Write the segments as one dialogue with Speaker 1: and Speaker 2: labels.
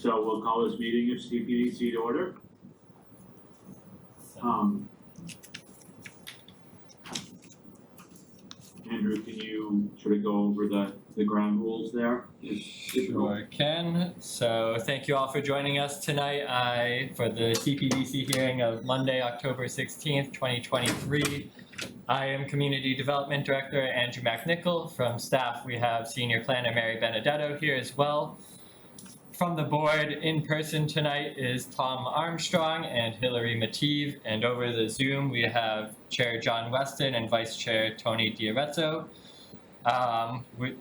Speaker 1: So we'll call this meeting of CPDC to order. Andrew, can you sort of go over the ground rules there?
Speaker 2: Sure can. So thank you all for joining us tonight for the CPDC hearing of Monday, October 16th, 2023. I am Community Development Director Andrew McNichol. From staff, we have Senior Planner Mary Benedetto here as well. From the board in person tonight is Tom Armstrong and Hillary Mative, and over the Zoom we have Chair John Weston and Vice Chair Tony D'Arezzo.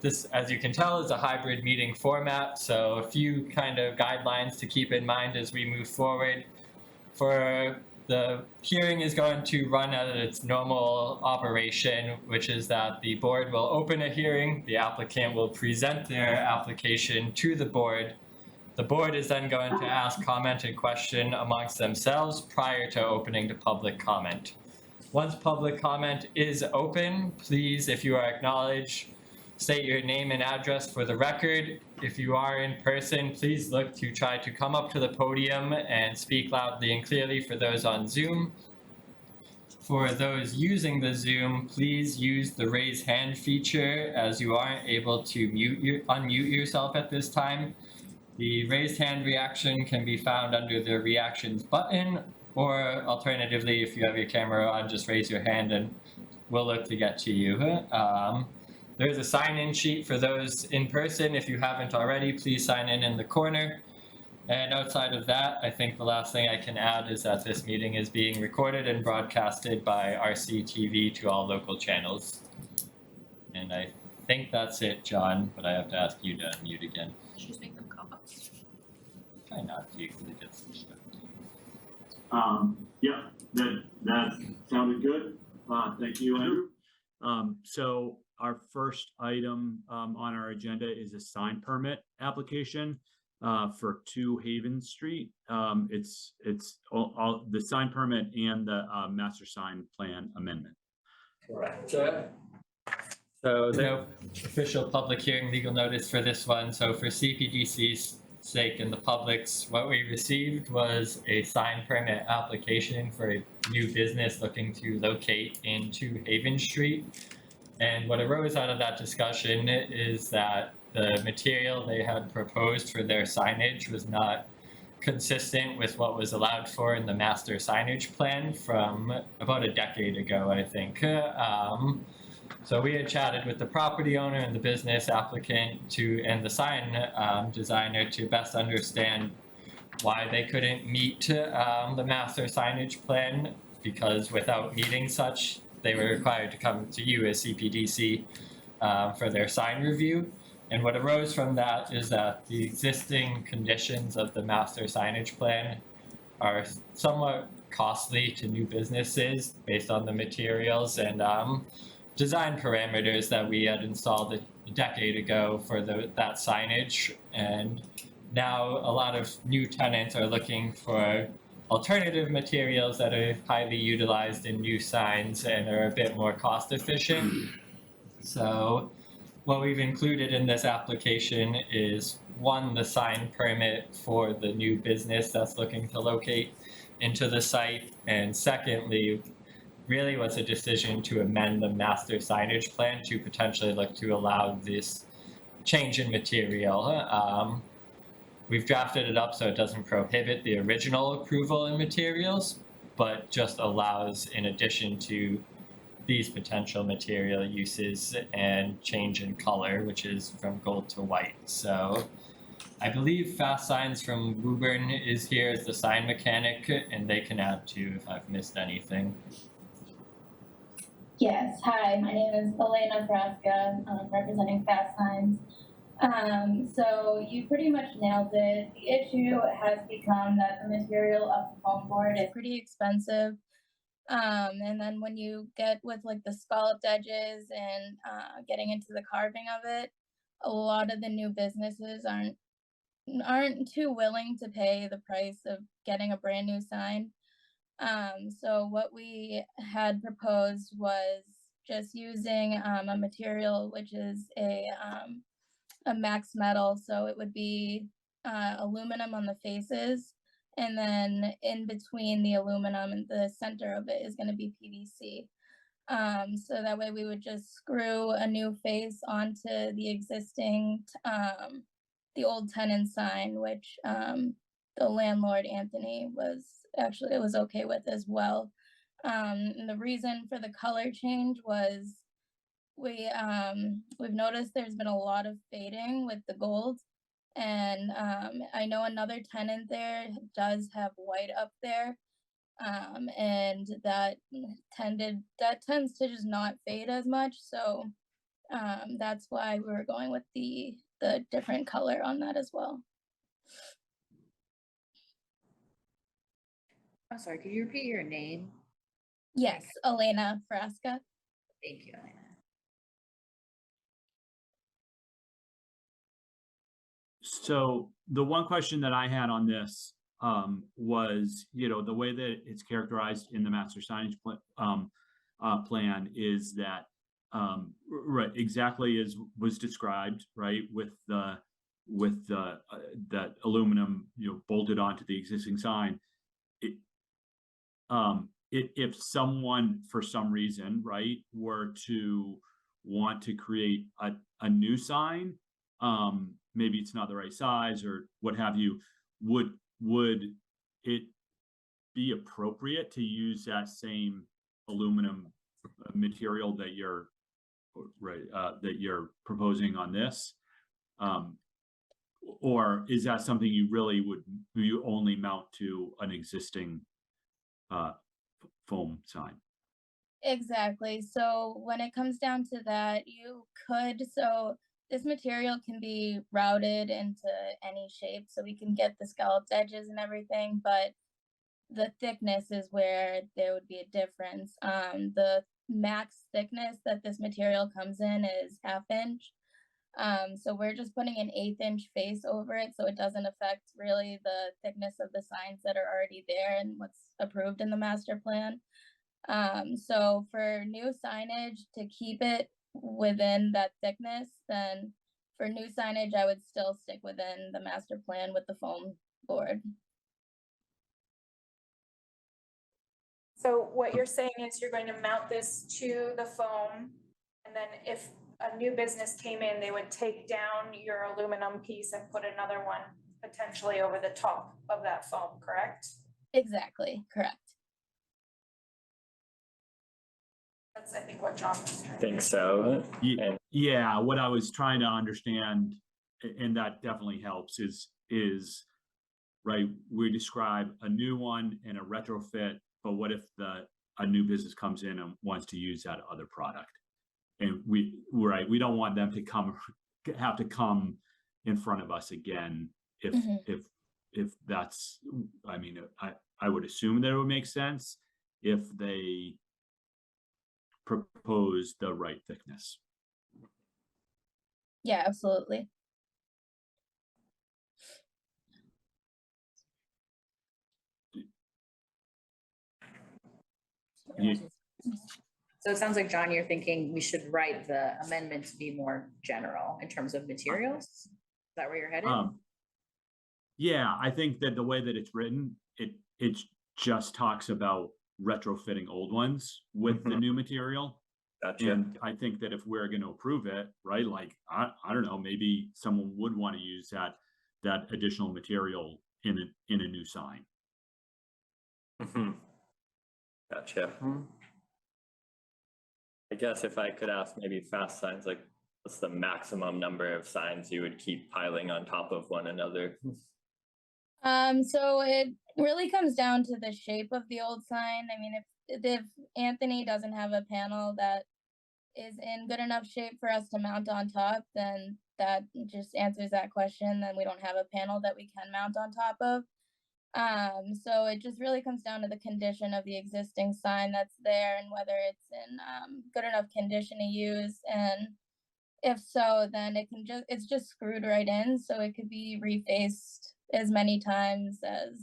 Speaker 2: This, as you can tell, is a hybrid meeting format, so a few kind of guidelines to keep in mind as we move forward. For the hearing is going to run at its normal operation, which is that the board will open a hearing, the applicant will present their application to the board. The board is then going to ask comment and question amongst themselves prior to opening to public comment. Once public comment is open, please, if you are acknowledged, state your name and address for the record. If you are in person, please look to try to come up to the podium and speak loudly and clearly for those on Zoom. For those using the Zoom, please use the raise hand feature as you aren't able to unmute yourself at this time. The raised hand reaction can be found under the reactions button, or alternatively, if you have your camera on, just raise your hand and we'll look to get to you. There's a sign-in sheet for those in person. If you haven't already, please sign in the corner. And outside of that, I think the last thing I can add is that this meeting is being recorded and broadcasted by RCTV to all local channels. And I think that's it, John, but I have to ask you to unmute again.
Speaker 3: Just make them co-hosts.
Speaker 2: Try not to, because it gets stuck.
Speaker 1: Yeah, that sounded good. Thank you, Andrew.
Speaker 4: So our first item on our agenda is a sign permit application for 2 Haven Street. It's all the sign permit and the master sign plan amendment.
Speaker 2: Correct. So no official public hearing legal notice for this one. So for CPDC's sake and the public's, what we received was a sign permit application for a new business looking to locate in 2 Haven Street. And what arose out of that discussion is that the material they had proposed for their signage was not consistent with what was allowed for in the master signage plan from about a decade ago, I think. So we had chatted with the property owner and the business applicant and the sign designer to best understand why they couldn't meet the master signage plan, because without meeting such, they were required to come to you as CPDC for their sign review. And what arose from that is that the existing conditions of the master signage plan are somewhat costly to new businesses based on the materials and design parameters that we had installed a decade ago for that signage. And now a lot of new tenants are looking for alternative materials that are highly utilized in new signs and are a bit more cost efficient. So what we've included in this application is, one, the sign permit for the new business that's looking to locate into the site, and secondly, really was a decision to amend the master signage plan to potentially look to allow this change in material. We've drafted it up so it doesn't prohibit the original approval in materials, but just allows, in addition to these potential material uses, and change in color, which is from gold to white. So I believe Fast Signs from Woburn is here as the sign mechanic, and they can add to if I've missed anything.
Speaker 5: Yes, hi, my name is Elena Frasca, representing Fast Signs. So you pretty much nailed it. The issue has become that the material of the foam board is pretty expensive. And then when you get with like the scalloped edges and getting into the carving of it, a lot of the new businesses aren't too willing to pay the price of getting a brand new sign. So what we had proposed was just using a material which is a max metal, so it would be aluminum on the faces, and then in between the aluminum and the center of it is going to be PVC. So that way we would just screw a new face onto the existing, the old tenant sign, which the landlord Anthony was okay with as well. And the reason for the color change was we've noticed there's been a lot of fading with the gold, and I know another tenant there does have white up there, and that tends to just not fade as much. So that's why we were going with the different color on that as well.
Speaker 3: I'm sorry, could you repeat your name?
Speaker 5: Yes, Elena Frasca.
Speaker 3: Thank you, Elena.
Speaker 4: So the one question that I had on this was, the way that it's characterized in the master signage plan is that right, exactly as was described, right, with that aluminum, bolted onto the existing sign. If someone, for some reason, right, were to want to create a new sign, maybe it's not the right size or what have you, would it be appropriate to use that same aluminum material that you're proposing on this? Or is that something you only mount to an existing foam sign?
Speaker 5: Exactly. So when it comes down to that, so this material can be routed into any shape, so we can get the scalloped edges and everything, but the thickness is where there would be a difference. The max thickness that this material comes in is 1/2 inch. So we're just putting an 1/8 inch face over it, so it doesn't affect really the thickness of the signs that are already there and what's approved in the master plan. So for new signage, to keep it within that thickness, then for new signage, I would still stick within the master plan with the foam board.
Speaker 6: So what you're saying is you're going to mount this to the foam, and then if a new business came in, they would take down your aluminum piece and put another one potentially over the top of that foam, correct?
Speaker 5: Exactly, correct.
Speaker 6: That's, I think, what John was trying
Speaker 2: I
Speaker 6: to
Speaker 2: think so. And
Speaker 4: Yeah, what I was trying to understand, and that definitely helps, is right, we describe a new one and a retrofit, but what if a new business comes in and wants to use that other product? And we don't want them to have to come in front of us again if that's, I mean, I would assume that it would make sense if they propose the right thickness.
Speaker 5: Yeah, absolutely.
Speaker 3: So it sounds like, John, you're thinking we should write the amendment to be more general in terms of materials? Is that where you're headed?
Speaker 4: Yeah, I think that the way that it's written, it just talks about retrofitting old ones with the new material.
Speaker 2: gotcha.
Speaker 4: And I think that if we're going to approve it, right, like, I don't know, maybe someone would want to use that additional material in a new sign.
Speaker 2: Gotcha. I guess if I could ask maybe fast signs, like what's the maximum number of signs you would keep piling on top of one another?
Speaker 5: So it really comes down to the shape of the old sign. I mean, if Anthony doesn't have a panel that is in good enough shape for us to mount on top, then that just answers that question. Then we don't have a panel that we can mount on top of. So it just really comes down to the condition of the existing sign that's there and whether it's in good enough condition to use. And if so, then it's just screwed right in, so it could be refaced as many times as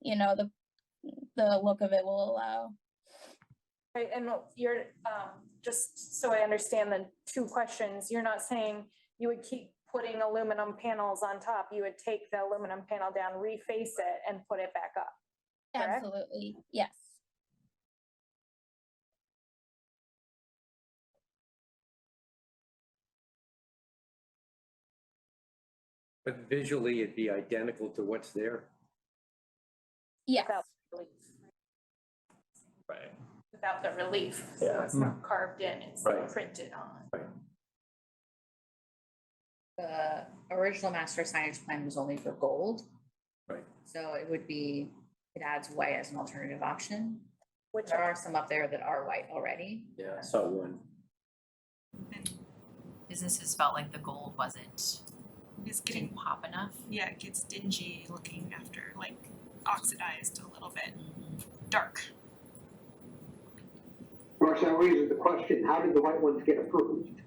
Speaker 5: the look of it will allow.
Speaker 6: Right, and you're, just so I understand the two questions, you're not saying you would keep putting aluminum panels on top, you would take the aluminum panel down, reface it and put it back up. Correct?
Speaker 5: Absolutely, yes.
Speaker 7: But visually, it'd be identical to what's there.
Speaker 5: Yes,
Speaker 6: Without relief.
Speaker 2: Right.
Speaker 6: Without the relief, so
Speaker 7: Yeah.
Speaker 6: it's not carved in, it's
Speaker 7: Right.
Speaker 6: printed on.
Speaker 3: The original master signage plan was only for gold.
Speaker 7: Right.
Speaker 3: So it adds white as an alternative option.
Speaker 6: Which
Speaker 3: There are some up there that are white already.
Speaker 7: Yeah, I saw one.
Speaker 8: Businesses felt like the gold wasn't
Speaker 9: It's
Speaker 8: getting
Speaker 9: getting,
Speaker 8: pop enough.
Speaker 9: yeah, it gets dingy looking after, like oxidized a little bit, dark.
Speaker 10: Marcel raises the question, how did the white ones get approved?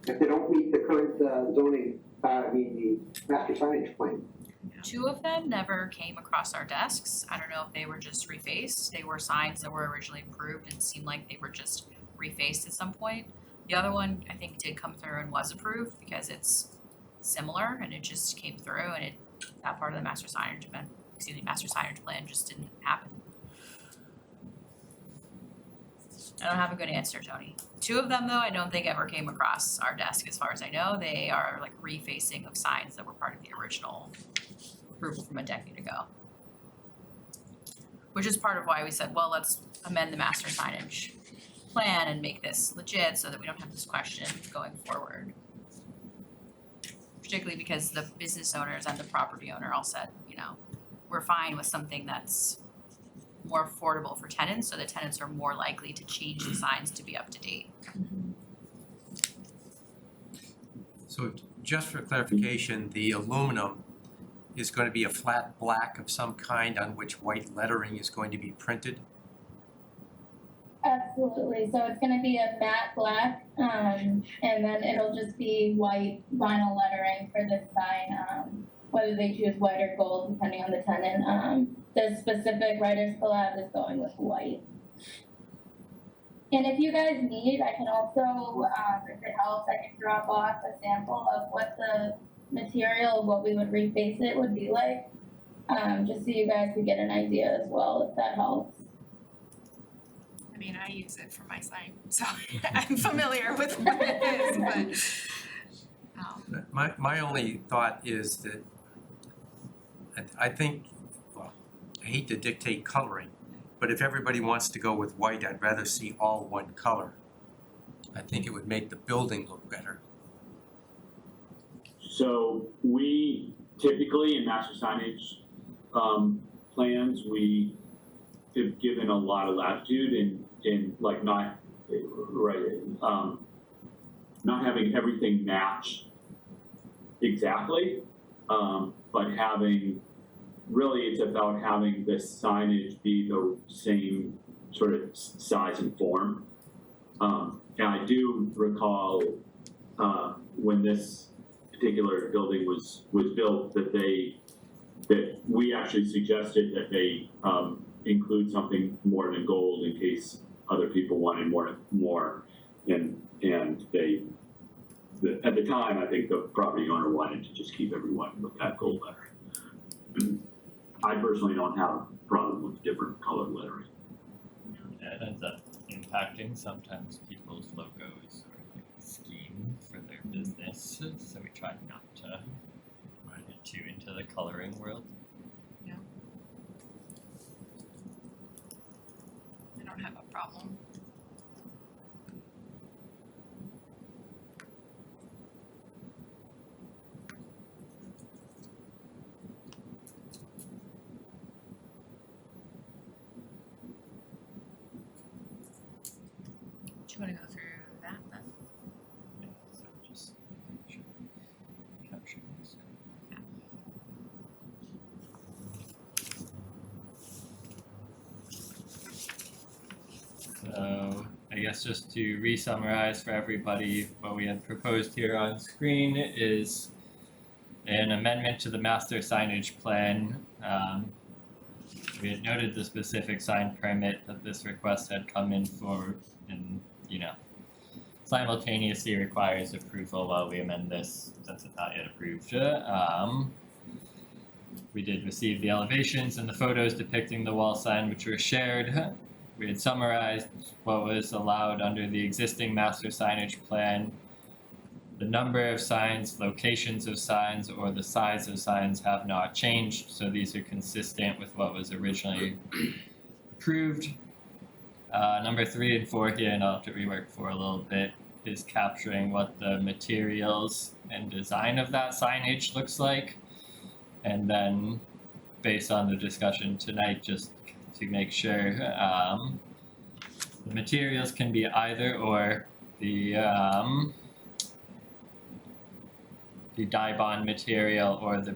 Speaker 10: If they don't meet the current zoning, the master signage plan.
Speaker 8: Two of them never came across our desks. I don't know if they were just refaced. They were signs that were originally approved and seemed like they were just refaced at some point. The other one, I think, did come through and was approved because it's similar and it just came through and that part of the master signage plan just didn't happen. I don't have a good answer, Tony. Two of them, though, I don't think ever came across our desk as far as I know. They are like refacing of signs that were part of the original approval from a decade ago. Which is part of why we said, well, let's amend the master signage plan and make this legit so that we don't have this question going forward. Particularly because the business owners and the property owner all said, we're fine with something that's more affordable for tenants, so the tenants are more likely to change the signs to be up to date.
Speaker 7: So just for clarification, the aluminum is going to be a flat black of some kind on which white lettering is going to be printed?
Speaker 5: absolutely. So it's gonna be a matte black, and then it'll just be white vinyl lettering for this sign, whether they choose white or gold, depending on the tenant. The specific writer's collab is going with white. And if you guys need, I can also, if it helps, I can drop off a sample of what the material of what we would reface it would be like, just so you guys could get an idea as well, if that helps.
Speaker 9: I mean, I use it for my sign, so I'm familiar with what it is, but
Speaker 7: My only thought is that I think, well, I hate to dictate coloring, but if everybody wants to go with white, I'd rather see all one color. I think it would make the building look better.
Speaker 1: So we typically in master signage plans, we have given a lot of latitude in like not having everything match exactly, but having, really it's about having the signage be the same sort of size and form. And I do recall when this particular building was built that we actually suggested that they include something more than gold in case other people wanted more, and they, at the time, I think the property owner wanted to just keep everyone with that gold lettering. I personally don't have a problem with different color lettering.
Speaker 2: Yeah, it ends up impacting sometimes people's logos or like scheme for their business, so we try not to get too into the coloring world.
Speaker 9: I don't have a problem.
Speaker 8: Do you wanna go through that then?
Speaker 2: Yeah, so just capturing this. So I guess just to re-summarize for everybody, what we had proposed here on screen is an amendment to the master signage plan. We had noted the specific sign permit that this request had come in for, and simultaneously requires approval while we amend this, since it's not yet approved. We did receive the elevations and the photos depicting the wall sign, which were shared. We had summarized what was allowed under the existing master signage plan. The number of signs, locations of signs, or the size of signs have not changed, so these are consistent with what was originally approved. Number 3 and 4 here, and I'll have to rework for a little bit, is capturing what the materials and design of that signage looks like. And then, based on the discussion tonight, just to make sure, the materials can be either or. The dye bond material or the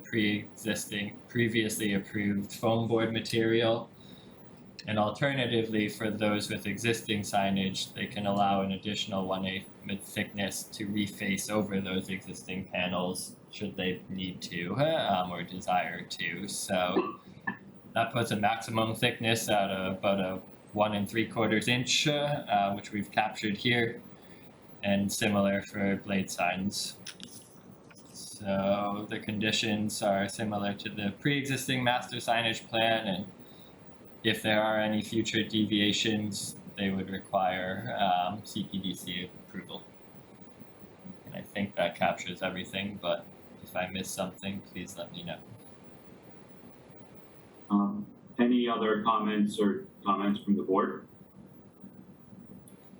Speaker 2: previously approved foam board material. And alternatively, for those with existing signage, they can allow an additional 1/8 thickness to reface over those existing panels should they need to or desire to. So that puts a maximum thickness at about a 1 3/4 inch, which we've captured here, and similar for blade signs. So the conditions are similar to the pre-existing master signage plan, and if there are any future deviations, they would require Cpdc approval. And I think that captures everything, but if I missed something, please let me know.
Speaker 1: Any other comments from the board?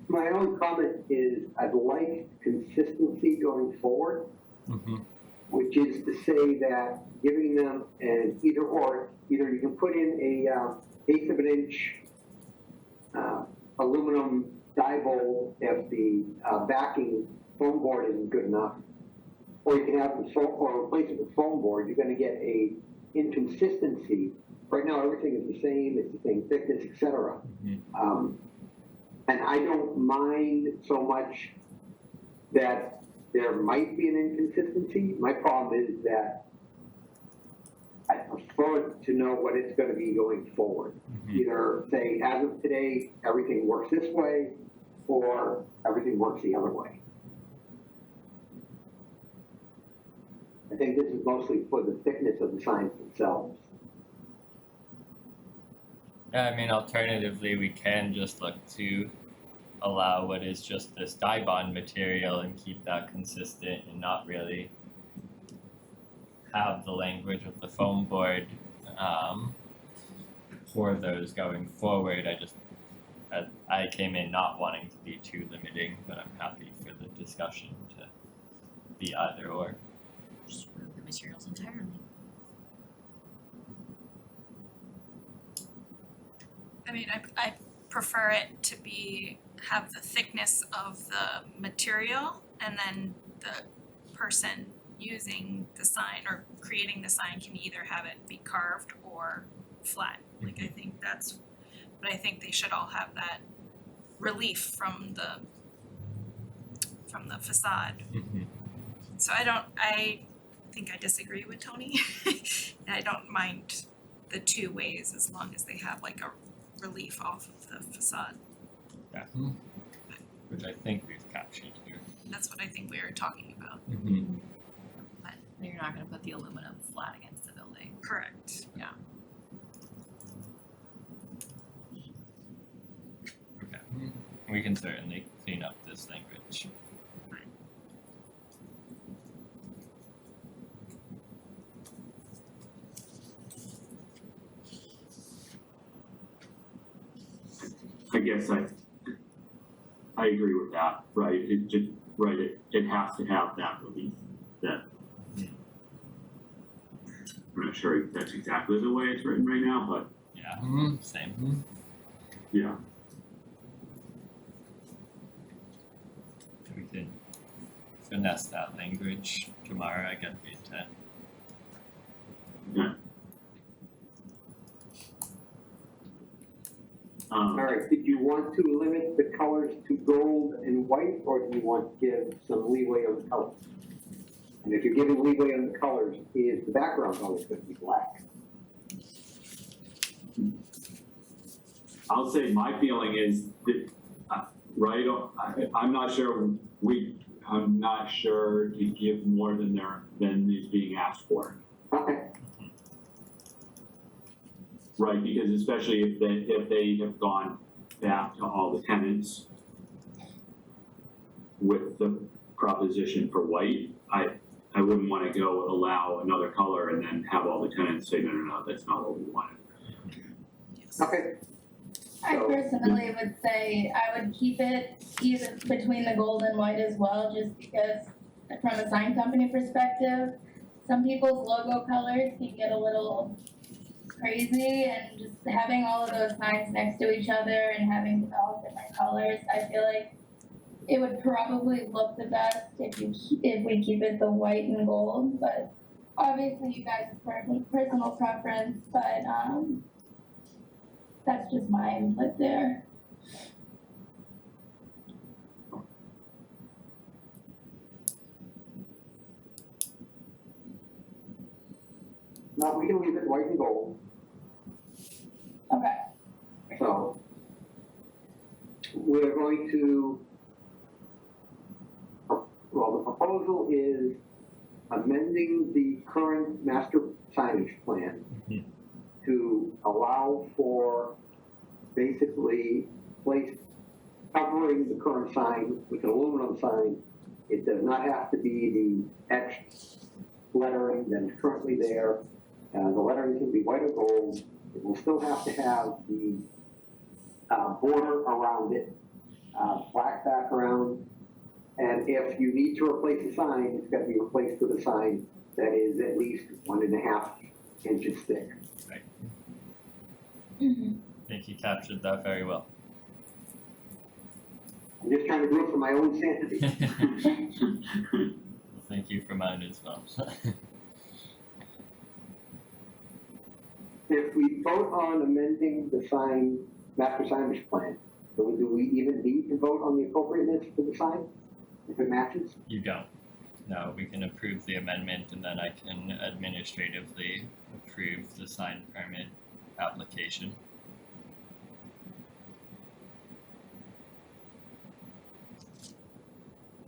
Speaker 10: My only comment is I'd like consistency going forward, which is to say that giving them an either or, either you can put in a 1/8 of an inch aluminum die bowl if the backing foam board isn't good enough, or you can have the foam, or replace it with foam board. You're going to get a inconsistency. Right now, everything is the same; it's the same thickness, etc. And I don't mind so much that there might be an inconsistency. My problem is that I prefer to know what it's going to be going forward. Either say, as of today, everything works this way, or everything works the other way. I think this is mostly for the thickness of the signs themselves.
Speaker 2: Yeah, I mean, alternatively, we can just look to allow what is just this dye bond material and keep that consistent and not really have the language of the foam board for those going forward. I came in not wanting to be too limiting, but I'm happy for the discussion to be either or.
Speaker 8: Just remove the materials entirely.
Speaker 9: I mean, I prefer it to have the thickness of the material, and then the person using the sign or creating the sign can either have it be carved or flat. Like, I think that's, but I think they should all have that relief from the facade. So I think I disagree with Tony. I don't mind the two ways as long as they have like a relief off of the facade.
Speaker 2: Yeah. Which I think we've captured here.
Speaker 9: That's what I think we were talking about.
Speaker 8: But you're not gonna put the aluminum flat against the building.
Speaker 9: Correct.
Speaker 8: Yeah.
Speaker 2: Okay. We can certainly clean up this language.
Speaker 1: I guess I agree with that, right? It just, right, it has to have that relief that. I'm not sure that's exactly the way it's written right now, but
Speaker 2: Yeah, same.
Speaker 1: yeah.
Speaker 2: We can finesse that language tomorrow. I get the intent.
Speaker 1: Yeah.
Speaker 10: All right, did you want to limit the colors to gold and white, or do you want to give some leeway on the colors? And if you're giving leeway on the colors, is the background always going to be black?
Speaker 1: I'll say my feeling is that, right, I'm not sure I'm not sure to give more than is being asked for.
Speaker 10: Okay,
Speaker 1: Right, because especially if they have gone back to all the tenants with the proposition for white, I wouldn't wanna go allow another color and then have all the tenants say, no, that's not what we wanted.
Speaker 10: okay,
Speaker 5: I
Speaker 10: So-
Speaker 5: personally would say I would keep it even between the gold and white as well, just because from a sign company perspective, some people's logo colors can get a little crazy, and just having all of those signs next to each other and having all different colors, I feel like it would probably look the best if we keep it the white and gold, but obviously you guys' personal preference, but that's just my input there.
Speaker 10: now we can leave it white and gold,
Speaker 5: Okay,
Speaker 10: so. We're going to, well, the proposal is amending the current master signage plan
Speaker 2: Mhm.
Speaker 10: to allow for basically covering the current sign with an aluminum sign. It does not have to be the etched lettering that is currently there. The lettering can be white or gold. It will still have to have the border around it, black background. And if you need to replace a sign, it's gotta be replaced with a sign that is at least 1.5 inches thick.
Speaker 5: mhm.
Speaker 2: I think you captured that very well.
Speaker 10: I'm just trying to do it for my own sanity.
Speaker 2: Thank you for mine as well.
Speaker 10: If we vote on amending the master signage plan, do we even need to vote on the appropriateness for the sign? If it matches?
Speaker 2: You don't. No, we can approve the amendment and then I can administratively approve the sign permit application.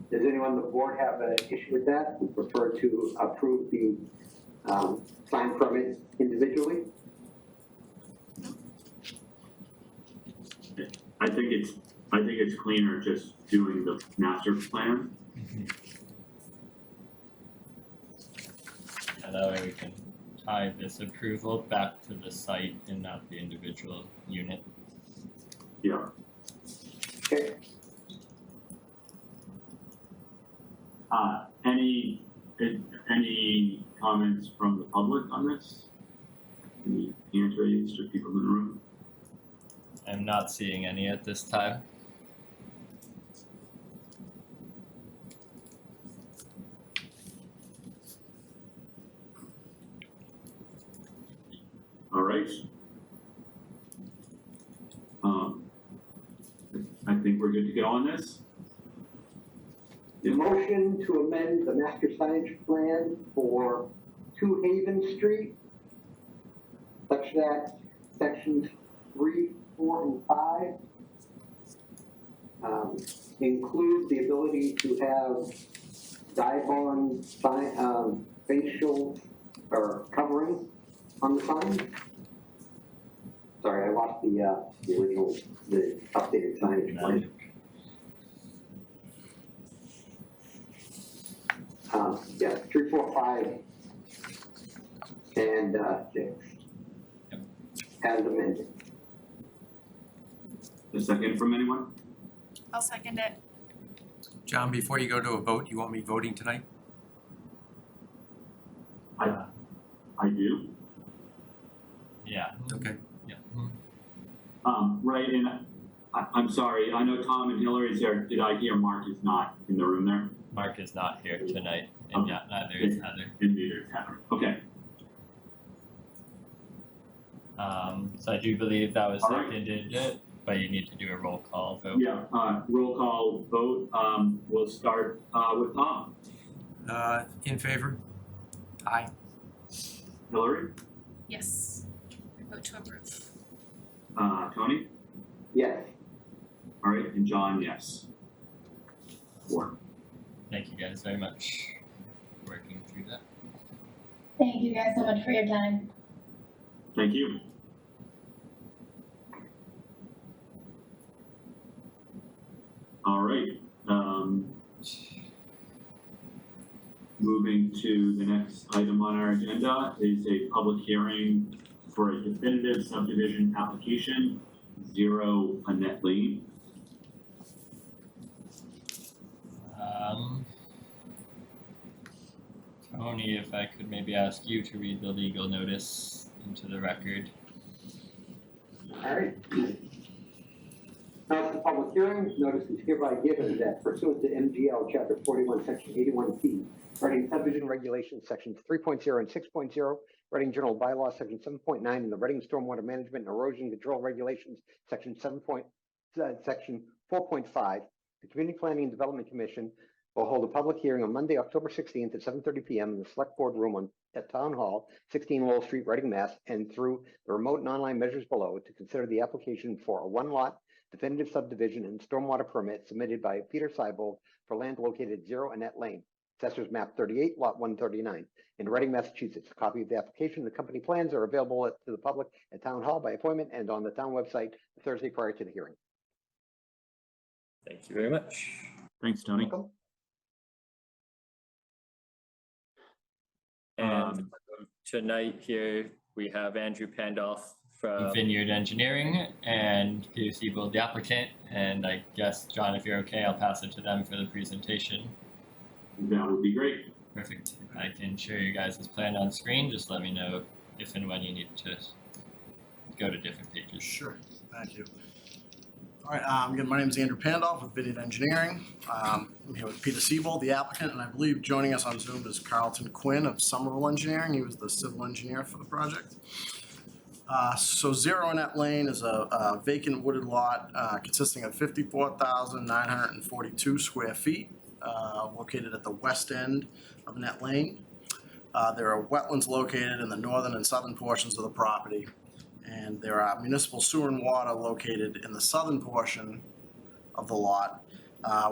Speaker 10: Does anyone on the board have an issue with that? We prefer to approve the sign permit individually?
Speaker 1: I think it's cleaner just doing the master plan.
Speaker 2: And that way we can tie this approval back to the site and not the individual unit.
Speaker 1: Yeah.
Speaker 10: Okay,
Speaker 1: Any comments from the public on this? Any hands raised or people in the room?
Speaker 2: I'm not seeing any at this time.
Speaker 1: All right. I think we're good to go on this.
Speaker 10: the motion to amend the master signage plan for 2 Haven Street, such that sections 3, 4, and 5 include the ability to have dive-on sign, facial or covering on the sign. Sorry, I lost the original, the updated signage plan. Yeah, 3, 4, 5, and 6.
Speaker 2: Yep.
Speaker 10: As amended.
Speaker 1: A second from anyone?
Speaker 9: I'll second it.
Speaker 7: John, before you go to a vote, you want me voting tonight?
Speaker 1: I do.
Speaker 2: Yeah.
Speaker 7: Okay.
Speaker 2: Yeah.
Speaker 1: Right, and I'm sorry, I know Tom and Hillary's here. Did I hear Mark is not in the room there?
Speaker 2: Mark is not here tonight, and yeah, neither is Heather.
Speaker 1: And neither is Heather. Okay,
Speaker 2: So I do believe that was
Speaker 1: All right.
Speaker 2: seconded, but you need to do a roll call vote.
Speaker 1: yeah, roll call vote. We'll start with Tom.
Speaker 7: In favor? Aye.
Speaker 1: Hillary,
Speaker 9: Yes. I vote to approve.
Speaker 1: Tony,
Speaker 10: Yes.
Speaker 1: all right, and John, yes. for.
Speaker 2: Thank you guys very much for working through that.
Speaker 5: Thank you guys so much for your time.
Speaker 1: Thank you. All right, moving to the next item on our agenda is a public hearing for a definitive subdivision application, 0 Annette Lane.
Speaker 2: Tony, if I could maybe ask you to read the legal notice into the record.
Speaker 10: All right. Now, the public hearing notice is hereby given that pursuant to MGL Chapter 41, Section 81C, Reading Subdivision Regulations, Sections 3.0 and 6.0, Reading General Bylaws, Section 7.9, and the Reading Stormwater Management and Erosion Control Regulations, Section 4.5, the Community Planning and Development Commission will hold a public hearing on Monday, October 16th at 7:30 p.m. in the Select Board Room at Town Hall, 16 Lowell Street, Reading, Mass., and through the remote and online measures below to consider the application for a one-lot definitive subdivision and stormwater permit submitted by Peter Seibold for land located at 0 Annette Lane, Assessors Map 38, Lot 139, in Reading, Massachusetts. A copy of the application and the company plans are available to the public at Town Hall by appointment and on the town website the Thursday prior to the hearing.
Speaker 2: Thank you very much.
Speaker 4: Thanks, Tony.
Speaker 10: Welcome.
Speaker 2: And tonight here we have Andrew Pandolf from Vineyard Engineering and Peter Seibold, the applicant. And I guess, John, if you're okay, I'll pass it to them for the presentation.
Speaker 1: That would be great.
Speaker 2: Perfect. I can share you guys' plan on screen. Just let me know if and when you need to go to different pages.
Speaker 11: Sure, thank you. All right, again, my name is Andrew Pandolf with Vineyard Engineering. I'm here with Peter Seibold, the applicant, and I believe joining us on Zoom is Carlton Quinn of Somerville Engineering. He was the civil engineer for the project. So 0 Annette Lane is a vacant wooded lot consisting of 54,942 square feet, located at the west end of Annette Lane. There are wetlands located in the northern and southern portions of the property. And there are municipal sewer and water located in the southern portion of the lot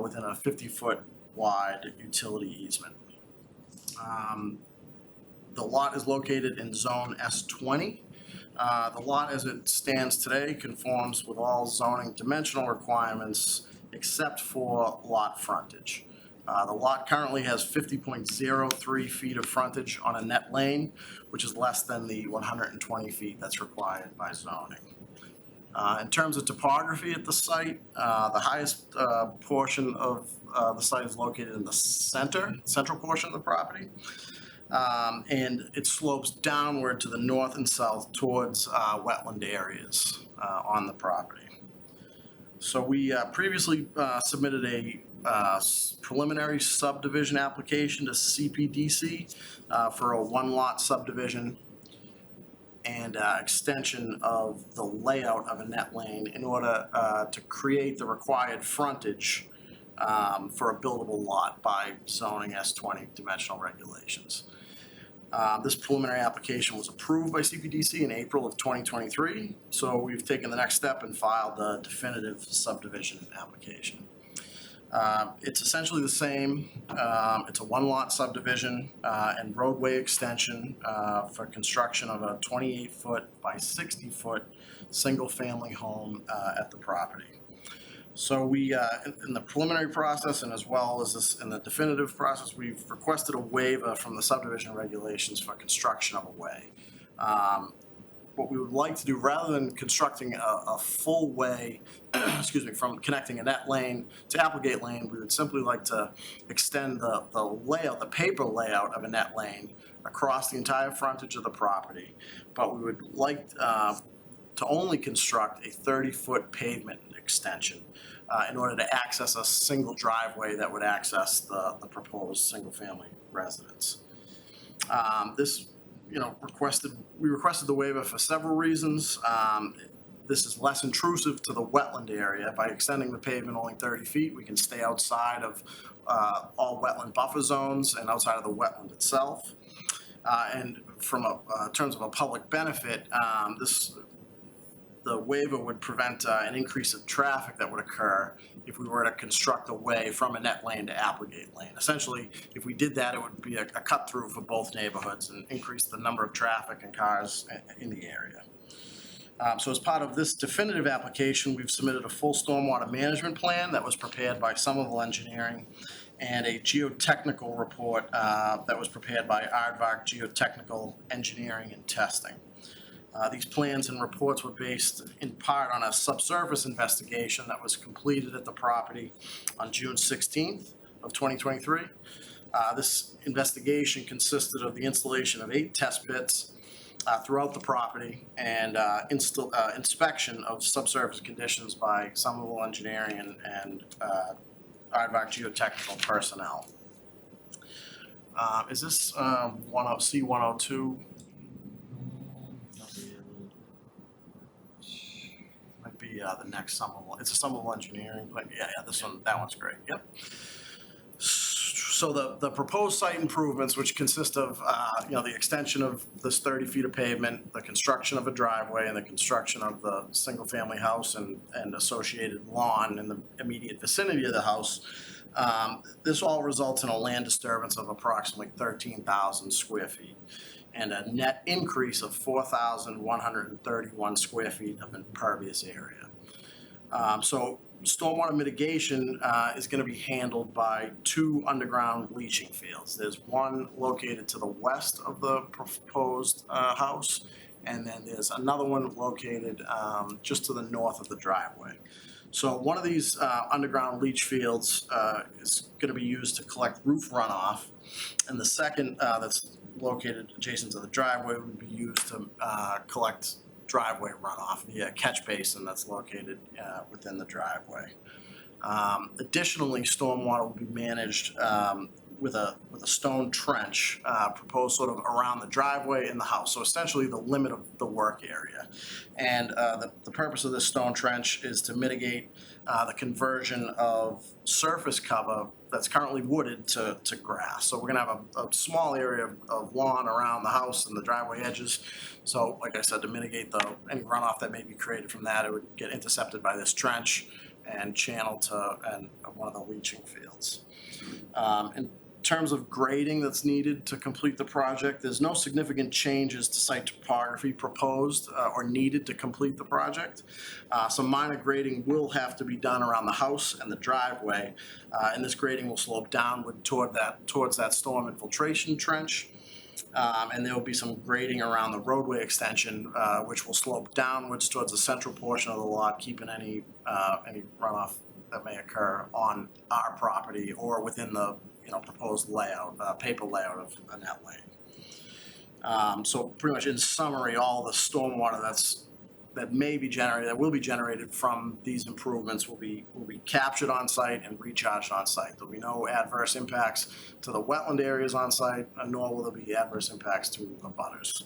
Speaker 11: within a 50-foot wide utility easement. The lot is located in zone S20. The lot as it stands today conforms with all zoning dimensional requirements except for lot frontage. The lot currently has 50.03 feet of frontage on Annette Lane, which is less than the 120 feet that's required by zoning. In terms of topography at the site, the highest portion of the site is located in the central portion of the property. And it slopes downward to the north and south towards wetland areas on the property. So we previously submitted a preliminary subdivision application to Cpdc for a one-lot subdivision and extension of the layout of Annette Lane in order to create the required frontage for a buildable lot by zoning S20 dimensional regulations. This preliminary application was approved by Cpdc in April of 2023, so we've taken the next step and filed the definitive subdivision application. It's essentially the same. It's a one-lot subdivision and roadway extension for construction of a 28-foot by 60-foot single-family home at the property. So we, in the preliminary process and as well as this in the definitive process, we've requested a waiver from the subdivision regulations for construction of a way. What we would like to do, rather than constructing a full way, excuse me, from connecting Annette Lane to Applegate Lane, we would simply like to extend the layout, the paper layout of Annette Lane across the entire frontage of the property. But we would like to only construct a 30-foot pavement extension in order to access a single driveway that would access the proposed single-family residence. We requested the waiver for several reasons. This is less intrusive to the wetland area. By extending the pavement only 30 feet, we can stay outside of all wetland buffer zones and outside of the wetland itself. And from in terms of a public benefit, this the waiver would prevent an increase of traffic that would occur if we were to construct a way from Annette Lane to Applegate Lane. Essentially, if we did that, it would be a cut through for both neighborhoods and increase the number of traffic and cars in the area. So as part of this definitive application, we've submitted a full stormwater management plan that was prepared by Somerville Engineering and a geotechnical report that was prepared by Aardvark Geotechnical Engineering and Testing. These plans and reports were based in part on a subsurface investigation that was completed at the property on June 16th of 2023. This investigation consisted of the installation of 8 test pits throughout the property and inspection of subsurface conditions by Somerville Engineering and Aardvark Geotechnical personnel. Is this C102? Might be the next Somerville. It's a Somerville Engineering, but yeah, this one, that one's great. Yep. So the proposed site improvements, which consist of the extension of this 30 feet of pavement, the construction of a driveway, and the construction of the single-family house and associated lawn in the immediate vicinity of the house, this all results in a land disturbance of approximately 13,000 square feet and a net increase of 4,131 square feet of impervious area. So stormwater mitigation is going to be handled by 2 underground leaching fields. There's one located to the west of the proposed house, and then there's another one located just to the north of the driveway. So one of these underground leach fields is going to be used to collect roof runoff, and the second that's located adjacent to the driveway would be used to collect driveway runoff via a catch basin that's located within the driveway. Additionally, stormwater will be managed with a stone trench proposed sort of around the driveway and the house. So essentially the limit of the work area. And the purpose of this stone trench is to mitigate the conversion of surface cover that's currently wooded to grass. So we're gonna have a small area of lawn around the house and the driveway edges. So like I said, to mitigate any runoff that may be created from that, it would get intercepted by this trench and channeled to one of the leaching fields. In terms of grading that's needed to complete the project, there's no significant changes to site topography proposed or needed to complete the project. Some minor grading will have to be done around the house and the driveway, and this grading will slope downward towards that storm infiltration trench. And there will be some grading around the roadway extension, which will slope downwards towards the central portion of the lot, keeping any runoff that may occur on our property or within the proposed layout, paper layout of Annette Lane. So pretty much in summary, all the stormwater that will be generated from these improvements will be captured on site and recharged on site. There'll be no adverse impacts to the wetland areas on site, nor will there be adverse impacts to abutters.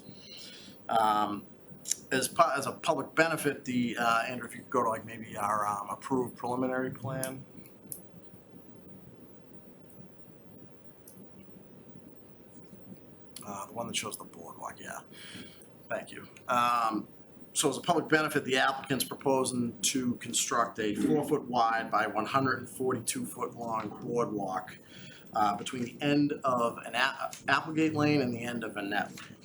Speaker 11: As a public benefit, Andrew, if you could go to maybe our approved preliminary plan. The one that shows the boardwalk, yeah. Thank you. So as a public benefit, the applicant's proposing to construct a 4-foot wide by 142-foot long boardwalk between the end of Applegate Lane and the end of Annette Lane.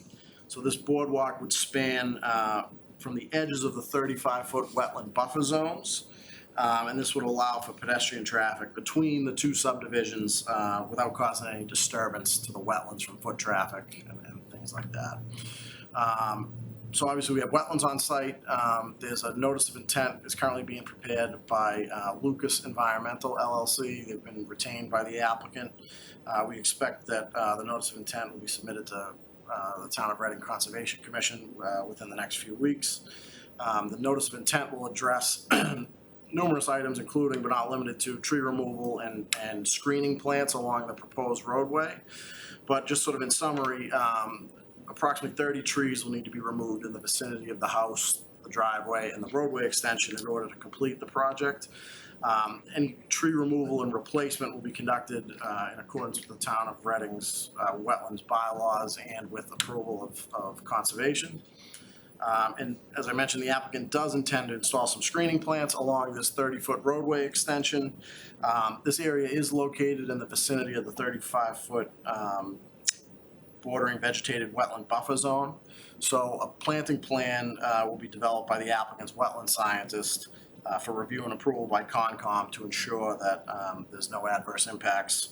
Speaker 11: So this boardwalk would span from the edges of the 35-foot wetland buffer zones, and this would allow for pedestrian traffic between the 2 subdivisions without causing any disturbance to the wetlands from foot traffic and things like that. So obviously we have wetlands on site. There's a notice of intent is currently being prepared by Lucas Environmental LLC. They've been retained by the applicant. We expect that the notice of intent will be submitted to the Town of Reading Conservation Commission within the next few weeks. The notice of intent will address numerous items, including but not limited to tree removal and screening plants along the proposed roadway. But just sort of in summary, approximately 30 trees will need to be removed in the vicinity of the house, the driveway, and the roadway extension in order to complete the project. Any tree removal and replacement will be conducted in accordance with the Town of Reading's wetlands bylaws and with approval of conservation. And as I mentioned, the applicant does intend to install some screening plants along this 30-foot roadway extension. This area is located in the vicinity of the 35-foot bordering vegetated wetland buffer zone. So a planting plan will be developed by the applicant's wetland scientist for review and approval by Concom to ensure that there's no adverse impacts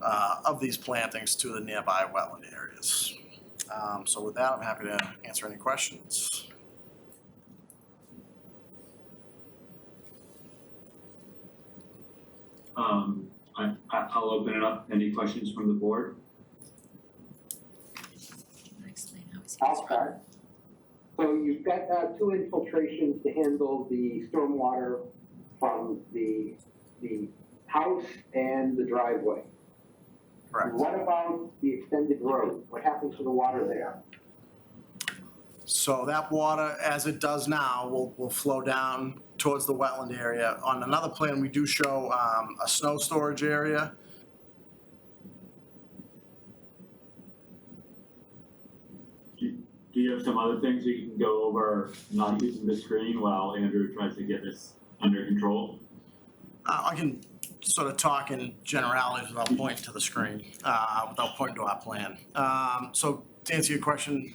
Speaker 11: of these plantings to the nearby wetland areas. So with that, I'm happy to answer any questions.
Speaker 1: I'll open it up. Any questions from the board?
Speaker 8: Explain how he's
Speaker 10: I'll start. So you've got two infiltrations to handle the stormwater from the house and the driveway.
Speaker 11: Correct.
Speaker 10: What about the extended road? What happens to the water there?
Speaker 11: So that water, as it does now, will flow down towards the wetland area. On another plan, we do show a snow storage area.
Speaker 1: Do you have some other things you can go over, not using the screen while Andrew tries to get this under control?
Speaker 11: I can sort of talk in generalities without pointing to the screen, without pointing to our plan. So to answer your question,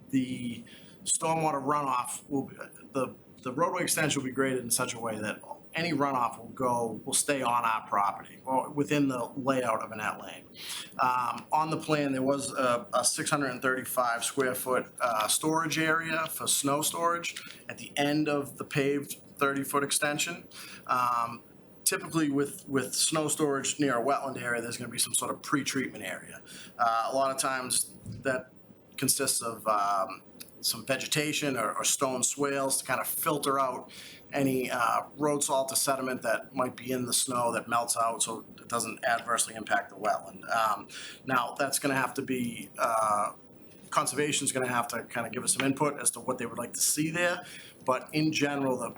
Speaker 11: the stormwater runoff will be, the roadway extension will be graded in such a way that any runoff will stay on our property or within the layout of an net lane. On the plan, there was a 635 square foot storage area for snow storage at the end of the paved 30-foot extension. Typically with snow storage near a wetland area, there's going to be some sort of pre-treatment area. A lot of times that consists of some vegetation or stone swales to kind of filter out any road salt or sediment that might be in the snow that melts out so it doesn't adversely impact the wetland. Now, that's going to have to be, conservation's going to have to kind of give us some input as to what they would like to see there. But in general,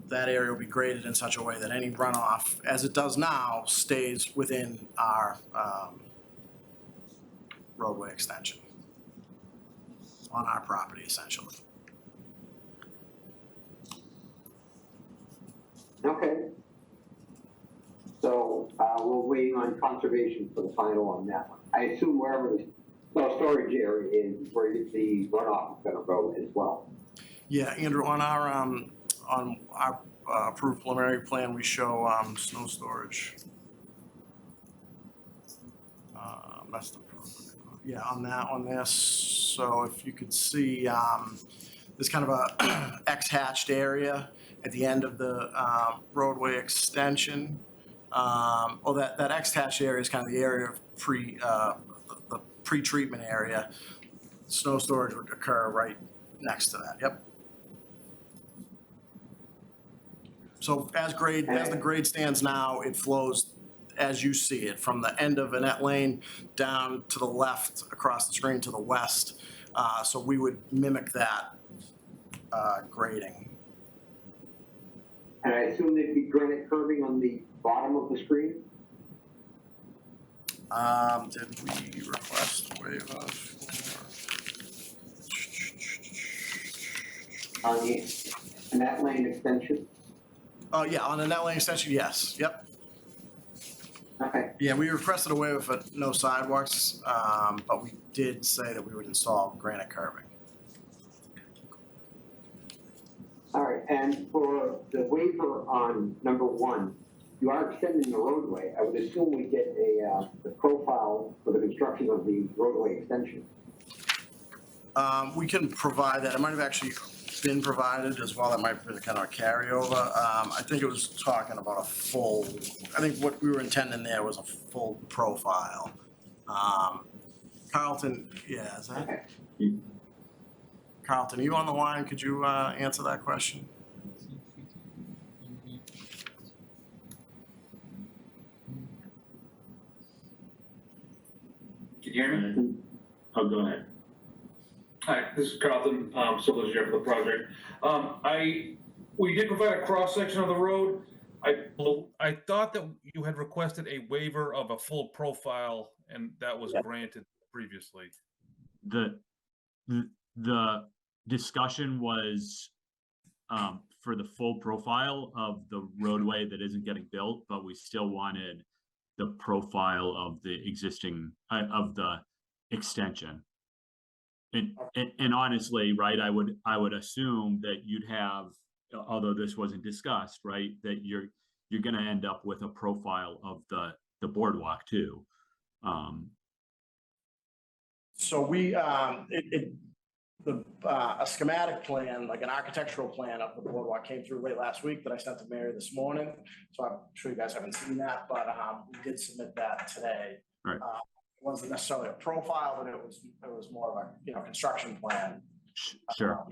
Speaker 11: that area will be graded in such a way that any runoff, as it does now, stays within our roadway extension on our property, essentially.
Speaker 10: Okay. So we're waiting on conservation for the final on that one. I assume wherever the snow storage area is where the runoff is gonna go as well.
Speaker 11: Yeah, Andrew, on our approved preliminary plan, we show snow storage. That's the, yeah, on that one there. So if you could see, there's kind of a X-hatched area at the end of the roadway extension. That X-hatched area is kind of the area of the pre-treatment area. Snow storage would occur right next to that. Yep. So as the grade stands now, it flows as you see it from the end of a net lane down to the left across the screen to the west. So we would mimic that grading.
Speaker 10: And I assume there'd be granite curbing on the bottom of the screen?
Speaker 11: Did we request waivers
Speaker 10: On the net lane extension?
Speaker 11: Oh, yeah, on the net lane extension, yes, yep.
Speaker 10: Okay.
Speaker 11: Yeah, we requested a waiver for no sidewalks, but we did say that we would install granite curbing.
Speaker 10: All right, and for the waiver on number one, you are extending the roadway. I would assume we get the profile for the construction of the roadway extension.
Speaker 11: We can provide that. It might have actually been provided as well. That might be kind of a carryover. I think it was talking about a full, I think what we were intending there was a full profile. Carlton, yeah, is that?
Speaker 10: Okay.
Speaker 11: Carlton, are you on the line? Could you answer that question?
Speaker 1: Can you hear me? Oh, go ahead.
Speaker 12: Hi, this is Carlton, civil engineer for the project. We did provide a cross-section of the road. I thought that you had requested a waiver of a full profile, and that was granted previously.
Speaker 4: The discussion was for the full profile of the roadway that isn't getting built, but we still wanted the profile of the existing, of the extension. And honestly, right, I would assume that you'd have, although this wasn't discussed, right, that you're gonna end up with a profile of the boardwalk too.
Speaker 11: So we, a schematic plan, like an architectural plan of the boardwalk came through late last week that I sent to Mary this morning. So I'm sure you guys haven't seen that, but we did submit that today.
Speaker 4: Right.
Speaker 11: It wasn't necessarily a profile, but it was more of a, you know, construction plan.
Speaker 4: Sure.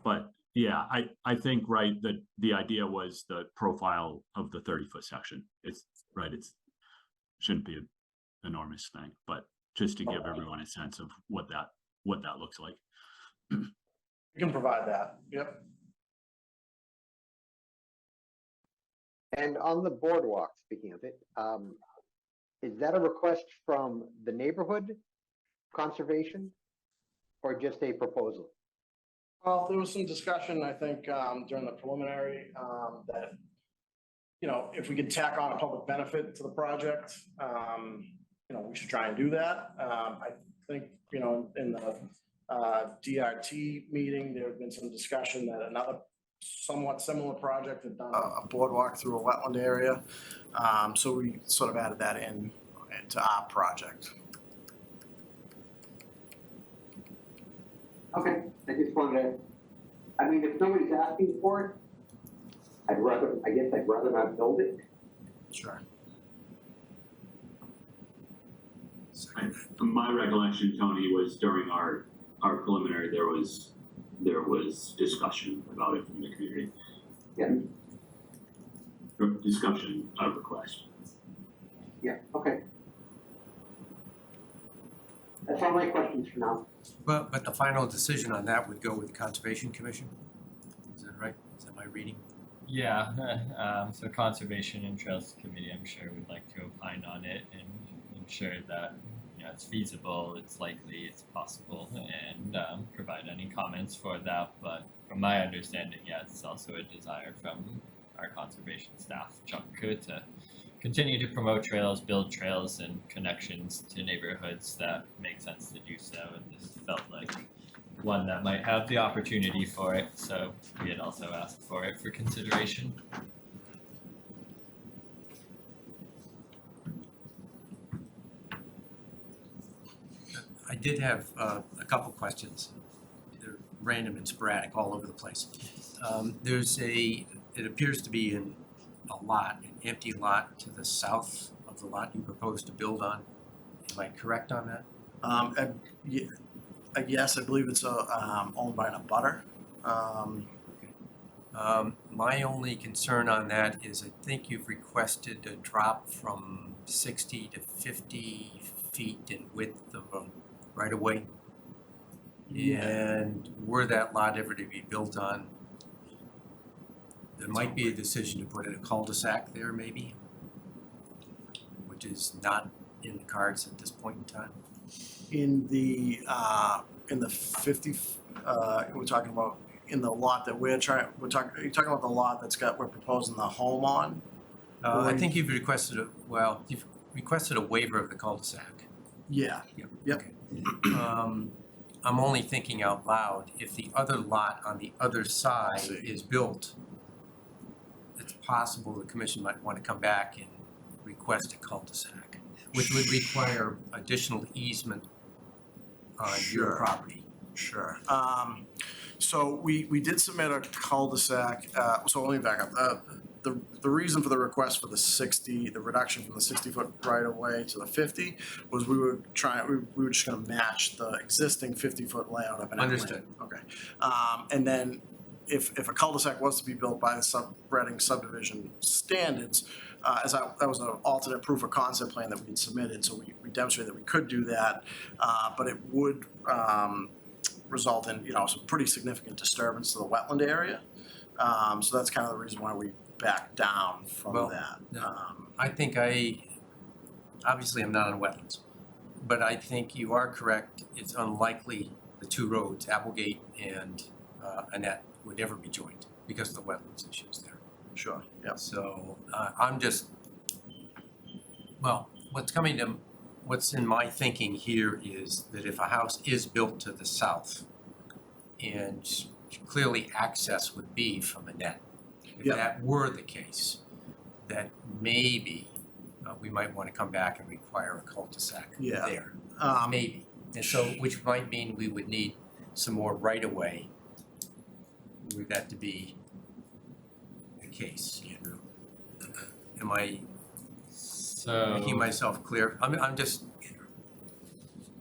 Speaker 4: But yeah, I think, right, the idea was the profile of the 30-foot section. It's right, shouldn't be an enormous thing, but just to give everyone a sense of what that looks like.
Speaker 11: You can provide that, yep.
Speaker 10: And on the boardwalk, speaking of it, is that a request from the neighborhood conservation or just a proposal?
Speaker 11: Well, there was some discussion, I think, during the preliminary, that, you know, if we could tack on a public benefit to the project, you know, we should try and do that. I think, you know, in the DRT meeting, there had been some discussion that another somewhat similar project had done a boardwalk through a wetland area. So we sort of added that into our project.
Speaker 10: Okay, I just wanted to, I mean, if nobody's asking for it, I guess I'd rather not build it.
Speaker 11: Sure.
Speaker 1: My recollection, Tony, was during our preliminary, there was discussion about it from the community.
Speaker 10: Yeah.
Speaker 1: Or discussion, request.
Speaker 10: Yeah, okay. That's all my questions for now.
Speaker 7: But the final decision on that would go with the Conservation Commission? Is that right? Is that my reading?
Speaker 2: Yeah, so Conservation and Trails Committee, I'm sure would like to opine on it and ensure that, you know, it's feasible, it's likely, it's possible, and provide any comments for that. But from my understanding, yeah, it's also a desire from our conservation staff, Chuck, to continue to promote trails, build trails and connections to neighborhoods that make sense to do so. And this felt like one that might have the opportunity for it, so we had also asked for it for consideration.
Speaker 7: I did have a couple questions. They're random and sporadic all over the place. It appears to be an empty lot to the south of the lot you propose to build on. Am I correct on that?
Speaker 11: Yes, I believe it's owned by an abutter.
Speaker 7: My only concern on that is I think you've requested a drop from 60 to 50 feet in width of a right of way.
Speaker 11: Yeah.
Speaker 7: And were that lot ever to be built on, there might be a decision to put in a cul-de-sac there maybe, which is not in the cards at this point in time.
Speaker 11: In the 50, we're talking about in the lot that are you talking about the lot we're proposing the home on?
Speaker 7: I think you've requested a waiver of the cul-de-sac.
Speaker 11: Yeah. Yep.
Speaker 7: Okay. I'm only thinking out loud, if the other lot on the other side is built, it's possible the commission might want to come back and request a cul-de-sac, which would require additional easement on your property.
Speaker 11: Sure. So we did submit a cul-de-sac, so let me back up. The reason for the request for the reduction from the 60-foot right of way to the 50 was we were just gonna match the existing 50-foot layout of an
Speaker 7: Understood.
Speaker 11: Okay. And then if a cul-de-sac was to be built by the Reading subdivision standards, that was an alternate proof of concept plan that we had submitted, so we demonstrated that we could do that, but it would result in, you know, some pretty significant disturbance to the wetland area. So that's kind of the reason why we backed down from that.
Speaker 7: I think obviously I'm not on wetlands, but I think you are correct. It's unlikely the two roads, Applegate and Annette, would ever be joined because of the wetlands issues there.
Speaker 11: Sure, yep.
Speaker 7: So I'm just, well, what's in my thinking here is that if a house is built to the south, and clearly access would be from Annette, if
Speaker 11: Yeah.
Speaker 7: that were the case, that maybe we might want to come back and require a cul-de-sac
Speaker 11: Yeah.
Speaker 7: there, maybe. And so, which might mean we would need some more right-of-way were that to be the case, Andrew. Am I
Speaker 2: So
Speaker 7: making myself clear? I'm just,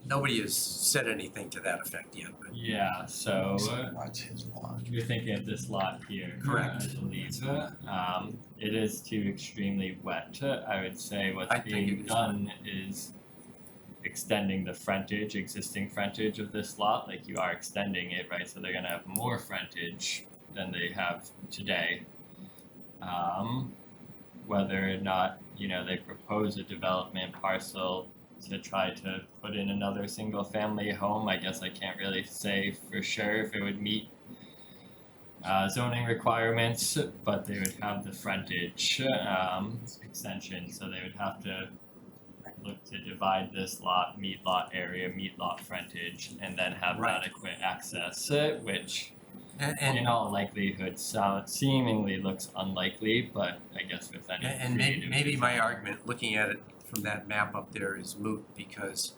Speaker 7: nobody has said anything to that effect yet, but
Speaker 2: yeah, so
Speaker 11: What's his lot?
Speaker 2: you're thinking of this lot here.
Speaker 7: Correct.
Speaker 2: I believe. It is too extremely wet. I would say what's
Speaker 7: I think
Speaker 2: being
Speaker 7: it is
Speaker 2: done is extending the frontage, existing frontage of this lot, like you are extending it, right? So they're gonna have more frontage than they have today. Whether or not, you know, they propose a development parcel to try to put in another single family home, I guess I can't really say for sure if it would meet zoning requirements, but they would have the frontage extension, so they would have to look to divide this lot, meet lot area, meet lot frontage, and then have
Speaker 7: Right.
Speaker 2: adequate access, which
Speaker 7: and
Speaker 2: in all likelihood seemingly looks unlikely, but I guess with any
Speaker 7: And
Speaker 2: creative
Speaker 7: maybe my
Speaker 2: design-
Speaker 7: argument, looking at it from that map up there, is moot because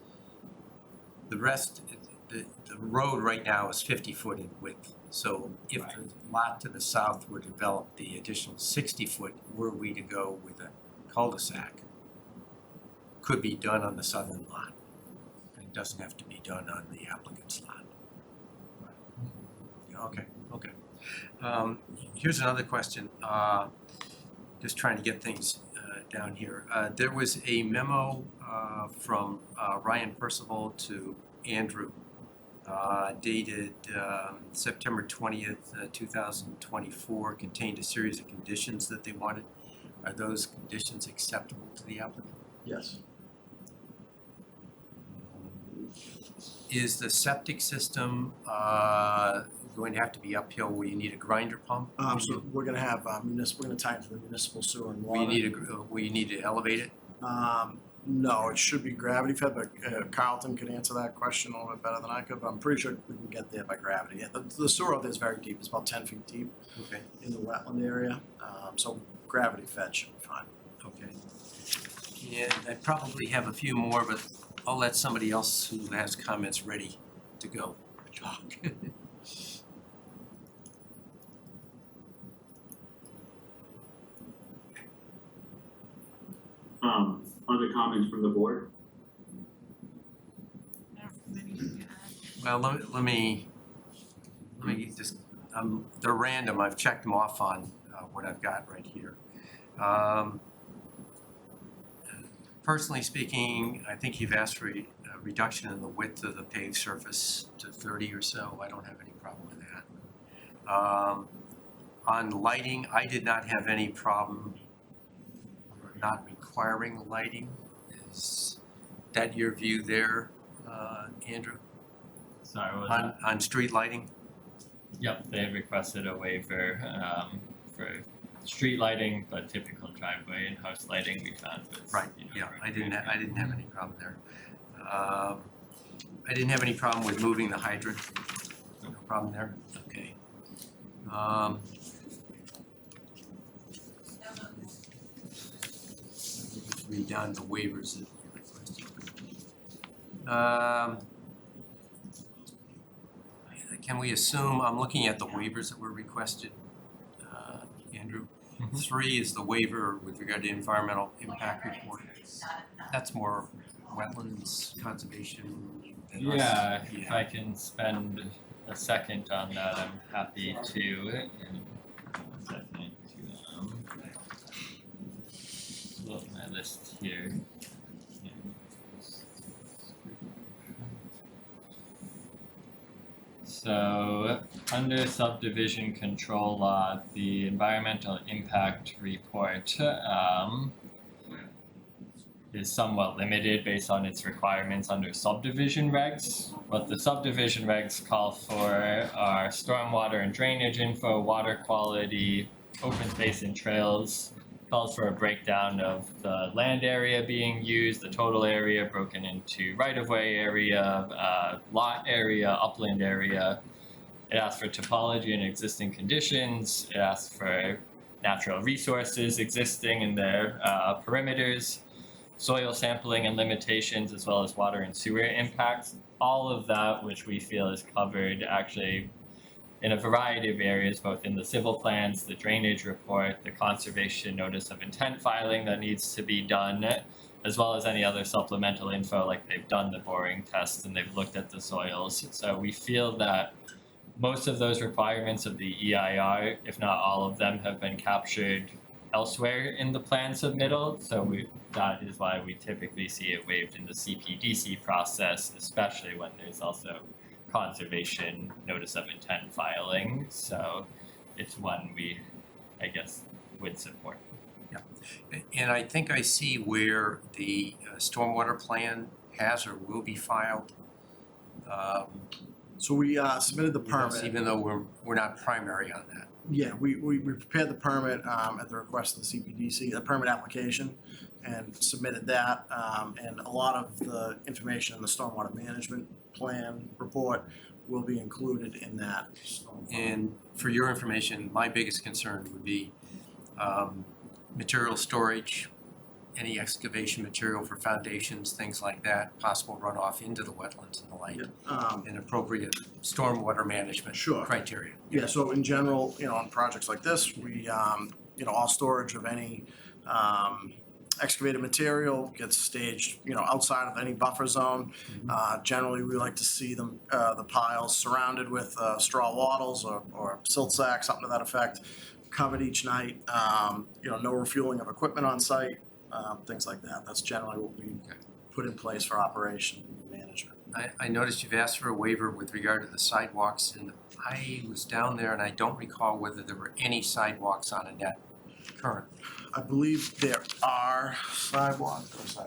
Speaker 7: the rest, the road right now is 50-foot in width. So if
Speaker 2: Right.
Speaker 7: the lot to the south were developed, the additional 60-foot, were we to go with a cul-de-sac, could be done on the southern lot. It doesn't have to be done on the applicant's lot. Okay. Here's another question. Just trying to get things down here. There was a memo from Ryan Percival to Andrew dated September 20th, 2024, contained a series of conditions that they wanted. Are those conditions acceptable to the applicant?
Speaker 11: Yes.
Speaker 7: Is the septic system going to have to be uphill where you need a grinder pump?
Speaker 11: So we're gonna have we're gonna tie into the municipal sewer and
Speaker 7: Where
Speaker 11: water.
Speaker 7: you need to elevate it?
Speaker 11: No, it should be gravity fed, but Carlton could answer that question a little bit better than I could, but I'm pretty sure we can get there by gravity. Yeah, the sewer out there is very deep, it's about 10 feet deep
Speaker 7: Okay.
Speaker 11: in the wetland area, so gravity fed should be fine.
Speaker 7: Okay. And I probably have a few more, but I'll let somebody else who has comments ready to go talk.
Speaker 1: Other comments from the board?
Speaker 7: Well, let me just, they're random, I've checked them off on what I've got right here. Personally speaking, I think you've asked for a reduction in the width of the paved surface to 30 or so. I don't have any problem with that. On lighting, I did not have any problem not requiring lighting. Is that your view there, Andrew?
Speaker 2: Sorry, what was that?
Speaker 7: On street lighting?
Speaker 2: Yep, they requested a waiver for street lighting, but typical driveway and house lighting we found was,
Speaker 7: Right,
Speaker 2: you know,
Speaker 7: yeah, I
Speaker 2: recommended.
Speaker 7: didn't have any problem there. I didn't have any problem with moving the hydrant, no problem there, okay. Read down the waivers that you requested. Can we assume, I'm looking at the waivers that were requested, Andrew.
Speaker 2: Mhm.
Speaker 7: 3 is the waiver with regard to environmental impact report. That's more wetlands conservation than us.
Speaker 2: Yeah, if I can spend a second on that, I'm happy to. And 1 second to pull up my list here. So, under subdivision control law, the environmental impact report, is somewhat limited based on its requirements under subdivision regs. What the subdivision regs call for are stormwater and drainage info, water quality, open space and trails. Calls for a breakdown of the land area being used, the total area broken into right-of-way area, lot area, upland area. It asks for topology and existing conditions. It asks for natural resources existing in their perimeters, soil sampling and limitations, as well as water and sewer impacts. All of that, which we feel is covered actually in a variety of areas, both in the civil plans, the drainage report, the conservation notice of intent filing that needs to be done, as well as any other supplemental info, like they've done the boring test and they've looked at the soils. So we feel that most of those requirements of the EIR, if not all of them, have been captured elsewhere in the plan submittal. So that is why we typically see it waived in the CPDC process, especially when there's also conservation notice of intent filing. So it's one we, I guess, would support.
Speaker 7: And I think I see where the stormwater plan has or will be filed.
Speaker 11: So we submitted the
Speaker 7: Yes,
Speaker 11: permit.
Speaker 7: even though we're not primary on that.
Speaker 11: Yeah, we prepared the permit at the request of the CPDC, the permit application, and submitted that. And a lot of the information in the stormwater management plan report will be included in that.
Speaker 7: And for your information, my biggest concern would be material storage, any excavation material for foundations, things like that, possible runoff into the wetlands and the like, and appropriate stormwater management
Speaker 11: Sure.
Speaker 7: criteria.
Speaker 11: Yeah, so in general, on projects like this, we, all storage of any excavated material gets staged, outside of any buffer zone. Generally, we like to see them, the piles surrounded with straw wattles or silt sacks, something to that effect, covered each night. No refueling of equipment on site, things like that. That's generally what we put in place for operation management.
Speaker 7: I noticed you've asked for a waiver with regard to the sidewalks, and I was down there and I don't recall whether there were any sidewalks on it yet current.
Speaker 11: I believe there are sidewalks.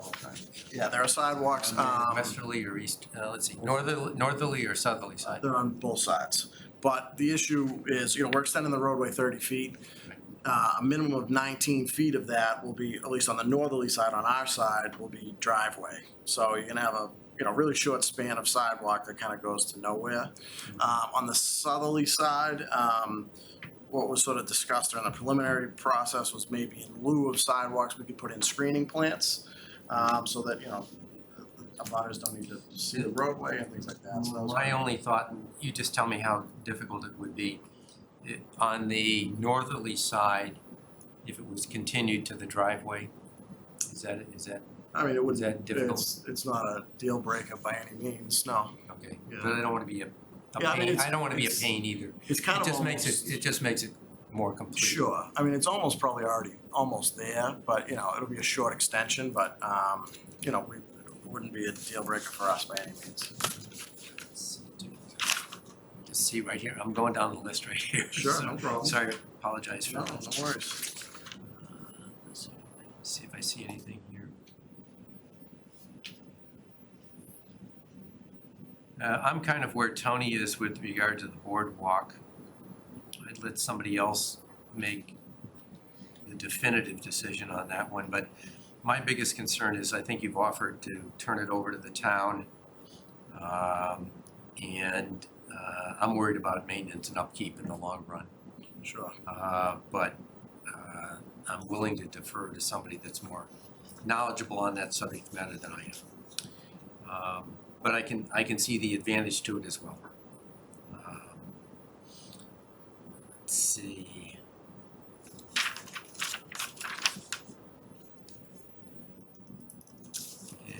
Speaker 11: Yeah, there are sidewalks.
Speaker 7: Westerly or east, let's see, northerly or southerly side?
Speaker 11: They're on both sides. But the issue is, we're extending the roadway 30 feet. A minimum of 19 feet of that will be, at least on the northerly side, on our side, will be driveway. So you're gonna have a, really short span of sidewalk that kind of goes to nowhere. On the southerly side, what was sort of discussed during the preliminary process was maybe in lieu of sidewalks, we could put in screening plants, so that, abutters don't need to see the roadway and things like that. So
Speaker 7: My only thought, and you just tell me how difficult it would be, on the northerly side, if it was continued to the driveway, is that
Speaker 11: I mean, it would,
Speaker 7: is that difficult?
Speaker 11: it's not a deal breaker by any means, no.
Speaker 7: Okay,
Speaker 11: Yeah.
Speaker 7: but I don't want to be a
Speaker 11: Yeah, I mean,
Speaker 7: pain,
Speaker 11: it's-
Speaker 7: I don't want to be a
Speaker 11: it's-
Speaker 7: pain either.
Speaker 11: It's kind
Speaker 7: It
Speaker 11: of
Speaker 7: just makes
Speaker 11: almost-
Speaker 7: it just makes it more complete.
Speaker 11: Sure, I mean, it's almost probably already almost there, but, it'll be a short extension, but, it wouldn't be a deal breaker for us by any means.
Speaker 7: Just see right here, I'm going down the list right here.
Speaker 11: Sure,
Speaker 7: so
Speaker 11: no problem.
Speaker 7: Sorry, apologize for
Speaker 11: No,
Speaker 7: that.
Speaker 11: no worries.
Speaker 7: Let's see if I see anything here. I'm kind of where Tony is with regard to the boardwalk. I'd let somebody else make the definitive decision on that one, but my biggest concern is I think you've offered to turn it over to the town. And I'm worried about maintenance and upkeep in the long run.
Speaker 11: Sure.
Speaker 7: But I'm willing to defer to somebody that's more knowledgeable on that subject matter than I am. But I can see the advantage to it as well. Let's see.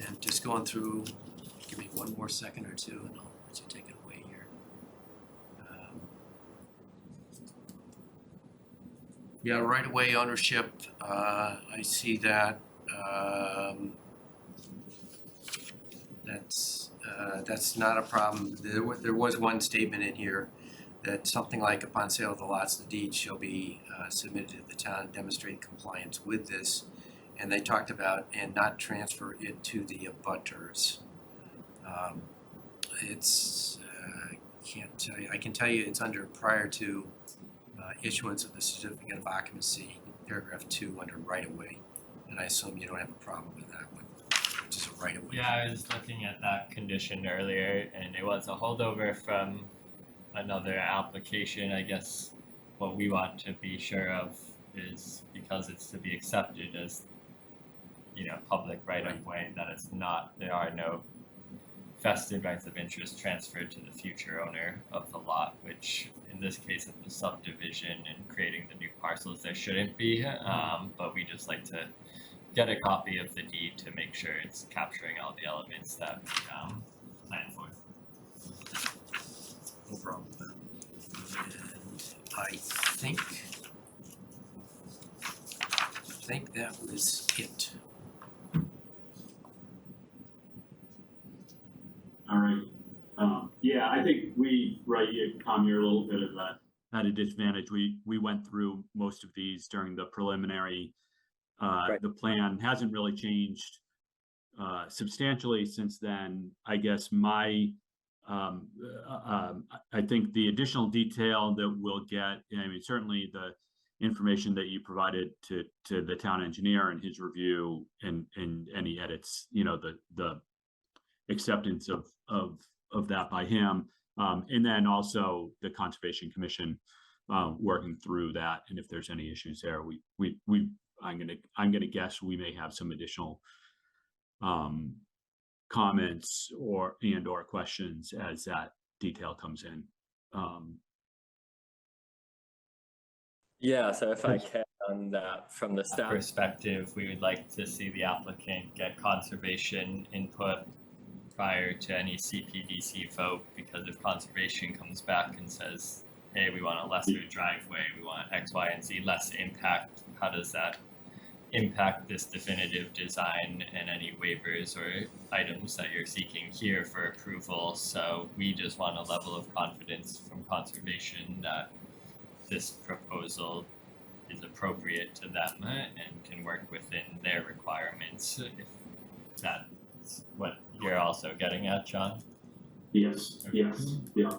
Speaker 7: And just going through, give me one more second or two and I'll let you take it away here. Yeah, right-of-way ownership, I see that. That's not a problem. There was one statement in here that something like upon sale of the lots, the deed shall be submitted to the town and demonstrate compliance with this. And they talked about and not transfer it to the abutters. Can't tell you, I can tell you it's under prior to issuance of the certificate of occupancy, paragraph 2 under right of way. And I assume you don't have a problem with that one, which is a right of way.
Speaker 2: Yeah, I was looking at that condition earlier, and it was a holdover from another application. I guess what we want to be sure of is, because it's to be accepted as, public right of way, that there are no vested rights of interest transferred to the future owner of the lot, which in this case of the subdivision and creating the new parcels, there shouldn't be. But we just like to get a copy of the deed to make sure it's capturing all the elements that we plan for.
Speaker 7: No problem with that. And I think that was it.
Speaker 1: All right. Yeah, I think Tom, you're a little bit of that.
Speaker 4: At a disadvantage, we went through most of these during the preliminary. The plan hasn't really changed substantially since then. I guess I think the additional detail that we'll get, certainly the information that you provided to the town engineer and his review and any edits, the acceptance of that by him, and then also the Conservation Commission working through that, and if there's any issues there, I'm gonna guess we may have some additional comments or questions as that detail comes in.
Speaker 2: Yeah, so if I can, on that, from the staff perspective, we would like to see the applicant get conservation input prior to any CPDC vote, because if conservation comes back and says, hey, we want a lesser driveway, we want X, Y, and Z, less impact, how does that impact this definitive design and any waivers or items that you're seeking here for approval? So we just want a level of confidence from conservation that this proposal is appropriate to them and can work within their requirements, if that's what you're also getting at, John.
Speaker 1: Yes, yes, yeah.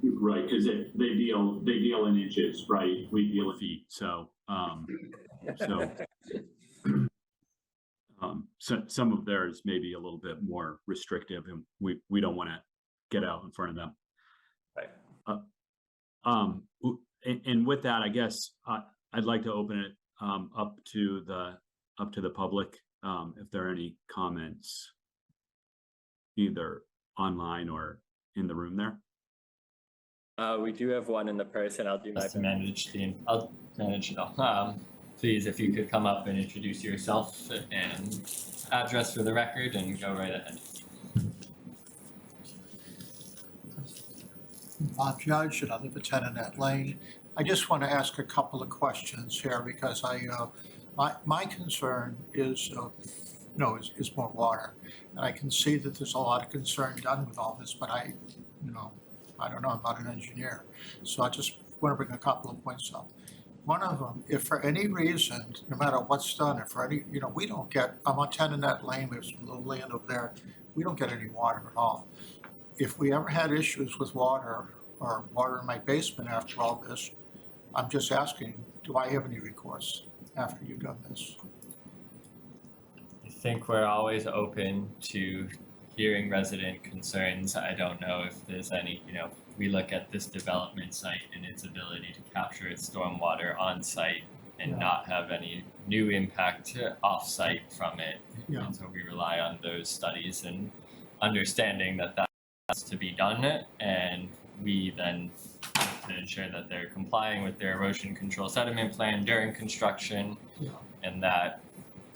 Speaker 1: Right, because they deal in inches, right? We deal in
Speaker 4: feet, so some of theirs may be a little bit more restrictive, and we don't want to get out in front of them.
Speaker 2: Right.
Speaker 4: And with that, I guess I'd like to open it up to the public, if there are any comments, either online or in the room there.
Speaker 2: We do have one in the person. I'll do my best to manage it all. Please, if you could come up and introduce yourself and address for the record, and go right ahead.
Speaker 13: Bob Judge, and I live at 10 Annette Lane. I just want to ask a couple of questions here, because my concern is more water, and I can see that there's a lot of concern done with all this, but I don't know, I'm not an engineer, so I just want to bring a couple of points up. One of them, if for any reason, no matter what's done, if for any, we don't get, I'm on 10 Annette Lane, we have some little land over there, we don't get any water at all. If we ever had issues with water, or water in my basement after all this, I'm just asking, do I have any recourse after you've done this?
Speaker 2: I think we're always open to hearing resident concerns. I don't know if there's any, we look at this development site and its ability to capture its stormwater on site and not have any new impact off site from it.
Speaker 13: Yeah.
Speaker 2: And so we rely on those studies and understanding that that's to be done, and we then to ensure that they're complying with their erosion control sediment plan during construction, and that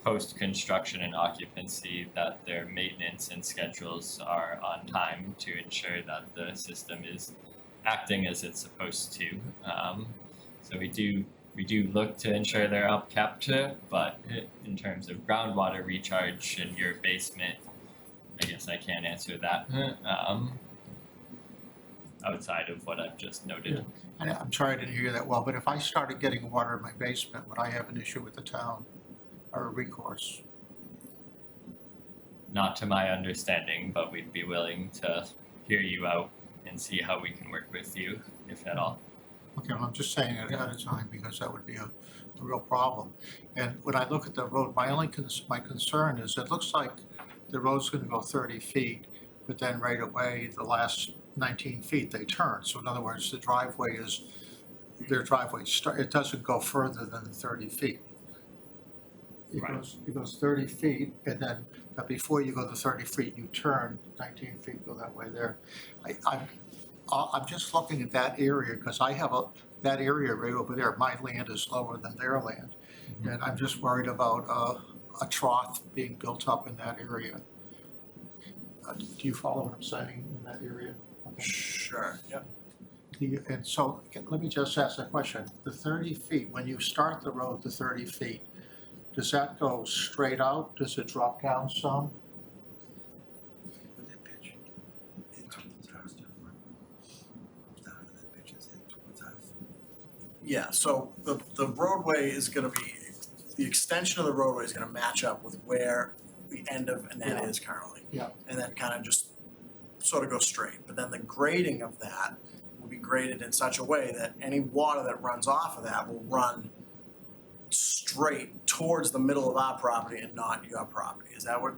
Speaker 2: post-construction and occupancy, that their maintenance and schedules are on time to ensure that the system is acting as it's supposed to. So we do look to ensure they're upkept, but in terms of groundwater recharge in your basement, I guess I can't answer that. outside of what I've just noted.
Speaker 13: I'm sorry I didn't hear that well, but if I started getting water in my basement, would I have an issue with the town or a recourse?
Speaker 2: Not to my understanding, but we'd be willing to hear you out and see how we can work with you, if at all.
Speaker 13: Okay, well, I'm just saying it ahead of time because that would be a real problem. And when I look at the road, my concern is it looks like the road's gonna go 30 feet, but then right away, the last 19 feet, they turn. So in other words, their driveway it doesn't go further than 30 feet.
Speaker 2: Right.
Speaker 13: It goes 30 feet, and then, but before you go to 30 feet, you turn 19 feet, go that way there. I'm just looking at that area, because I have that area right over there, my land is lower than their land. And I'm just worried about a trough being built up in that area. Do you follow what I'm saying in that area? Okay.
Speaker 11: Sure, yeah.
Speaker 13: And so, let me just ask a question. The 30 feet, when you start the road to 30 feet, does that go straight out? Does it drop down some?
Speaker 11: Yeah, so the roadway is gonna be, the extension of the roadway is gonna match up with where the end of Annette is currently.
Speaker 13: Yeah.
Speaker 11: And then kind of just sort of go straight, but then the grading of that will be graded in such a way that any water that runs off of that will run straight towards the middle of our property and not your property. Is that what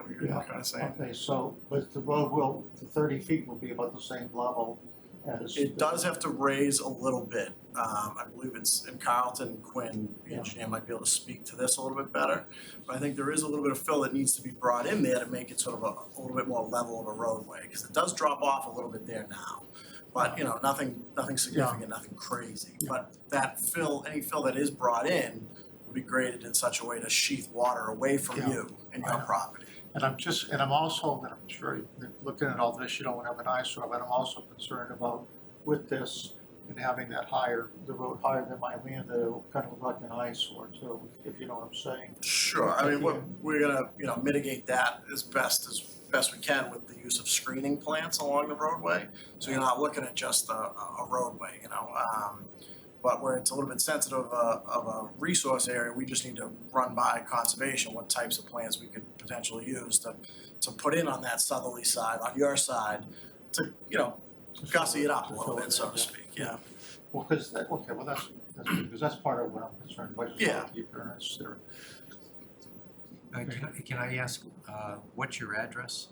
Speaker 11: you're kind of saying?
Speaker 13: Okay, so, but the road the 30 feet will be about the same level as.
Speaker 11: It does have to raise a little bit. I believe it's in Carlton, Quinn, the engineer, might be able to speak to this a little bit better. But I think there is a little bit of fill that needs to be brought in there to make it sort of a little bit more level of a roadway, because it does drop off a little bit there now. But, nothing significant, nothing crazy. But that fill, any fill that is brought in will be graded in such a way to sheath water away from you and your property.
Speaker 13: And I'm also, and I'm sure looking at all this, you don't want to have an eyesore, but I'm also concerned about with this and having that the road higher than my land, that it'll kind of look like an eyesore too, if you know what I'm saying.
Speaker 11: Sure, I mean, we're gonna, mitigate that as best we can with the use of screening plants along the roadway. So you're not looking at just a roadway, but where it's a little bit sensitive of a resource area, we just need to run by conservation what types of plants we could potentially use to put in on that southerly side, on your side, to, gussy it up a little bit, so to speak, yeah.
Speaker 13: Well, because, that's good, because that's part of what I'm concerned about.
Speaker 11: Yeah.
Speaker 13: The appearance there.
Speaker 7: Can I ask, what's your address?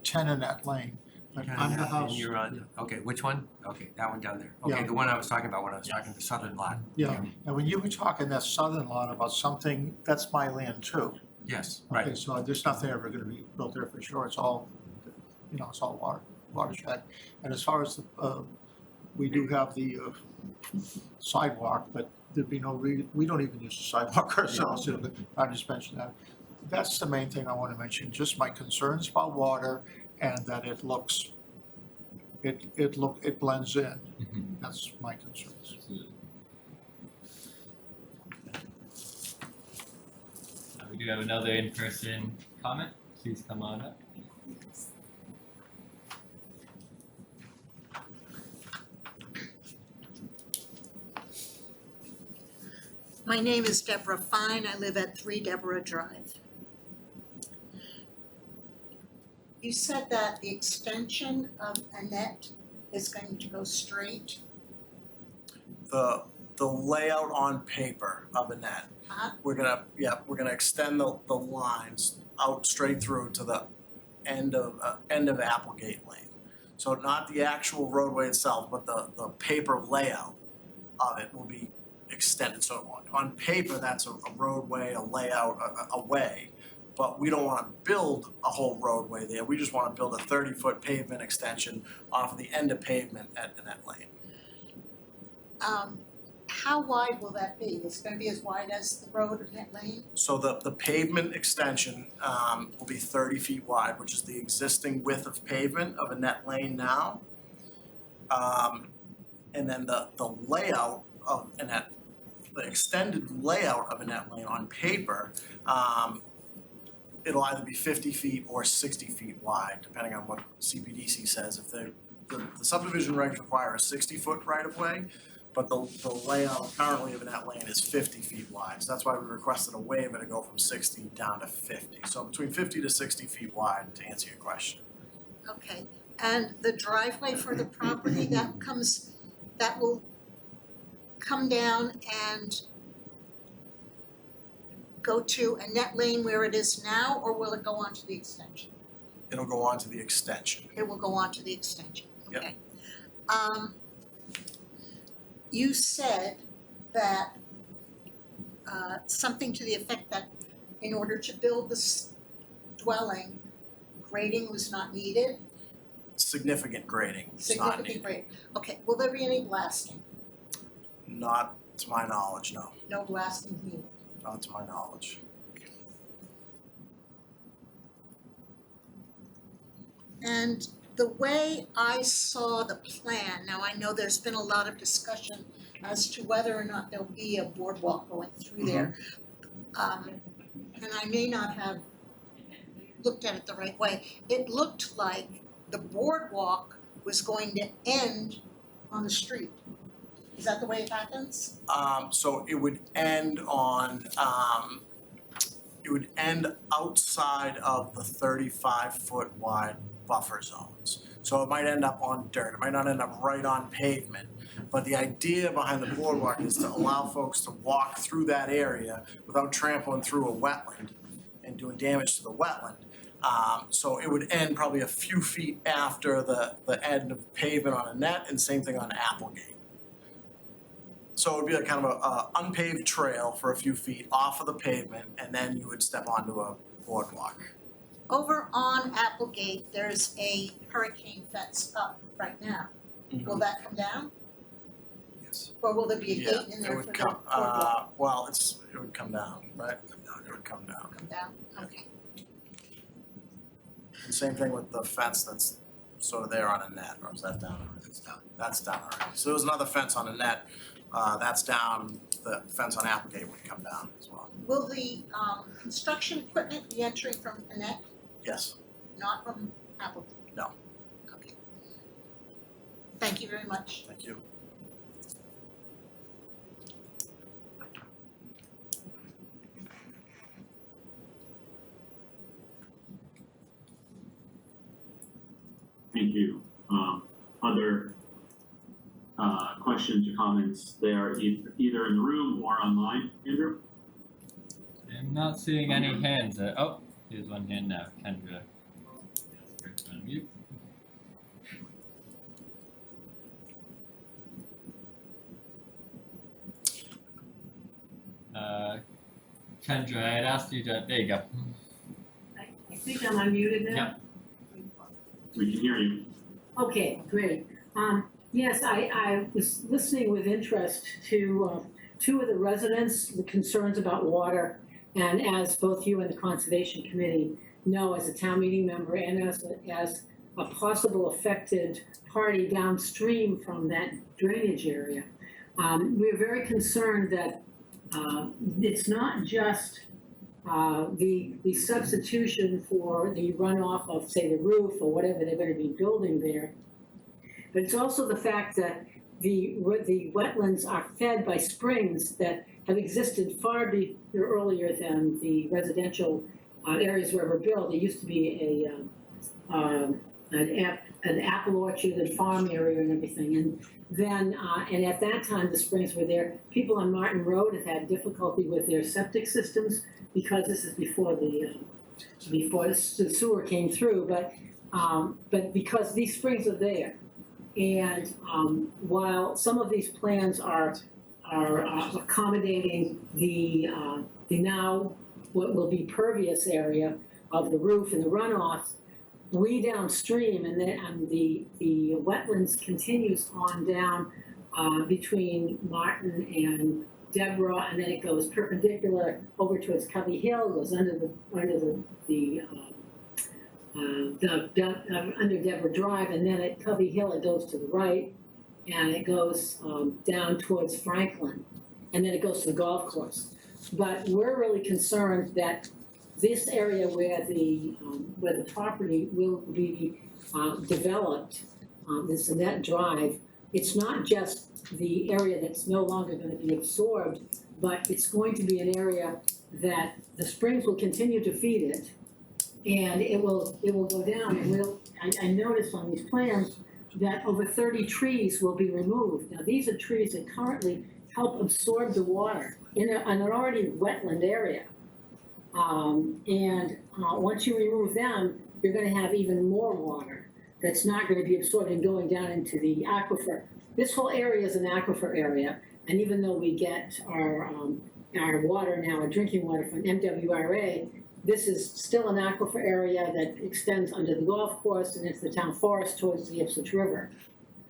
Speaker 13: 10 Annette Lane, but I'm the house.
Speaker 7: And you're on, okay, which one? Okay, that one down there. Okay,
Speaker 13: Yeah.
Speaker 7: the one I was talking about when I was talking the southern lot.
Speaker 13: Yeah, and when you were talking that southern lot about something, that's my land too.
Speaker 7: Yes,
Speaker 13: Okay,
Speaker 7: right.
Speaker 13: so there's nothing ever gonna be built there for sure, it's all, it's all watershed. And as far as we do have the sidewalk, but there'd be no, we don't even use the sidewalk ourselves, I just mentioned that. That's the main thing I wanna mention, just my concerns about water and that it looks, it blends in, that's my concerns.
Speaker 2: We do have another in-person comment. Please come on up.
Speaker 14: My name is Deborah Fine. I live at 3 Deborah Drive. You said that the extension of Annette is going to go straight.
Speaker 11: The layout on paper of Annette, we're gonna extend the lines out straight through to the end of Applegate Lane. So not the actual roadway itself, but the paper layout of it will be extended. So on paper, that's a roadway, a layout, a way. But we don't wanna build a whole roadway there. We just wanna build a 30-foot pavement extension off of the end of pavement at Annette Lane.
Speaker 14: How wide will that be? It's gonna be as wide as the road in that lane?
Speaker 11: So the pavement extension will be 30 feet wide, which is the existing width of pavement of Annette Lane now. And then the layout of Annette, the extended layout of Annette Lane on paper, it'll either be 50 feet or 60 feet wide, depending on what CPDC says. If they the subdivision regs require a 60-foot right-of-way, but the layout currently of that lane is 50 feet wide. So that's why we requested a waiver to go from 60 down to 50. So between 50 to 60 feet wide, to answer your question.
Speaker 14: Okay, and the driveway for the property that will come down and go to Annette Lane where it is now, or will it go on to the extension?
Speaker 11: It'll go on to the extension.
Speaker 14: It will go on to the extension,
Speaker 11: Yep.
Speaker 14: okay. You said that, something to the effect that in order to build this dwelling, grading was not needed?
Speaker 11: Significant grading is not
Speaker 14: Significant
Speaker 11: needed.
Speaker 14: grade, okay, will there be any blasting?
Speaker 11: Not to my knowledge, no.
Speaker 14: No blasting needed?
Speaker 11: Not to my knowledge.
Speaker 14: And the way I saw the plan, now I know there's been a lot of discussion as to whether or not there'll be a boardwalk going through there. And I may not have looked at it the right way. It looked like the boardwalk was going to end on the street. Is that the way it happens?
Speaker 11: So it would end on, it would end outside of the 35-foot wide buffer zones. So it might end up on dirt, it might not end up right on pavement. But the idea behind the boardwalk is to allow folks to walk through that area without trampling through a wetland and doing damage to the wetland. So it would end probably a few feet after the end of pavement on Annette, and same thing on Applegate. So it would be a kind of a unpaved trail for a few feet off of the pavement, and then you would step onto a boardwalk.
Speaker 14: Over on Applegate, there's a hurricane fence up right now. Will that come down?
Speaker 11: Yes.
Speaker 14: Or will there be a
Speaker 11: Yeah,
Speaker 14: gate in
Speaker 11: it
Speaker 14: there
Speaker 11: would
Speaker 14: for the
Speaker 11: come,
Speaker 14: boardwalk?
Speaker 11: well, it would come down, right? It would come down.
Speaker 14: Come down, okay.
Speaker 11: And same thing with the fence that's sort of there on Annette, or is that down already? That's down already. So there was another fence on Annette, that's down, the fence on Applegate would come down as well.
Speaker 14: Will the construction equipment be entering from Annette,
Speaker 11: Yes.
Speaker 14: not from Applegate?
Speaker 11: No.
Speaker 14: Okay. Thank you very much.
Speaker 11: Thank you.
Speaker 1: Thank you. Other questions or comments there, either in the room or online, Andrew?
Speaker 2: I'm not seeing any hands. Oh, here's one hand now. Kendra. Unmute. Kendra, I had asked you to. There you go.
Speaker 15: I think I'm unmuted now?
Speaker 2: Yep.
Speaker 1: We can hear you.
Speaker 15: Okay, great. Yes, I was listening with interest to two of the residents, the concerns about water. And as both you and the Conservation Committee know, as a town meeting member and as a possible affected party downstream from that drainage area, we're very concerned that it's not just the substitution for the runoff of, say, the roof or whatever they're going to be building there, but it's also the fact that the wetlands are fed by springs that have existed far earlier than the residential areas were ever built. There used to be an apple orchard and farm area and everything, and then and at that time the springs were there. People on Martin Road have had difficulty with their septic systems because this is before the sewer came through, but because these springs are there, and while some of these plans are accommodating the now what will be pervious area of the roof and the runoff, way downstream, and then the wetlands continues on down between Martin and Deborah, and then it goes perpendicular over towards Covey Hill, goes under Deborah Drive, and then at Covey Hill it goes to the right, and it goes down towards Franklin, and then it goes to the golf course. But we're really concerned that this area where the property will be developed this Annette Drive, it's not just the area that's no longer gonna be absorbed, but it's going to be an area that the springs will continue to feed it. And it will go down, and I noticed on these plans that over 30 trees will be removed. Now, these are trees that currently help absorb the water in an already wetland area. Once you remove them, you're gonna have even more water that's not gonna be absorbed and going down into the aquifer. This whole area is an aquifer area, and even though we get our water now, our drinking water from MWRA, this is still an aquifer area that extends under the golf course and into the town forest towards the Ipswich River.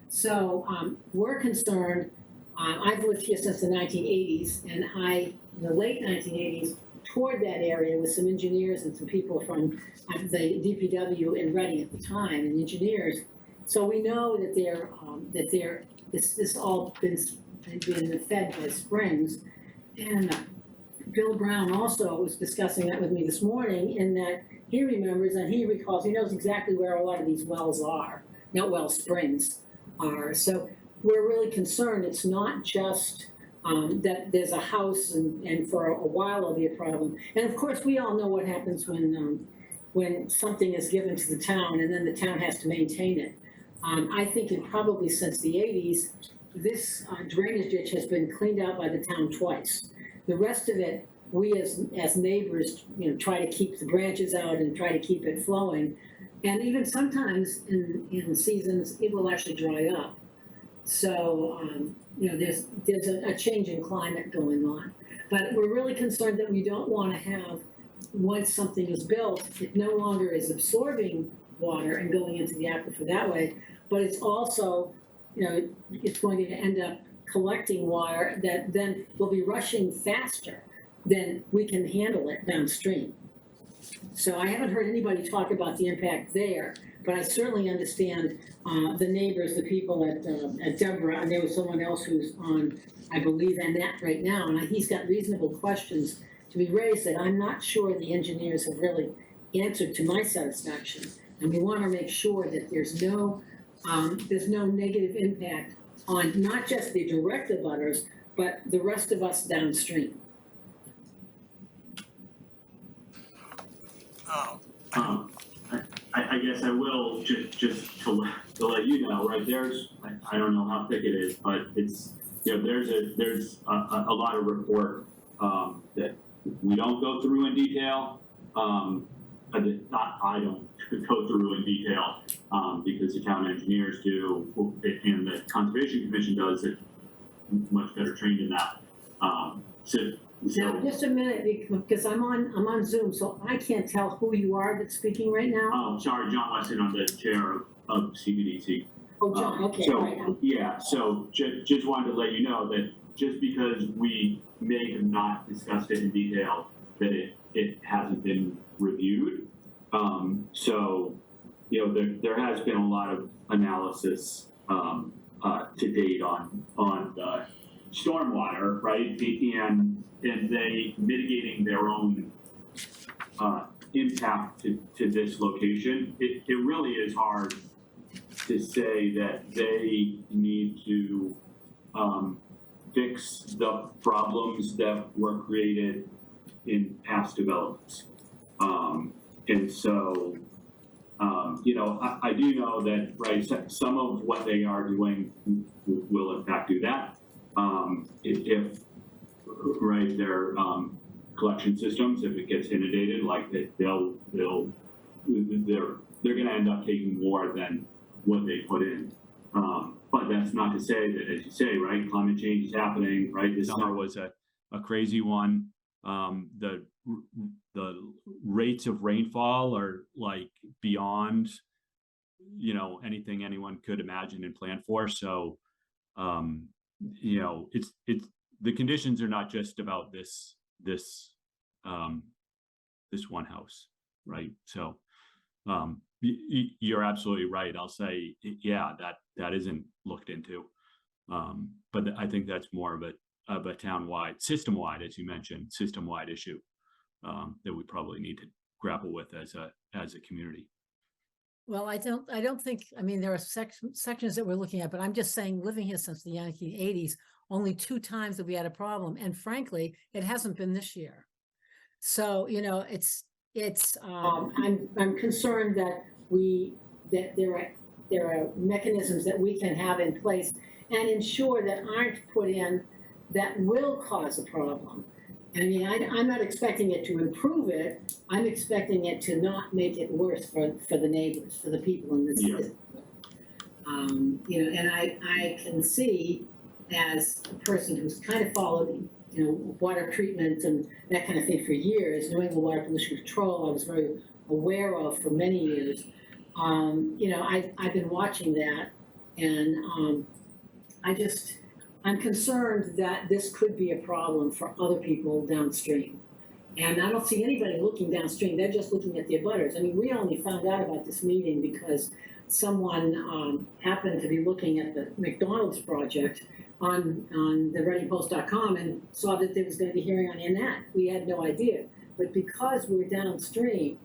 Speaker 15: So we're concerned, I've lived here since the 1980s, and in the late 1980s, toured that area with some engineers and some people from the DPW in Reading at the time, and engineers. So we know that this all been fed by springs. And Bill Brown also was discussing that with me this morning, in that he remembers and he recalls, he knows exactly where a lot of these wells are, springs are. So we're really concerned it's not just that there's a house and for a while there'll be a problem. And of course, we all know what happens when something is given to the town and then the town has to maintain it. I think it probably since the 80s, this drainage ditch has been cleaned out by the town twice. The rest of it, we as neighbors, try to keep the branches out and try to keep it flowing. And even sometimes in seasons, it will actually dry up. So, there's a change in climate going on. But we're really concerned that we don't want to have, once something is built, it no longer is absorbing water and going into the aquifer that way, but it's also, it's going to end up collecting water that then will be rushing faster than we can handle it downstream. So I haven't heard anybody talk about the impact there, but I certainly understand the neighbors, the people at Deborah, and there was someone else who's on, I believe, Annette right now, and he's got reasonable questions to be raised that I'm not sure the engineers have really answered to my satisfaction. And we want to make sure that there's no negative impact on not just the direct abutters, but the rest of us downstream.
Speaker 1: I guess I will just to let you know, right? There's I don't know how thick it is, but it's there's a lot of report that we don't go through in detail. I don't go through in detail because the town engineers do, and the Conservation Commission does it much better trained in that.
Speaker 15: Now, just a minute, because I'm on Zoom, so I can't tell who you are that's speaking right now.
Speaker 1: Oh, sorry, John Weston, I'm the chair of Cpdc.
Speaker 15: Oh, John, okay,
Speaker 1: so,
Speaker 15: right.
Speaker 1: Yeah, so just wanted to let you know that just because we may have not discussed it in detail, that it hasn't been reviewed. So, there has been a lot of analysis to date on the stormwater, right? And they mitigating their own impact to this location. It really is hard to say that they need to fix the problems that were created in past developments. And so, I do know that, right, some of what they are doing will in fact do that. If right, their collection systems, if it gets inundated, like they're gonna end up taking more than what they put in. But that's not to say that, as you say, right, climate change is happening, right?
Speaker 4: This summer was a crazy one. The rates of rainfall are like beyond, anything anyone could imagine and plan for. So, it's the conditions are not just about this one house, right? So, you're absolutely right. I'll say, yeah, that isn't looked into, but I think that's more of a town-wide, system-wide, as you mentioned, system-wide issue that we probably need to grapple with as a community.
Speaker 16: Well, I don't think, I mean, there are sections that we're looking at, but I'm just saying, living here since the 1980s, only 2 times that we had a problem. And frankly, it hasn't been this year. So, you know, it's,
Speaker 15: I'm concerned that there are mechanisms that we can have in place and ensure that aren't put in that will cause a problem. I mean, I'm not expecting it to improve it. I'm expecting it to not make it worse for the neighbors, for the people in this city. You know, and I can see, as a person who's kind of followed, you know, water treatment and that kind of thing for years, New England Water Pollution Control, I was very aware of for many years. You know, I've been watching that, and I'm concerned that this could be a problem for other people downstream. And I don't see anybody looking downstream, they're just looking at the abutters. I mean, we only found out about this meeting because someone happened to be looking at the McDonald's project on the ReadingPost.com and saw that there was going to be a hearing on that. We had no idea. But because we're downstream,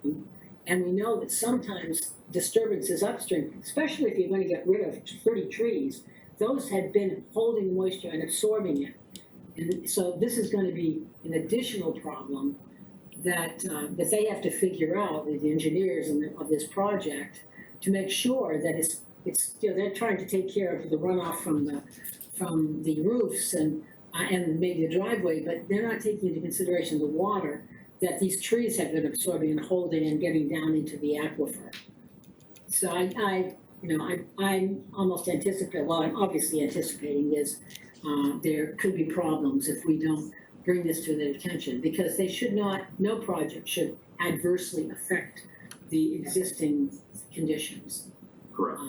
Speaker 15: and we know that sometimes disturbances upstream, especially if you're going to get rid of 30 trees, those had been holding moisture and absorbing it. And so this is going to be an additional problem that they have to figure out, the engineers of this project, to make sure that it's you know, they're trying to take care of the runoff from the roofs and maybe the driveway, but they're not taking into consideration the water that these trees have been absorbing and holding and getting down into the aquifer. So I'm almost anticipating, well, I'm obviously anticipating this, there could be problems if we don't bring this to their attention, because no project should adversely affect the existing conditions.
Speaker 1: Correct.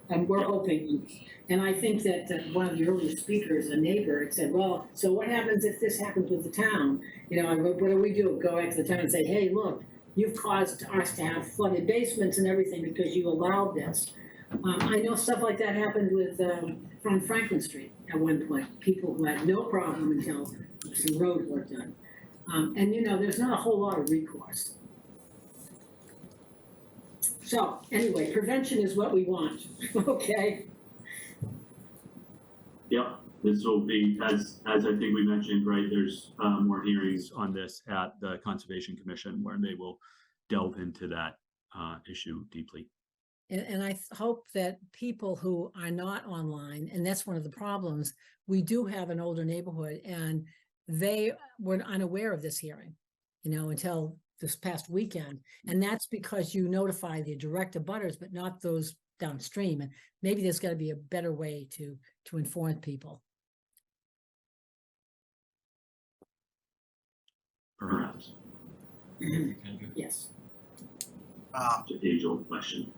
Speaker 15: And we're hoping, and I think that one of the earlier speakers, a neighbor, had said, well, so what happens if this happens with the town? You know, what do we do? Go back to the town and say, hey, look, you've caused us to have flooded basements and everything because you allowed this. I know stuff like that happened with on Franklin Street at one point. People who had no problem until some road work done. And you know, there's not a whole lot of recourse. So anyway, prevention is what we want, okay?
Speaker 1: Yep, this will be, as I think we mentioned, right, there's more hearings
Speaker 4: on this at the Conservation Commission where they will delve into that issue deeply.
Speaker 16: and I hope that people who are not online, and that's one of the problems, we do have an older neighborhood and they were unaware of this hearing, you know, until this past weekend. And that's because you notify the direct abutters, but not those downstream. And maybe there's got to be a better way to inform people.
Speaker 1: perhaps.
Speaker 15: Yes.
Speaker 1: It's an age-old question.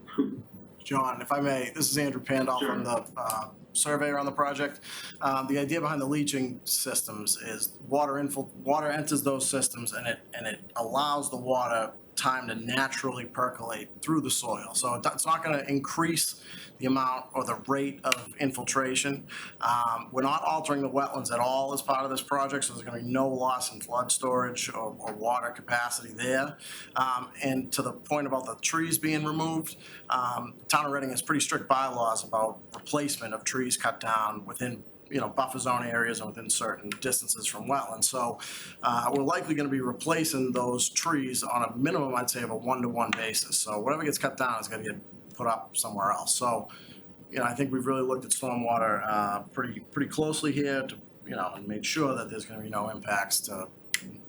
Speaker 11: John, if I may, this is Andrew Pandolf
Speaker 1: Sure.
Speaker 11: from the surveyor on the project. The idea behind the leaching systems is water enters those systems and it allows the water time to naturally percolate through the soil. So it's not going to increase the amount or the rate of infiltration. We're not altering the wetlands at all as part of this project, so there's going to be no loss in flood storage or water capacity there. And to the point about the trees being removed, the town of Reading has pretty strict bylaws about replacement of trees cut down within buffer zone areas and within certain distances from wetlands. So we're likely going to be replacing those trees on a minimum, I'd say, of a 1-to-1 basis. So whatever gets cut down is going to get put up somewhere else. So, I think we've really looked at stormwater pretty closely here to, and made sure that there's going to be no impacts to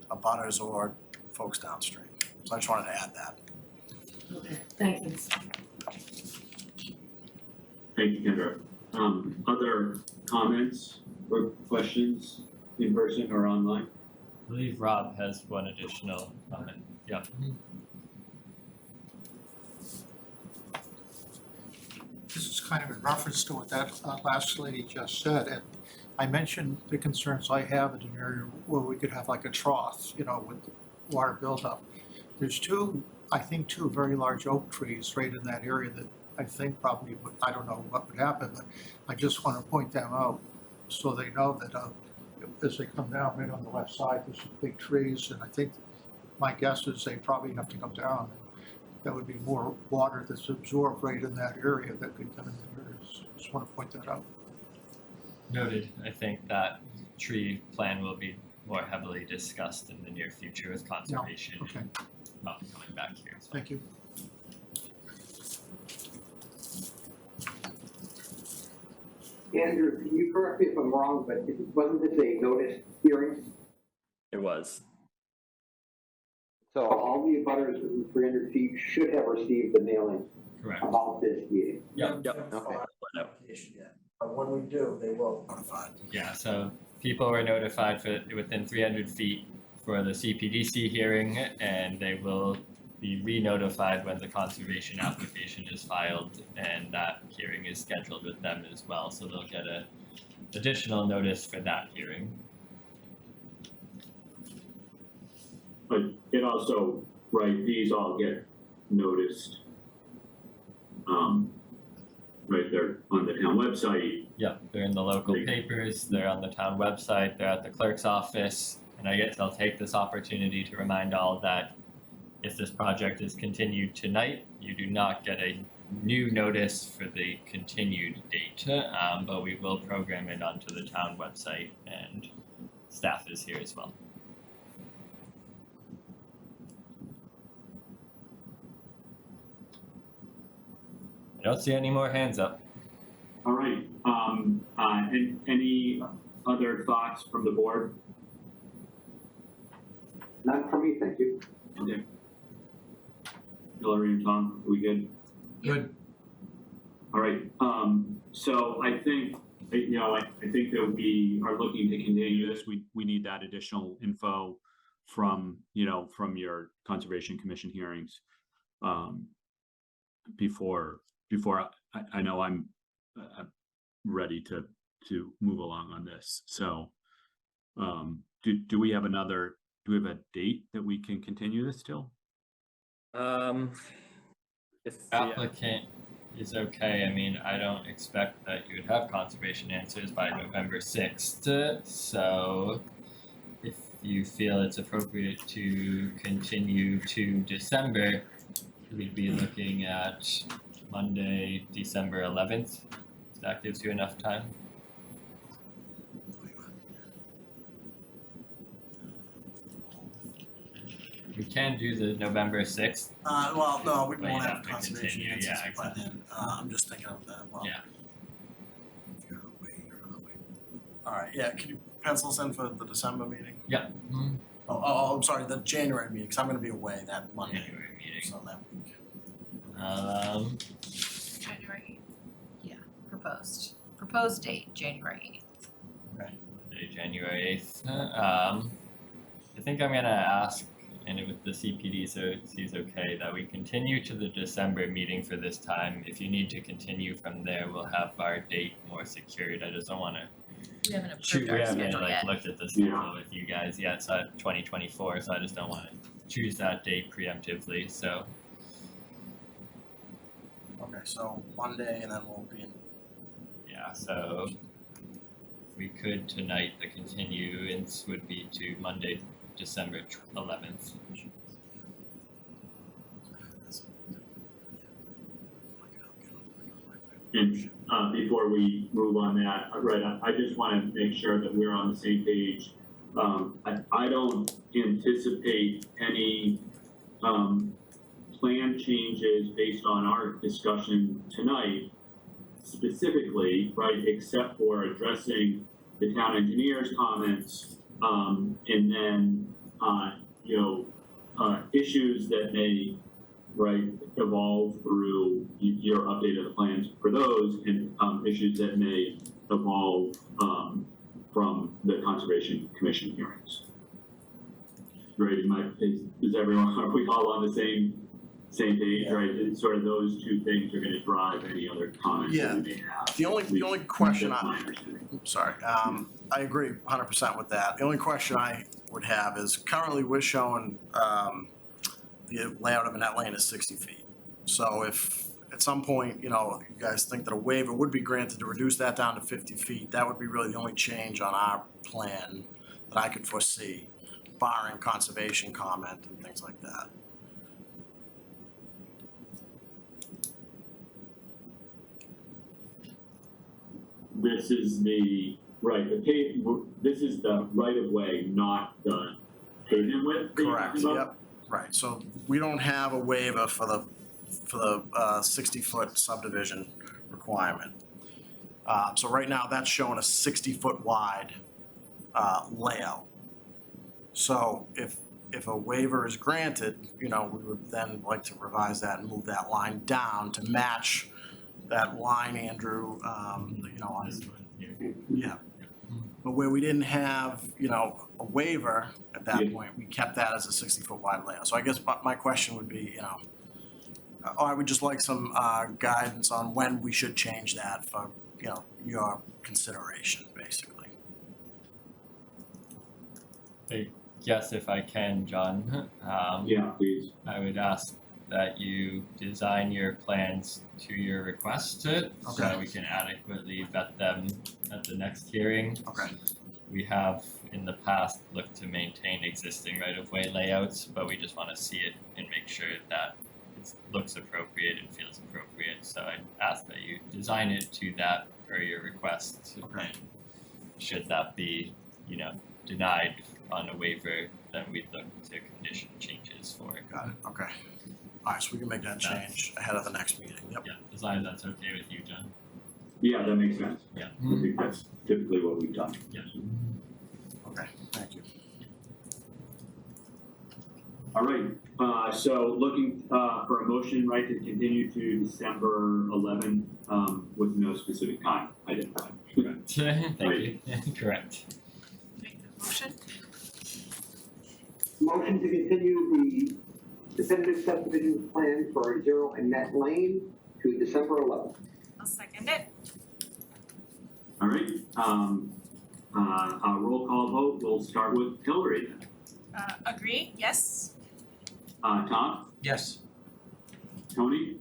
Speaker 11: abutters or folks downstream. So I just wanted to add that.
Speaker 15: Okay, thank you.
Speaker 1: Thank you, Kendra. Other comments or questions in person or online?
Speaker 2: I believe Rob has one additional comment. Yeah.
Speaker 13: This is kind of in reference to what that last lady just said, and I mentioned the concerns I have in an area where we could have like a trough, with water buildup. There's two very large oak trees right in that area that I think probably would, I don't know what would happen, but I just want to point them out so they know that as they come down right on the left side, there's some big trees, and I think my guess is they probably have to come down that would be more water that's absorbed right in that area that could come in there. Just want to point that out.
Speaker 2: Noted. I think that tree plan will be more heavily discussed in the near future with conservation.
Speaker 13: Okay,
Speaker 2: Not coming back here. So.
Speaker 13: thank you.
Speaker 10: Andrew, can you correct me if I'm wrong, but wasn't this a notice hearing?
Speaker 17: It was.
Speaker 10: So all the abutters within 300 feet should have received the mailing
Speaker 2: Correct.
Speaker 10: about this meeting.
Speaker 17: Yep.
Speaker 10: Okay.
Speaker 11: But when we do, they will notify.
Speaker 2: Yeah, so people were notified for within 300 feet for the CPDC hearing, and they will be re-notified when the conservation application is filed, and that hearing is scheduled with them as well, so they'll get a additional notice for that hearing.
Speaker 1: But it also, right, these all get noticed. Right, they're on the town website.
Speaker 2: Yep, they're in the local papers, they're on the town website, they're at the clerk's office, and I guess I'll take this opportunity to remind all that if this project is continued tonight, you do not get a new notice for the continued date, but we will program it onto the town website, and staff is here as well. I don't see any more hands up.
Speaker 1: All right, any other thoughts from the board?
Speaker 10: None for me, thank you.
Speaker 1: Okay. Hillary and Tom, are we good?
Speaker 4: Good.
Speaker 1: All right, so I think, I think that we are looking to continue this.
Speaker 4: We need that additional info from, from your Conservation Commission hearings. Before I know I'm ready to move along on this. So, do we have a date that we can continue this till?
Speaker 17: If
Speaker 2: Applicant is okay. I mean, I don't expect that you would have conservation answers by November 6th. So if you feel it's appropriate to continue to December, we'd be looking at Monday, December 11th. That gives you enough time. We can do the November 6th.
Speaker 11: Well, no, we
Speaker 2: but
Speaker 11: won't
Speaker 2: you
Speaker 11: have
Speaker 2: to
Speaker 11: conservation
Speaker 2: continue.
Speaker 11: answers
Speaker 2: Yeah,
Speaker 11: by
Speaker 2: exactly.
Speaker 11: then. I'm just thinking of that, well.
Speaker 2: Yeah.
Speaker 11: If you're away, you're away. All right, yeah, can you pencil us in for the December meeting?
Speaker 2: Yeah. Mm-hmm.
Speaker 11: Oh, I'm sorry, the January meeting, because I'm gonna be away that Monday.
Speaker 2: January meeting.
Speaker 11: So that week.
Speaker 8: January, yeah, proposed date, January 8th.
Speaker 2: Monday, January 8th. I think I'm gonna ask, and with the CPDC is okay, that we continue to the December meeting for this time. If you need to continue from there, we'll have our date more secured. I just don't wanna
Speaker 8: We haven't
Speaker 2: shoot,
Speaker 8: approved
Speaker 2: we
Speaker 8: our
Speaker 2: haven't
Speaker 8: schedule
Speaker 2: like
Speaker 8: yet.
Speaker 2: looked at the schedule with you guys yet, so 2024, so I just don't wanna choose that date preemptively, so.
Speaker 11: Okay, so Monday and then we'll be in.
Speaker 2: Yeah, so we could tonight, the continuance would be to Monday, December 11th.
Speaker 1: And before we move on that, right, I just want to make sure that we're on the same page. I don't anticipate any plan changes based on our discussion tonight specifically, right, except for addressing the town engineer's comments, and then, issues that may, right, evolve through your update of the plans for those, and issues that may evolve from the Conservation Commission hearings. Right, is everyone, are we all on the same page, right? It's sort of those two things are gonna drive any other comments that we may have.
Speaker 11: The only question
Speaker 1: That's my
Speaker 11: I
Speaker 1: understanding.
Speaker 11: I agree 100% with that. The only question I would have is currently we're showing the layout of a net lane is 60 feet. So if at some point, you guys think that a waiver would be granted to reduce that down to 50 feet, that would be really the only change on our plan that I could foresee, barring conservation comment and things like that.
Speaker 1: this is the, right, this is the right of way, not the pavement width. that you're
Speaker 11: Correct,
Speaker 1: talking about?
Speaker 11: yep, right, so we don't have a waiver for the 60-foot subdivision requirement. So right now, that's showing a 60-foot wide layout. So if a waiver is granted, we would then like to revise that and move that line down to match that line, Andrew, yeah. But where we didn't have, a waiver at that point, we kept that as a 60-foot wide layout. So I guess my question would be, I would just like some guidance on when we should change that for, your consideration, basically.
Speaker 2: Yes, if I can, John.
Speaker 1: Yeah, please.
Speaker 2: I would ask that you design your plans to your request so that we can adequately vet them at the next hearing.
Speaker 11: Okay.
Speaker 2: We have in the past looked to maintain existing right-of-way layouts, but we just want to see it and make sure that it looks appropriate and feels appropriate. So I ask that you design it to that per your request.
Speaker 11: Okay.
Speaker 2: And should that be, denied on a waiver, then we'd look to condition changes for it.
Speaker 11: Got it, okay. All right, so we can make that change ahead of the next meeting, yep.
Speaker 2: Yeah, as long as that's okay with you, John.
Speaker 1: Yeah, that makes sense.
Speaker 2: Yeah.
Speaker 1: I think that's typically what we've done.
Speaker 2: Yeah.
Speaker 11: Okay, thank you.
Speaker 1: All right, so looking for a motion, right, to continue to December 11, with no specific time identified.
Speaker 2: Correct. Thank you. Correct.
Speaker 9: Make the motion.
Speaker 10: Motion to continue the definitive subdivision plan for 0 and Net Lane to December 11th.
Speaker 9: I'll second it.
Speaker 1: All right, roll call vote, we'll start with Hillary then.
Speaker 9: Agree, yes.
Speaker 1: Tom,
Speaker 7: Yes.
Speaker 1: Tony,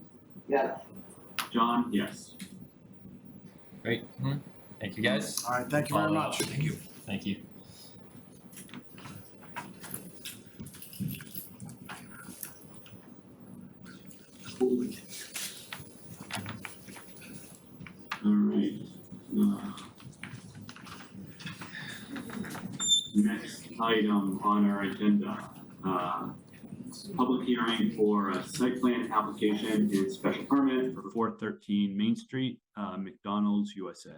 Speaker 10: Yes.
Speaker 1: John, yes.
Speaker 2: Great. Thank you, guys.
Speaker 11: All right, thank you very
Speaker 2: Follow
Speaker 11: much.
Speaker 2: up. Thank you. Thank you.
Speaker 1: All right. Next item on our agenda, public hearing for a site plan application and special permit
Speaker 4: For 413 Main Street, McDonald's, USA.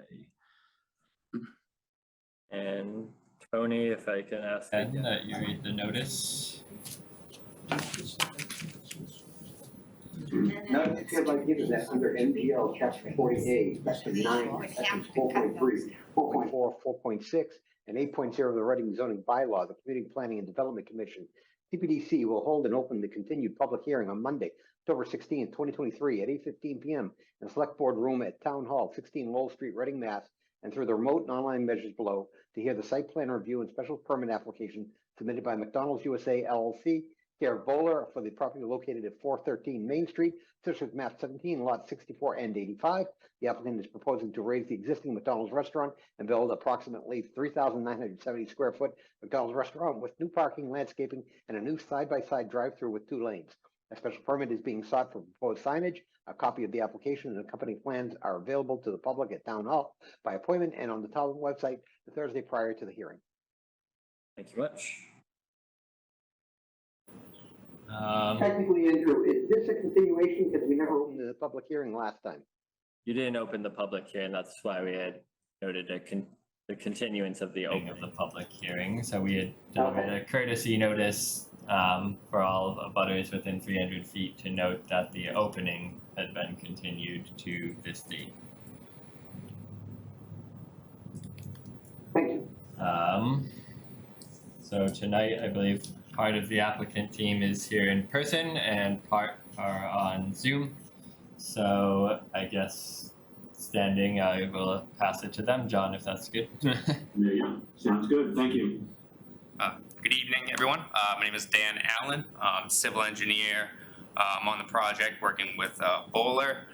Speaker 2: And Tony, if I can ask again that you read the notice.
Speaker 10: Notice hereby given that under MGL Chapter 40A, Section 9, Sections 4.3, 4.4, 4.6, and 8.0 of the Reading zoning bylaw, the Community Planning and Development Commission, Cpdc, will hold and open the continued public hearing on Monday, October 16, 2023 at 8:15 p.m. in the Select Board Room at Town Hall, 16 Lowell Street, Reading, Mass., and through the remote and online measures below to hear the site plan review and special permit application submitted by McDonald's USA LLC, care of Bowler, for the property located at 413 Main Street, District Map 17, Lot 64 and 85. The applicant is proposing to raise the existing McDonald's restaurant and build approximately 3,970 square foot McDonald's restaurant with new parking, landscaping, and a new side-by-side drive-through with 2 lanes. A special permit is being sought for proposed signage. A copy of the application and accompanying plans are available to the public at Town Hall by appointment and on the town website the Thursday prior to the hearing.
Speaker 2: Thank you much.
Speaker 10: Technically, Andrew, is this a continuation because we never opened the public hearing last time?
Speaker 2: You didn't open the public hearing, that's why we had noted the continuance of the opening of the public hearing. So we had delivered a courtesy notice for all abutters within 300 feet to note that the opening had been continued to this date.
Speaker 10: Thank you.
Speaker 2: So tonight, I believe part of the applicant team is here in person and part are on Zoom. So I guess standing, I will pass it to them. John, if that's good.
Speaker 1: Yeah, sounds good, thank you.
Speaker 18: Good evening, everyone. My name is Dan Allen. I'm civil engineer. I'm on the project working with Bowler.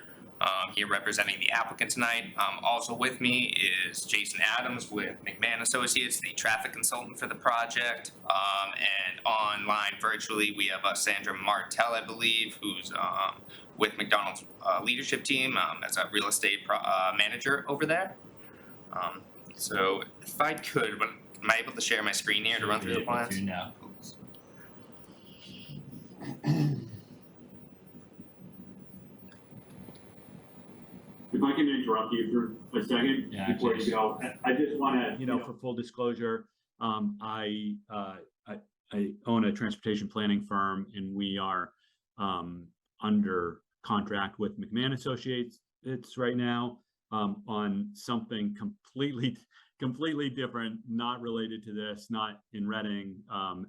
Speaker 18: Here representing the applicant tonight. Also with me is Jason Adams with McMahon Associates, the traffic consultant for the project. And online virtually, we have Sandra Martell, I believe, who's with McDonald's leadership team as a real estate manager over there. So if I could, but am I able to share my screen here to run through the plans?
Speaker 2: Now.
Speaker 1: If I can interrupt you for a second before you go, I just wanna,
Speaker 4: For full disclosure, I own a transportation planning firm, and we are under contract with McMahon Associates right now on something completely different, not related to this, not in Reading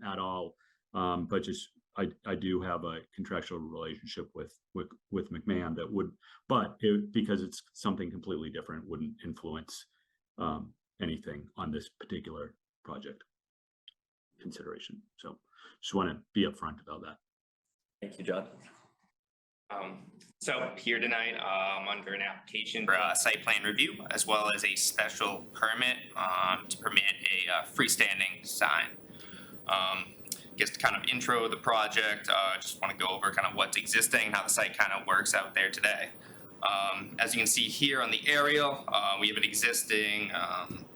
Speaker 4: at all, but just I do have a contractual relationship with McMahon that would, but because it's something completely different, wouldn't influence anything on this particular project consideration. So just want to be upfront about that.
Speaker 18: Thank you, John. So here tonight, under an application for a site plan review, as well as a special permit to permit a freestanding sign. Just to kind of intro the project, just want to go over kind of what's existing, how the site kind of works out there today. As you can see here on the aerial, we have an existing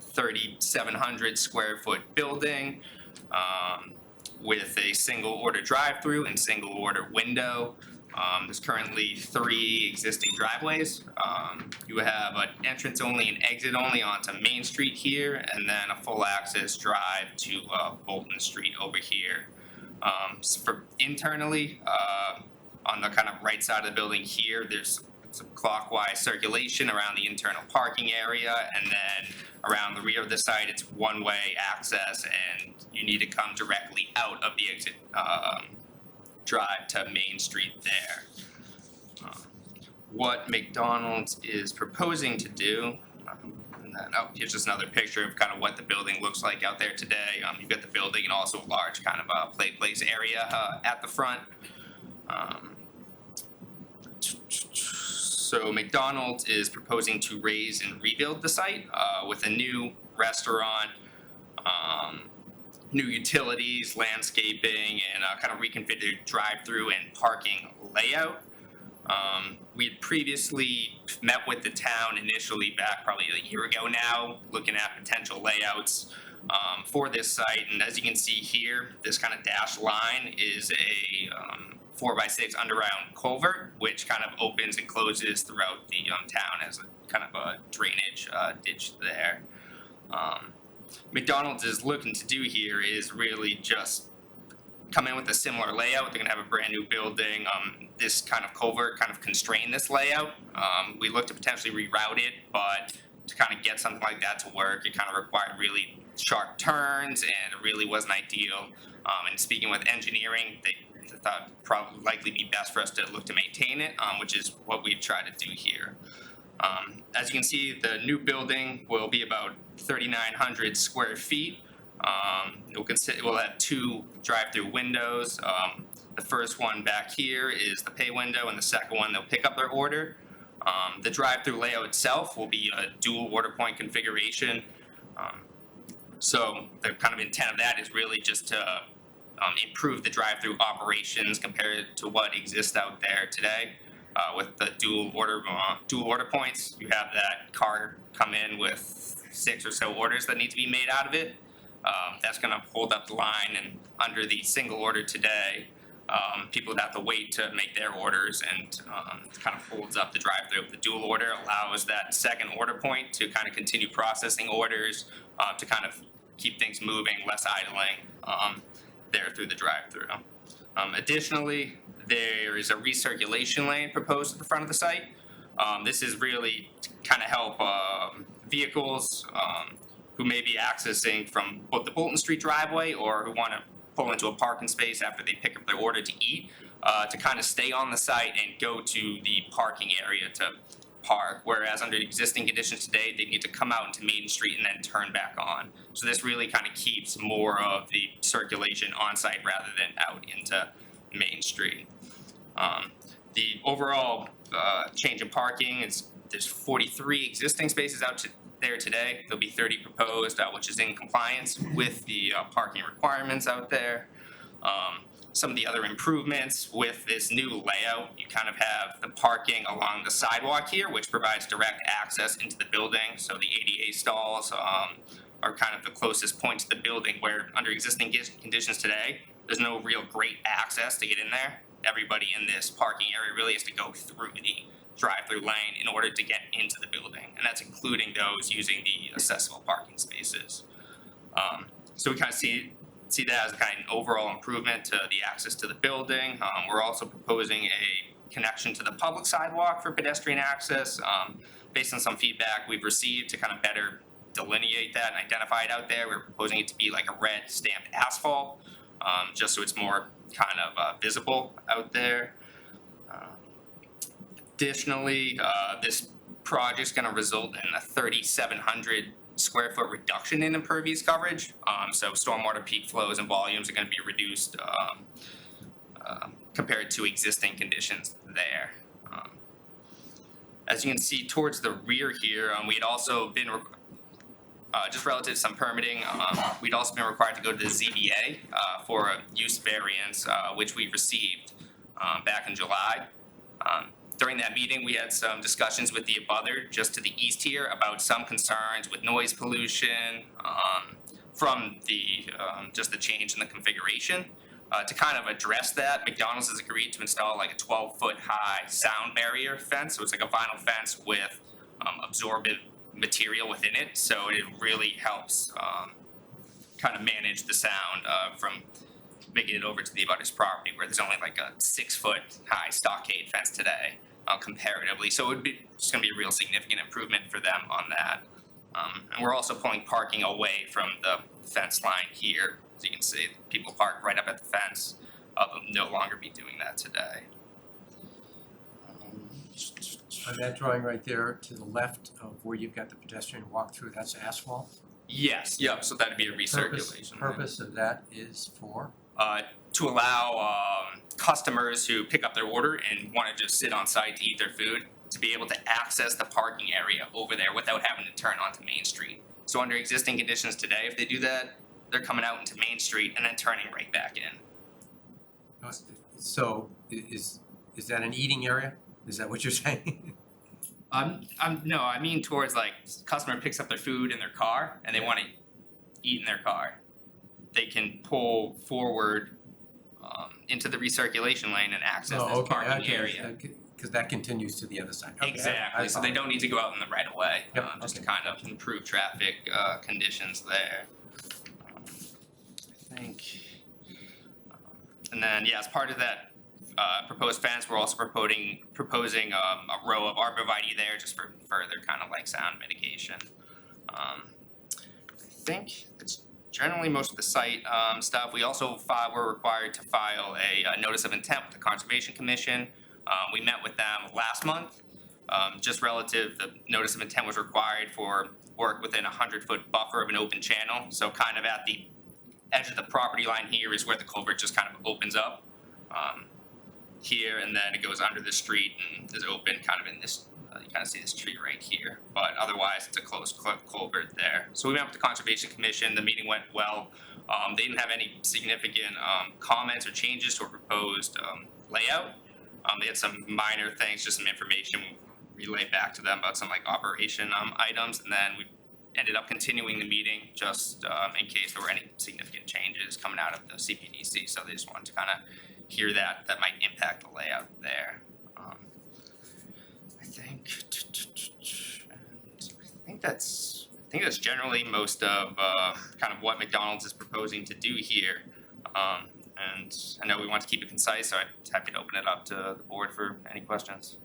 Speaker 18: 3,700 square foot building with a single order drive-through and single order window. There's currently 3 existing driveways. You have an entrance only and exit only onto Main Street here, and then a full access drive to Bolton Street over here. For internally, on the kind of right side of the building here, there's some clockwise circulation around the internal parking area, and then around the rear of the site, it's one-way access, and you need to come directly out of the exit drive to Main Street there. What McDonald's is proposing to do, and then, here's just another picture of kind of what the building looks like out there today. You've got the building and also a large kind of play place area at the front. So McDonald's is proposing to raise and rebuild the site with a new restaurant, new utilities, landscaping, and kind of reconfigured drive-through and parking layout. We had previously met with the town initially back probably a year ago now, looking at potential layouts for this site. And as you can see here, this kind of dashed line is a 4x6 underground culvert, which kind of opens and closes throughout the town as a kind of a drainage ditch there. McDonald's is looking to do here is really just come in with a similar layout. They're gonna have a brand new building. This kind of culvert kind of constrain this layout. We looked to potentially reroute it, but to kind of get something like that to work, it kind of required really sharp turns, and it really wasn't ideal. And speaking with engineering, they thought it'd probably likely be best for us to look to maintain it, which is what we've tried to do here. As you can see, the new building will be about 3,900 square feet. It will have 2 drive-through windows. The first one back here is the pay window, and the second one they'll pick up their order. The drive-through layout itself will be a dual order point configuration. So the kind of intent of that is really just to improve the drive-through operations compared to what exists out there today. With the dual order points, you have that car come in with 6 or so orders that need to be made out of it. That's going to hold up the line, and under the single order today, people would have to wait to make their orders, and it kind of holds up the drive-through. The dual order allows that second order point to kind of continue processing orders, to kind of keep things moving, less idling there through the drive-through. Additionally, there is a recirculation lane proposed at the front of the site. This is really to kind of help vehicles who may be accessing from both the Bolton Street driveway or who want to pull into a parking space after they pick up their order to eat, to kind of stay on the site and go to the parking area to park, whereas under existing conditions today, they need to come out into Main Street and then turn back on. So this really kind of keeps more of the circulation on site rather than out into Main Street. The overall change in parking is there's 43 existing spaces out there today. There'll be 30 proposed, which is in compliance with the parking requirements out there. some of the other improvements with this new layout, you kind of have the parking along the sidewalk here, which provides direct access into the building. So the ADA stalls are kind of the closest point to the building, where under existing conditions today, there's no real great access to get in there. Everybody in this parking area really has to go through the drive-through lane in order to get into the building, and that's including those using the accessible parking spaces. So we kind of see that as kind of an overall improvement to the access to the building. We're also proposing a connection to the public sidewalk for pedestrian access, based on some feedback we've received to kind of better delineate that and identify it out there. We're proposing it to be like a red stamped asphalt, just so it's more kind of visible out there. Additionally, this project's going to result in a 3,700 square foot reduction in impervious coverage. So stormwater peak flows and volumes are going to be reduced compared to existing conditions there. As you can see towards the rear here, we had also been just relative to some permitting, we'd also been required to go to the ZBA for a use variance, which we received back in July. During that meeting, we had some discussions with the abutter just to the east here about some concerns with noise pollution from the just the change in the configuration. To kind of address that, McDonald's has agreed to install like a 12-foot high sound barrier fence. So it's like a vinyl fence with absorbent material within it. So it really helps kind of manage the sound from making it over to the abutter's property, where there's only like a 6-foot high stockade fence today, comparatively. So it would be just going to be a real significant improvement for them on that. And we're also pulling parking away from the fence line here. As you can see, people park right up at the fence. They'll no longer be doing that today.
Speaker 7: On that drawing right there to the left of where you've got the pedestrian walkthrough, that's asphalt?
Speaker 18: Yes, yep, so that'd be a recirculation.
Speaker 7: Purpose of that is for?
Speaker 18: To allow customers who pick up their order and want to just sit on site to eat their food to be able to access the parking area over there without having to turn onto Main Street. So under existing conditions today, if they do that, they're coming out into Main Street and then turning right back in.
Speaker 7: So is that an eating area? Is that what you're saying?
Speaker 18: No, I mean towards like customer picks up their food in their car and they want to eat in their car. They can pull forward into the recirculation lane and access this parking area.
Speaker 7: Because that continues to the other side. Okay,
Speaker 18: Exactly, so they don't need to go out in the right of way,
Speaker 7: Yep,
Speaker 18: just to kind of improve traffic conditions there. I think, and then, yeah, as part of that proposed fence, we're also proposing a row of arborvitae there just for further kind of like sound mitigation. I think it's generally most of the site stuff. We also were required to file a notice of intent with the Conservation Commission. We met with them last month. Just relative, the notice of intent was required for work within a 100-foot buffer of an open channel. So kind of at the edge of the property line here is where the culvert just kind of opens up here, and then it goes under the street and is open kind of in this, you kind of see this tree right here, but otherwise it's a closed culvert there. So we met with the Conservation Commission, the meeting went well. They didn't have any significant comments or changes to a proposed layout. They had some minor things, just some information we relayed back to them about some like operation items, and then we ended up continuing the meeting just in case there were any significant changes coming out of the Cpdc. So they just wanted to kind of hear that might impact the layout there. I think that's generally most of kind of what McDonald's is proposing to do here. And I know we want to keep it concise, so I'm happy to open it up to the board for any questions.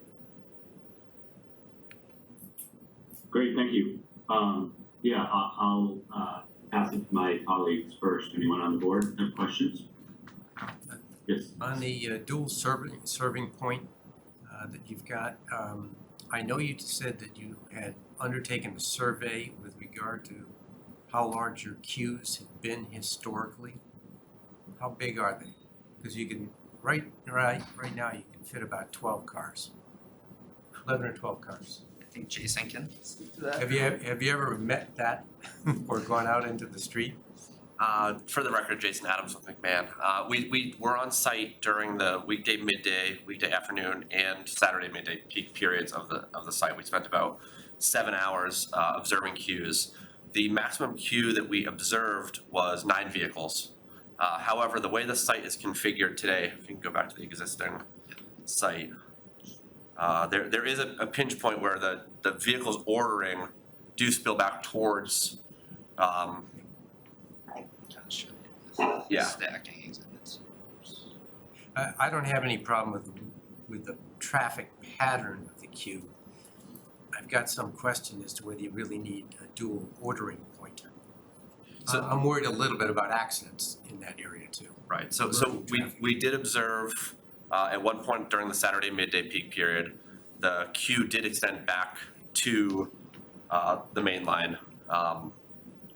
Speaker 1: Great, thank you. Yeah, I'll pass it to my colleagues first. Anyone on the board have questions? Yes.
Speaker 7: On the dual serving point that you've got, I know you said that you had undertaken a survey with regard to how large your queues have been historically. How big are they? Because you can, right now you can fit about 12 cars, 11 or 12 cars.
Speaker 18: I think Jason can speak to that.
Speaker 7: Have you ever met that or gone out into the street?
Speaker 19: For the record, Jason Adams with McMahon. We were on site during the weekday midday, weekday afternoon, and Saturday midday peak periods of the site. We spent about 7 hours observing queues. The maximum queue that we observed was 9 vehicles. However, the way the site is configured today, if you can go back to the existing site, there is a pinch point where the vehicles ordering do spill back towards. Yeah.
Speaker 18: Stacking exhibits.
Speaker 7: I don't have any problem with the traffic pattern of the queue. I've got some question as to whether you really need a dual ordering point. So I'm worried a little bit about accidents in that area too.
Speaker 19: Right, so we did observe at one point during the Saturday midday peak period, the queue did extend back to the main line,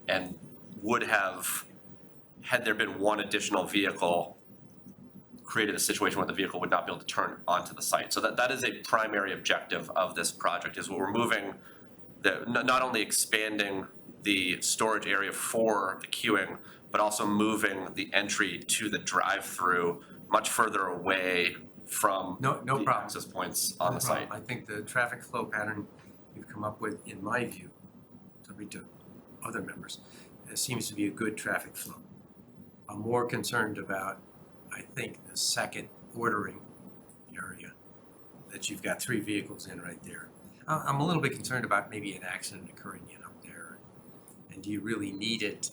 Speaker 19: and would have, had there been one additional vehicle, created a situation where the vehicle would not be able to turn onto the site. So that is a primary objective of this project, is we're moving not only expanding the storage area for the queuing, but also moving the entry to the drive-through much further away from the access points on the site.
Speaker 7: I think the traffic flow pattern you've come up with, in my view, subject to other members, seems to be a good traffic flow. I'm more concerned about, I think, the second ordering area, that you've got 3 vehicles in right there. I'm a little bit concerned about maybe an accident occurring up there. And do you really need it?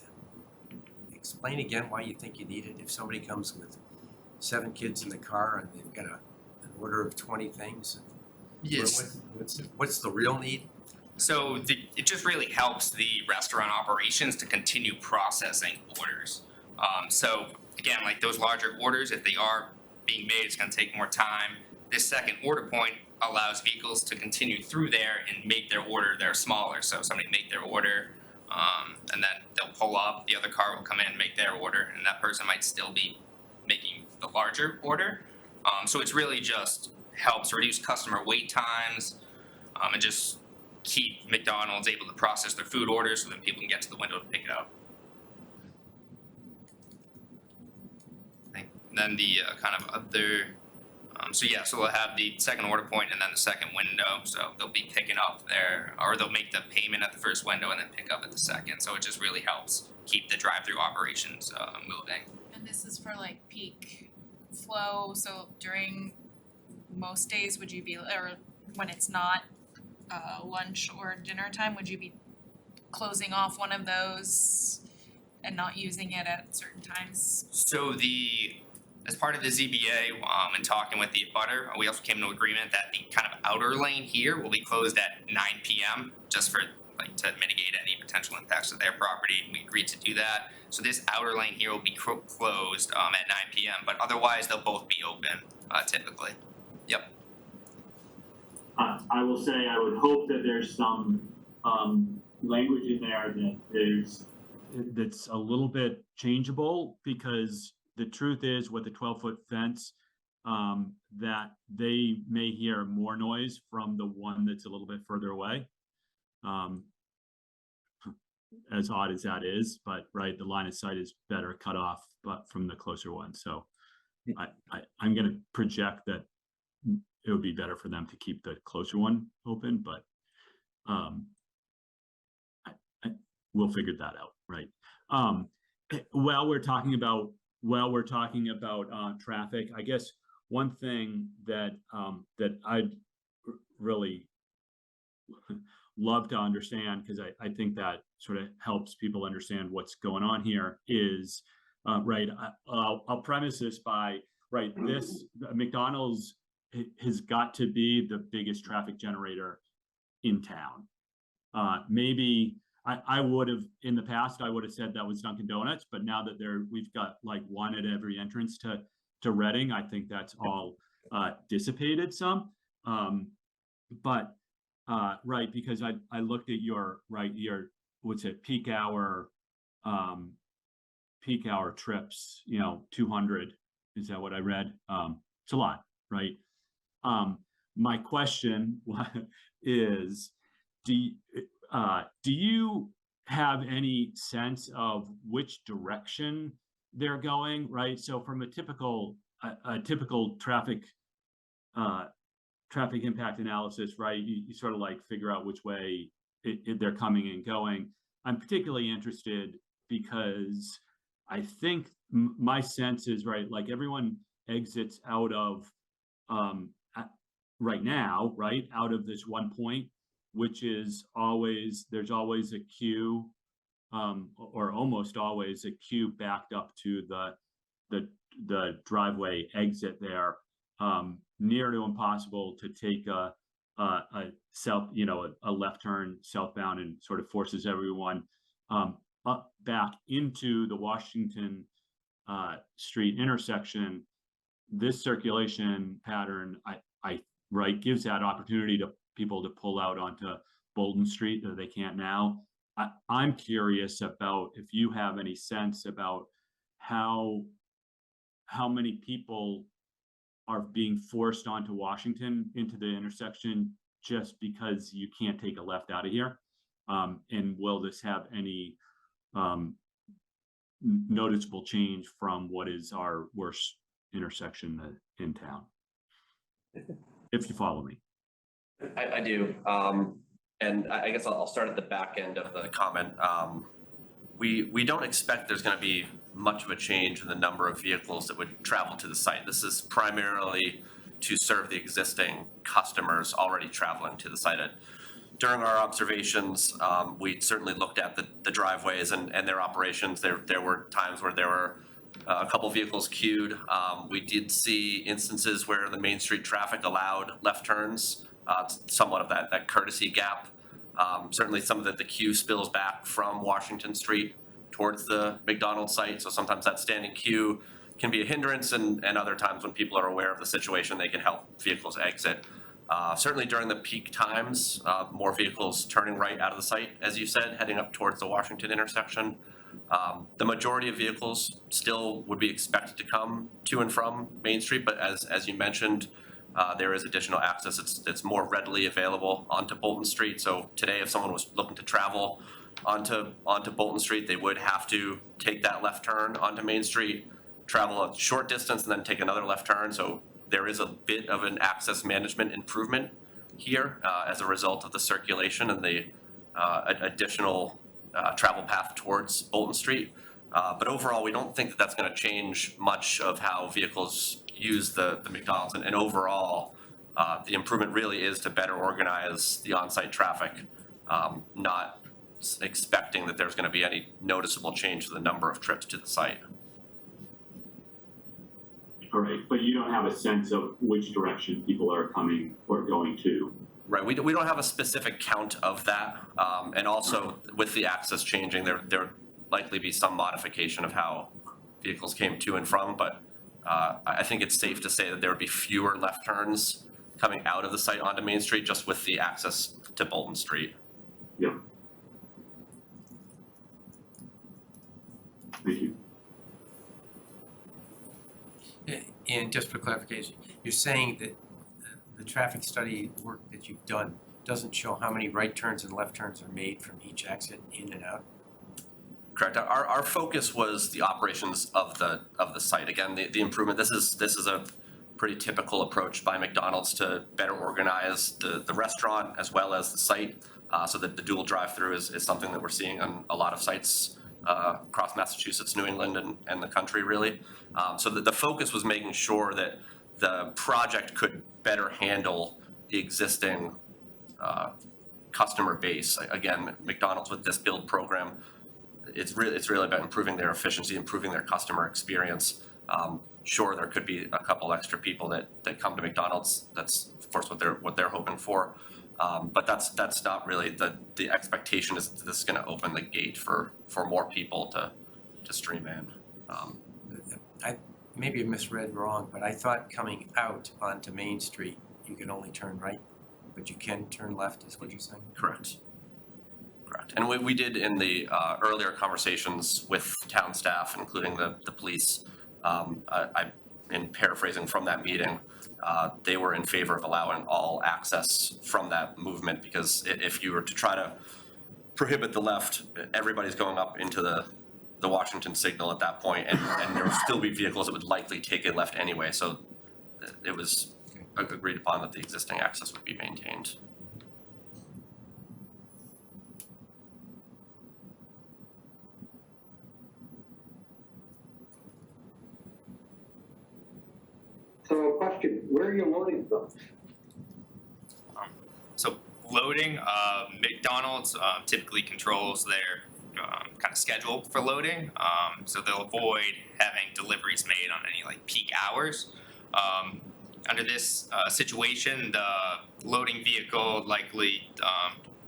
Speaker 7: Explain again why you think you need it. If somebody comes with 7 kids in the car and they've got an order of 20 things,
Speaker 18: Yes.
Speaker 7: What's the real need?
Speaker 18: So it just really helps the restaurant operations to continue processing orders. So again, like those larger orders, if they are being made, it's gonna take more time. This second order point allows vehicles to continue through there and make their order there smaller. So somebody make their order, and then they'll pull up, the other car will come in and make their order, and that person might still be making the larger order. So it's really just helps reduce customer wait times, and just keep McDonald's able to process their food orders so that people can get to the window to pick it up. Then the kind of other, so they'll have the second order point and then the second window. So they'll be picking up there, or they'll make the payment at the first window and then pick up at the second. So it just really helps keep the drive-through operations moving.
Speaker 8: And this is for like peak flow, so during most days, would you be, or when it's not lunch or dinner time, would you be closing off one of those and not using it at certain times?
Speaker 18: So as part of the ZBA, and talking with the abutter, we also came to agreement that the kind of outer lane here will be closed at 9 p.m. just for to mitigate any potential impacts to their property. We agreed to do that. So this outer lane here will be closed at 9 p.m. But otherwise, they'll both be open typically. Yep.
Speaker 1: I will say I would hope that there's some language in there
Speaker 4: that's a little bit changeable, because the truth is, with the 12-foot fence, that they may hear more noise from the one that's a little bit further away. As odd as that is, but right, the line of sight is better cut off, but from the closer one. So I'm going to project that it would be better for them to keep the closer one open, but we'll figure that out, right? While we're talking about traffic, I guess one thing that I'd really love to understand, because I think that sort of helps people understand what's going on here, is right. I'll premise this by this McDonald's has got to be the biggest traffic generator in town. Maybe I would have, in the past, I would have said that was Dunkin' Donuts, but now that we've got like one at every entrance to Reading, I think that's all dissipated some. But right, because I looked at your peak hour trips, 200, is that what I read? It's a lot, right? My question is, do you have any sense of which direction they're going, right? So from a typical traffic impact analysis, right? You sort of like figure out which way they're coming and going. I'm particularly interested because I think my sense is, right, like everyone exits out of right now, right, out of this one point, which is always, there's always a queue, or almost always a queue backed up to the driveway exit there. Near to impossible to take a left turn southbound, and sort of forces everyone up back into the Washington Street intersection. This circulation pattern, right, gives that opportunity to people to pull out onto Bolton Street that they can't now. I'm curious about if you have any sense about how many people are being forced onto Washington into the intersection just because you can't take a left out of here. And will this have any noticeable change from what is our worst intersection in town? If you follow me.
Speaker 19: I do. And I guess I'll start at the back end of the comment. We don't expect there's going to be much of a change in the number of vehicles that would travel to the site. This is primarily to serve the existing customers already traveling to the site. During our observations, we certainly looked at the driveways and their operations. There were times where there were a couple vehicles queued. We did see instances where the Main Street traffic allowed left turns, somewhat of that courtesy gap. Certainly some of the queue spills back from Washington Street towards the McDonald's site. So sometimes that standing queue can be a hindrance, and other times when people are aware of the situation, they can help vehicles exit. Certainly during the peak times, more vehicles turning right out of the site, as you said, heading up towards the Washington intersection. The majority of vehicles still would be expected to come to and from Main Street, but as you mentioned, there is additional access. It's more readily available onto Bolton Street. So today, if someone was looking to travel onto Bolton Street, they would have to take that left turn onto Main Street, travel a short distance, and then take another left turn. So there is a bit of an access management improvement here as a result of the circulation and the additional travel path towards Bolton Street. But overall, we don't think that that's going to change much of how vehicles use the McDonald's. And overall, the improvement really is to better organize the on-site traffic, not expecting that there's going to be any noticeable change to the number of trips to the site.
Speaker 1: All right, but you don't have a sense of which direction people are coming or going to?
Speaker 19: Right, we don't have a specific count of that. And also with the access changing, there likely be some modification of how vehicles came to and from, but I think it's safe to say that there would be fewer left turns coming out of the site onto Main Street just with the access to Bolton Street.
Speaker 1: Yeah. Thank you.
Speaker 7: And just for clarification, you're saying that the traffic study work that you've done doesn't show how many right turns and left turns are made from each exit in and out?
Speaker 19: Correct. Our focus was the operations of the site. Again, the improvement. This is a pretty typical approach by McDonald's to better organize the restaurant as well as the site, so that the dual drive-through is something that we're seeing on a lot of sites across Massachusetts, New England, and the country really. So the focus was making sure that the project could better handle the existing customer base. Again, McDonald's with this build program, it's really about improving their efficiency, improving their customer experience. Sure, there could be a couple extra people that come to McDonald's. That's of course what they're hoping for. But that's not really the expectation. Is this is going to open the gate for more people to stream in.
Speaker 7: I maybe I misread wrong, but I thought coming out onto Main Street you can only turn right, but you can turn left. Is what you're saying?
Speaker 19: Correct. And we did in the earlier conversations with town staff, including the police. In paraphrasing from that meeting, they were in favor of allowing all access from that movement, because if you were to try to prohibit the left, everybody's going up into the Washington signal at that point, and there will still be vehicles that would likely take a left anyway, so it was agreed upon that the existing access would be maintained.
Speaker 10: So question, where are you loading from?
Speaker 18: So loading, McDonald's typically controls their kind of schedule for loading. So they'll avoid having deliveries made on any like peak hours. Under this situation, the loading vehicle likely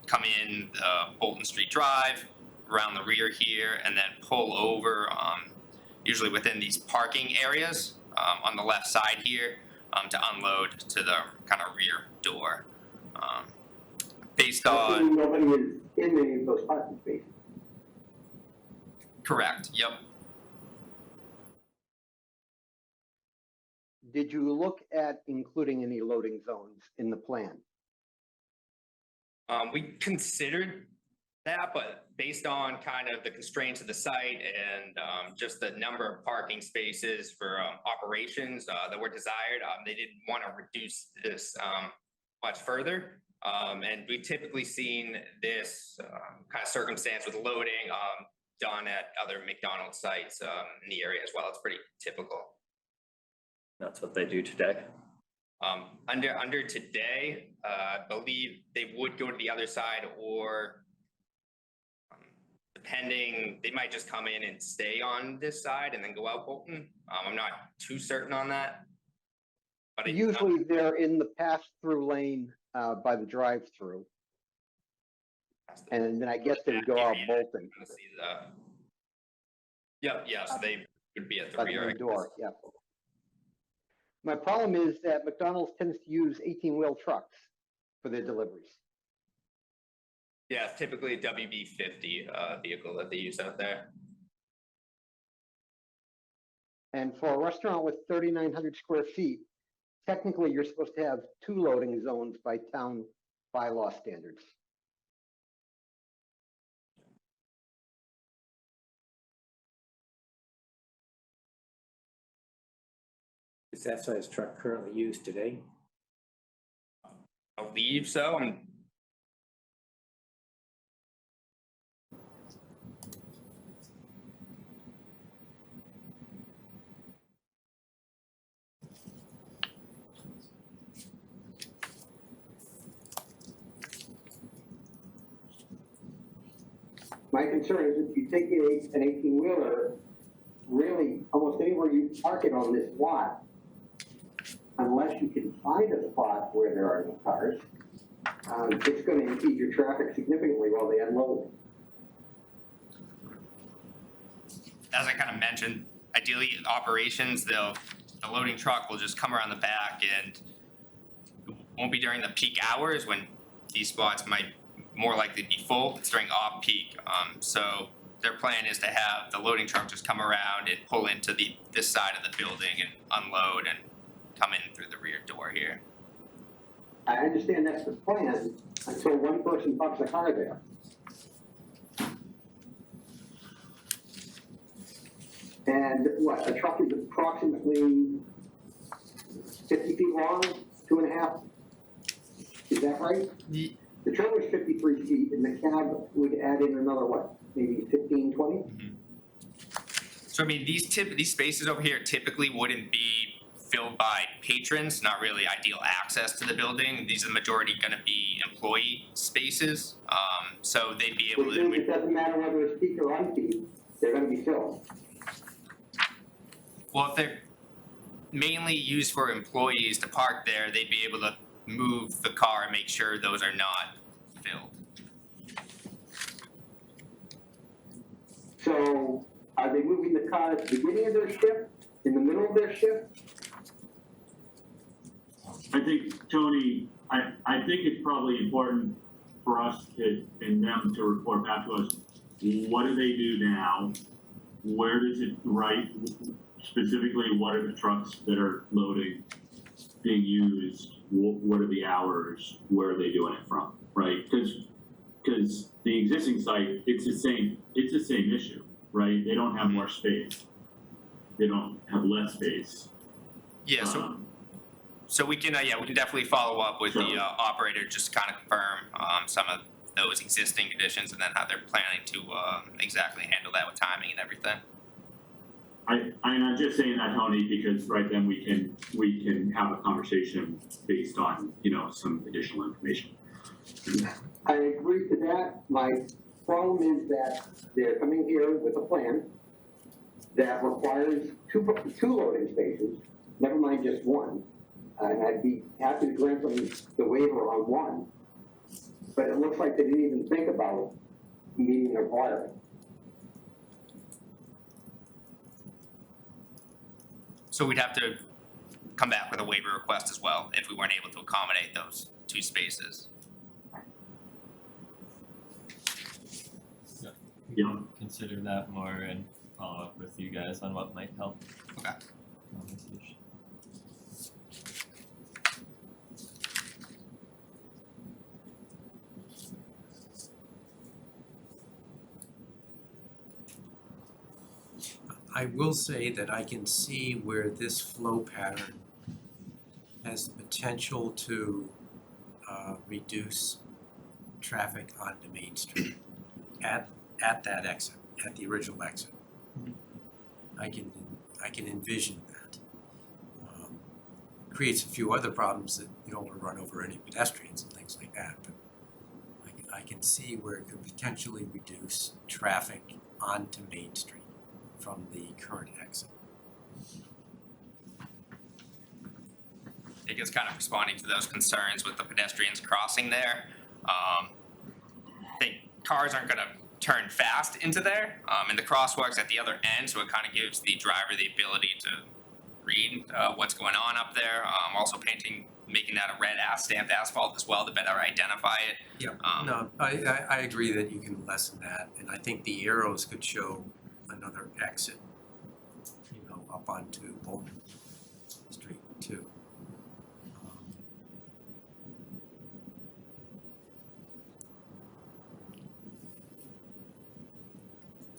Speaker 18: come in Bolton Street Drive, around the rear here, and then pull over, usually within these parking areas on the left side here, to unload to the kind of rear door. Based on...
Speaker 10: Nobody is in any of those parking spaces.
Speaker 18: Correct, yep.
Speaker 10: Did you look at including any loading zones in the plan?
Speaker 18: We considered that, but based on kind of the constraints of the site and just the number of parking spaces for operations that were desired, they didn't want to reduce this much further. And we've typically seen this kind of circumstance with loading done at other McDonald's sites in the area as well. It's pretty typical.
Speaker 2: That's what they do today.
Speaker 18: Under today, I believe they would go to the other side, or depending, they might just come in and stay on this side and then go out Bolton. I'm not too certain on that. But
Speaker 10: usually they're in the pass-through lane by the drive-through. And then I guess they would go out Bolton.
Speaker 18: Yep, yeah, so they would be at the rear.
Speaker 10: Door, yeah. My problem is that McDonald's tends to use 18-wheel trucks for their deliveries.
Speaker 18: Yeah, it's typically a WB50 vehicle that they use out there.
Speaker 10: And for a restaurant with 3,900 square feet, technically you're supposed to have 2 loading zones by town bylaw standards.
Speaker 20: Is that size truck currently used today?
Speaker 18: I believe so.
Speaker 10: My concern is if you take an 18-wheeler, really almost anywhere you park it on this lot, unless you can find a spot where there are no cars, it's going to impede your traffic significantly while they unload.
Speaker 18: As I kind of mentioned, ideally operations, the loading truck will just come around the back, and it won't be during the peak hours when these spots might more likely be full. It's during off-peak. So their plan is to have the loading truck just come around and pull into this side of the building and unload and come in through the rear door here.
Speaker 10: I understand that's the plan until one person parks a car there. And what, a truck is approximately 50 feet long, 2.5? Is that right? The trailer's 53 feet and the cab would add in another, what, maybe 15, 20?
Speaker 18: Mm-hmm. So I mean, these spaces over here typically wouldn't be filled by patrons, not really ideal access to the building. These are the majority gonna be employee spaces. So they'd be able to.
Speaker 10: It doesn't matter whether it's peak or unpeak, they're gonna be filled.
Speaker 18: Well, if they're mainly used for employees to park there, they'd be able to move the car and make sure those are not filled.
Speaker 10: So are they moving the car at the beginning of their shift, in the middle of their shift?
Speaker 1: I think, Tony, I think it's probably important for us and them to report back to us, what do they do now? Where does it, right, specifically, what are the trucks that are loading, being used? What are the hours? Where are they doing it from, right? Because Cause the existing site, it's the same issue, right? They don't have more space. They don't have less space.
Speaker 18: Yeah, so we can, we can definitely follow up with the operator, just kind of confirm some of those existing conditions and then how they're planning to exactly handle that with timing and everything.
Speaker 1: I'm just saying that, Tony, because right then we can have a conversation based on, some additional information.
Speaker 10: I agree to that. My problem is that they're coming here with a plan that requires two loading spaces, never mind just one. And I'd be happy to grant them the waiver on one, but it looks like they didn't even think about meeting the requirement.
Speaker 18: So we'd have to come back with a waiver request as well if we weren't able to accommodate those 2 spaces.
Speaker 1: Yeah.
Speaker 2: Consider that more and follow up with you guys on what might help.
Speaker 18: Okay.
Speaker 2: Conversation.
Speaker 7: I will say that I can see where this flow pattern has the potential to reduce traffic onto Main Street at that exit, at the original exit. I can envision that. Creates a few other problems that you don't want to run over any pedestrians and things like that, but I can see where it could potentially reduce traffic onto Main Street from the current exit.
Speaker 18: I guess kind of responding to those concerns with the pedestrians crossing there. I think cars aren't gonna turn fast into there, and the crosswalk's at the other end, so it kind of gives the driver the ability to read what's going on up there. Also making that a red stamped asphalt as well to better identify it.
Speaker 7: Yeah, no, I agree that you can lessen that, and I think the arrows could show another exit, up onto Bolton Street too.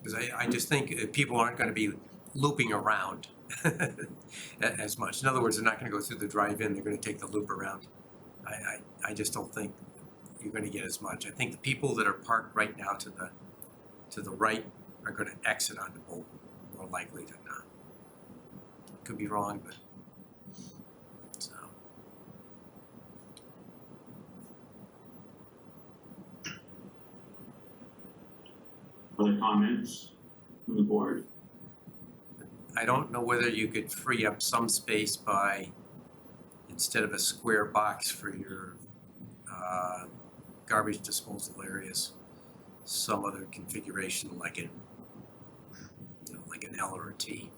Speaker 7: Because I just think people aren't going to be looping around as much. In other words, they're not going to go through the drive-in, they're going to take the loop around. I just don't think you're going to get as much. I think the people that are parked right now to the right are going to exit onto Bolton, more likely than not. Could be wrong, but so.
Speaker 1: Other comments from the board?
Speaker 7: I don't know whether you could free up some space by, instead of a square box for your garbage disposal areas, some other configuration like an L or a T.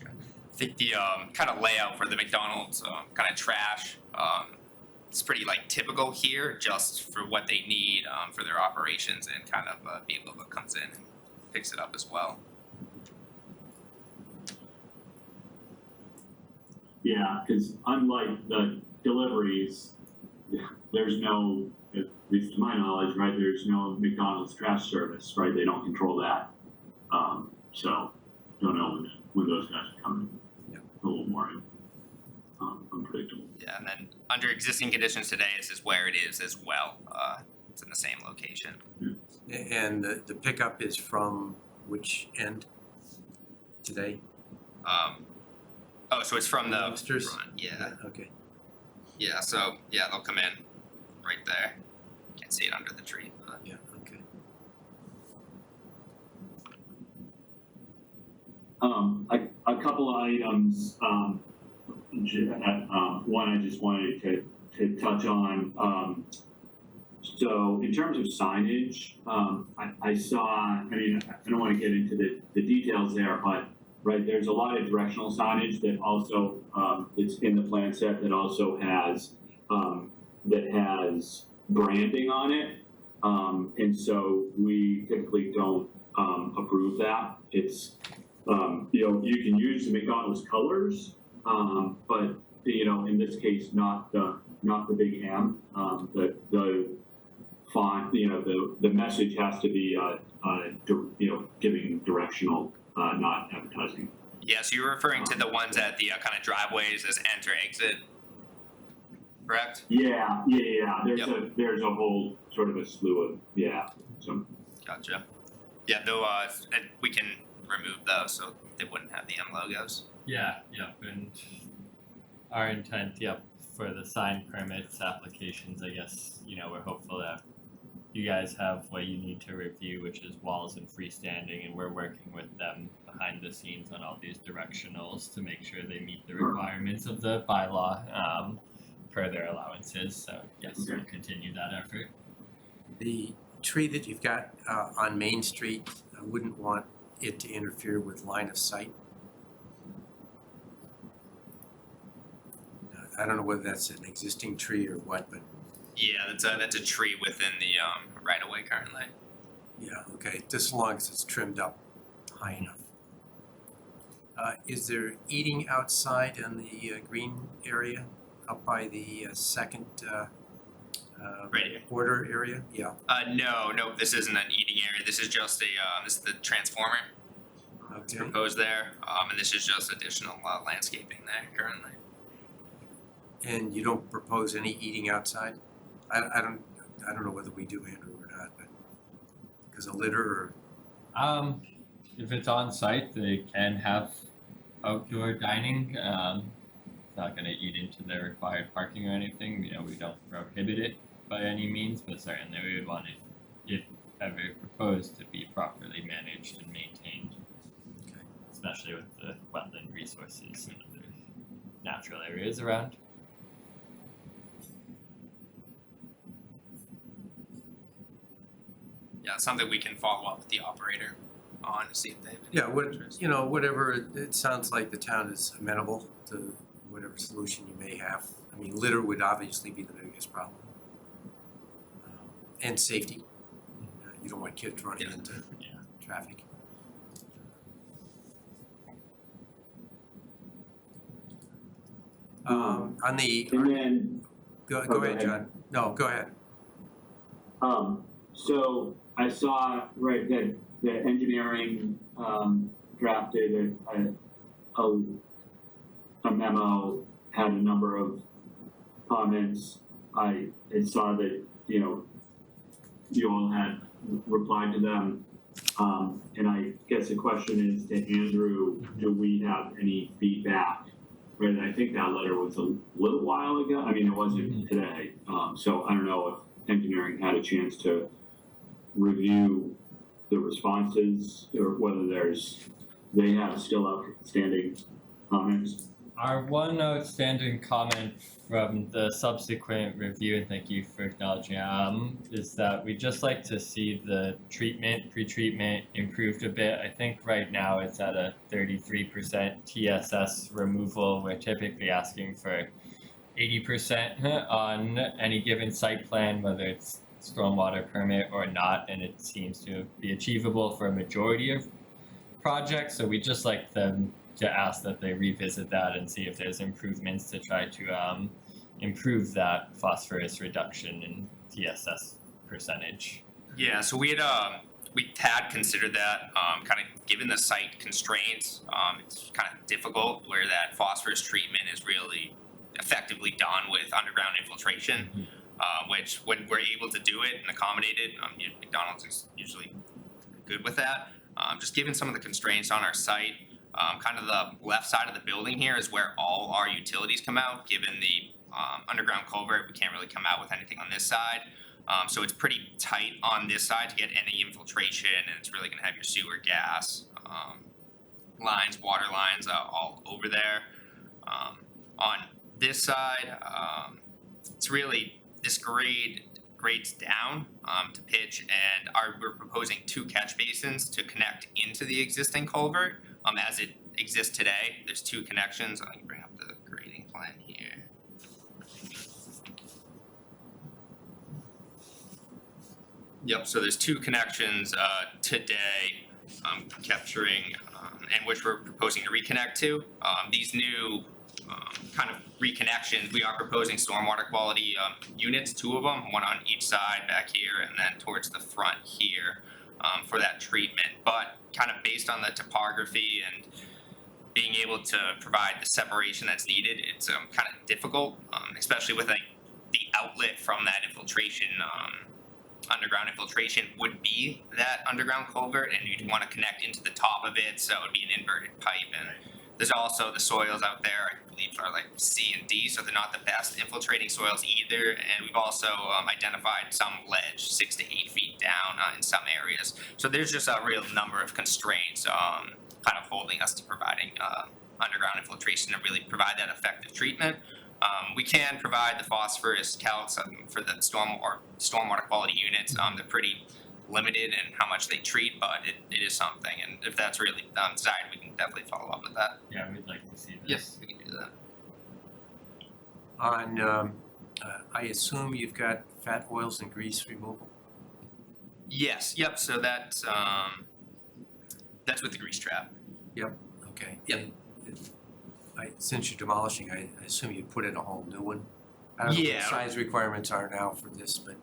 Speaker 18: I think the kind of layout for the McDonald's kind of trash, it's pretty typical here, just for what they need for their operations, and kind of a vehicle that comes in and picks it up as well.
Speaker 1: Yeah, because unlike the deliveries, there's no, at least to my knowledge, right, there's no McDonald's trash service, right? They don't control that. So don't know when those guys are coming.
Speaker 7: Yeah.
Speaker 1: A little more unpredictable.
Speaker 18: Yeah, and then under existing conditions today, this is where it is as well. It's in the same location.
Speaker 7: And the pickup is from which end today?
Speaker 18: So it's from the
Speaker 7: Webster's?
Speaker 18: front. Yeah.
Speaker 7: Okay.
Speaker 18: Yeah. So yeah, they'll come in right there. Can't see it under the tree, but
Speaker 7: yeah. Okay.
Speaker 1: A couple of items. One I just wanted to touch on. So in terms of signage, I saw, I don't want to get into the details there, but right, there's a lot of directional signage that also, it's in the plan set that also has, branding on it. And so we typically don't approve that. It's, you can use the McDonald's colors, but in this case, not the big M. The font, the message has to be, giving directional, not advertising.
Speaker 18: Yeah, so you're referring to the ones at the kind of driveways as enter, exit, correct?
Speaker 1: Yeah. There's a whole sort of a slew of, so.
Speaker 18: Gotcha. Yeah, though, we can remove those so they wouldn't have the M logos.
Speaker 2: Yeah, and our intent, for the sign permits applications, I guess, we're hopeful that you guys have what you need to review, which is walls and freestanding, and we're working with them behind the scenes on all these directionals to make sure they meet the requirements of the bylaw, per their allowances, so yes, we'll continue that effort.
Speaker 7: The tree that you've got on Main Street, I wouldn't want it to interfere with line of sight. I don't know whether that's an existing tree or what, but
Speaker 18: Yeah, that's a tree within the right of way currently.
Speaker 7: yeah, okay, just as long as it's trimmed up high enough. Is there eating outside in the green area up by the second
Speaker 18: Right here.
Speaker 7: border area? Yeah,
Speaker 18: No, this isn't an eating area. This is just this is the transformer
Speaker 7: okay.
Speaker 18: proposed there, and this is just additional landscaping there currently.
Speaker 7: And you don't propose any eating outside? I don't know whether we do, Andrew, or not, but because of litter or
Speaker 2: If it's on site, they can have outdoor dining. It's not going to eat into the required parking or anything. We don't prohibit it by any means, but certainly we would want it, if ever proposed, to be properly managed and maintained, especially with the wetland resources and other natural areas around.
Speaker 18: Yeah, it's something we can follow up with the operator on to see if they have any interest.
Speaker 7: whatever, it sounds like the town is amenable to whatever solution you may have. I mean, litter would obviously be the biggest problem. And safety. You don't want kids running into traffic. On the,
Speaker 1: And then,
Speaker 7: go
Speaker 1: go
Speaker 7: ahead,
Speaker 1: ahead.
Speaker 7: John. No, go ahead.
Speaker 1: So I saw, right, that the engineering, drafted a memo, had a number of comments. I saw that, you all had replied to them. And I guess the question is to Andrew, do we have any feedback? Right, I think that letter was a little while ago. I mean, it wasn't today. So I don't know if engineering had a chance to review the responses or whether they have still outstanding comments.
Speaker 2: Our one outstanding comment from the subsequent review, and thank you for acknowledging, is that we'd just like to see the pre-treatment improved a bit. I think right now it's at a 33% TSS removal. We're typically asking for 80% on any given site plan, whether it's stormwater permit or not, and it seems to be achievable for a majority of projects. So we'd just like them to ask that they revisit that and see if there's improvements to try to improve that phosphorus reduction in TSS percentage.
Speaker 18: Yeah, so we had considered that, kind of given the site constraints, it's kind of difficult where that phosphorus treatment is really effectively done with underground infiltration, which when we're able to do it and accommodate it, McDonald's is usually good with that. Just given some of the constraints on our site, kind of the left side of the building here is where all our utilities come out. Given the underground culvert, we can't really come out with anything on this side. So it's pretty tight on this side to get any infiltration, and it's really gonna have your sewer, gas, lines, water lines all over there. On this side, it's really, this grades down to pitch, and we're proposing 2 catch basins to connect into the existing culvert. As it exists today, there's 2 connections. I can bring up the grading plan here. Yep, so there's 2 connections today, capturing, and which we're proposing to reconnect to. These new kind of reconnections. We are proposing stormwater quality units, 2 of them, one on each side back here and then towards the front here for that treatment. But kind of based on the topography and being able to provide the separation that's needed, it's kind of difficult, especially with like the outlet from that infiltration, underground infiltration would be that underground culvert, and you'd want to connect into the top of it, so it would be an inverted pipe. And there's also the soils out there, I believe, are like C and D, so they're not the best infiltrating soils either. And we've also identified some ledge 6 to 8 feet down in some areas. So there's just a real number of constraints kind of holding us to providing underground infiltration to really provide that effective treatment. We can provide the phosphorus calcs for the stormwater quality units. They're pretty limited in how much they treat, but it is something. And if that's really desired, we can definitely follow up with that.
Speaker 2: Yeah, we'd like to see this.
Speaker 18: Yes, we can do that.
Speaker 7: On, I assume you've got fat oils and grease removal?
Speaker 18: Yes, yep, so that's with the grease trap.
Speaker 7: Yep, okay.
Speaker 18: Yep.
Speaker 7: Since you're demolishing, I assume you put in a whole new one? I don't know what the
Speaker 18: Yeah.
Speaker 7: size requirements are now for this, but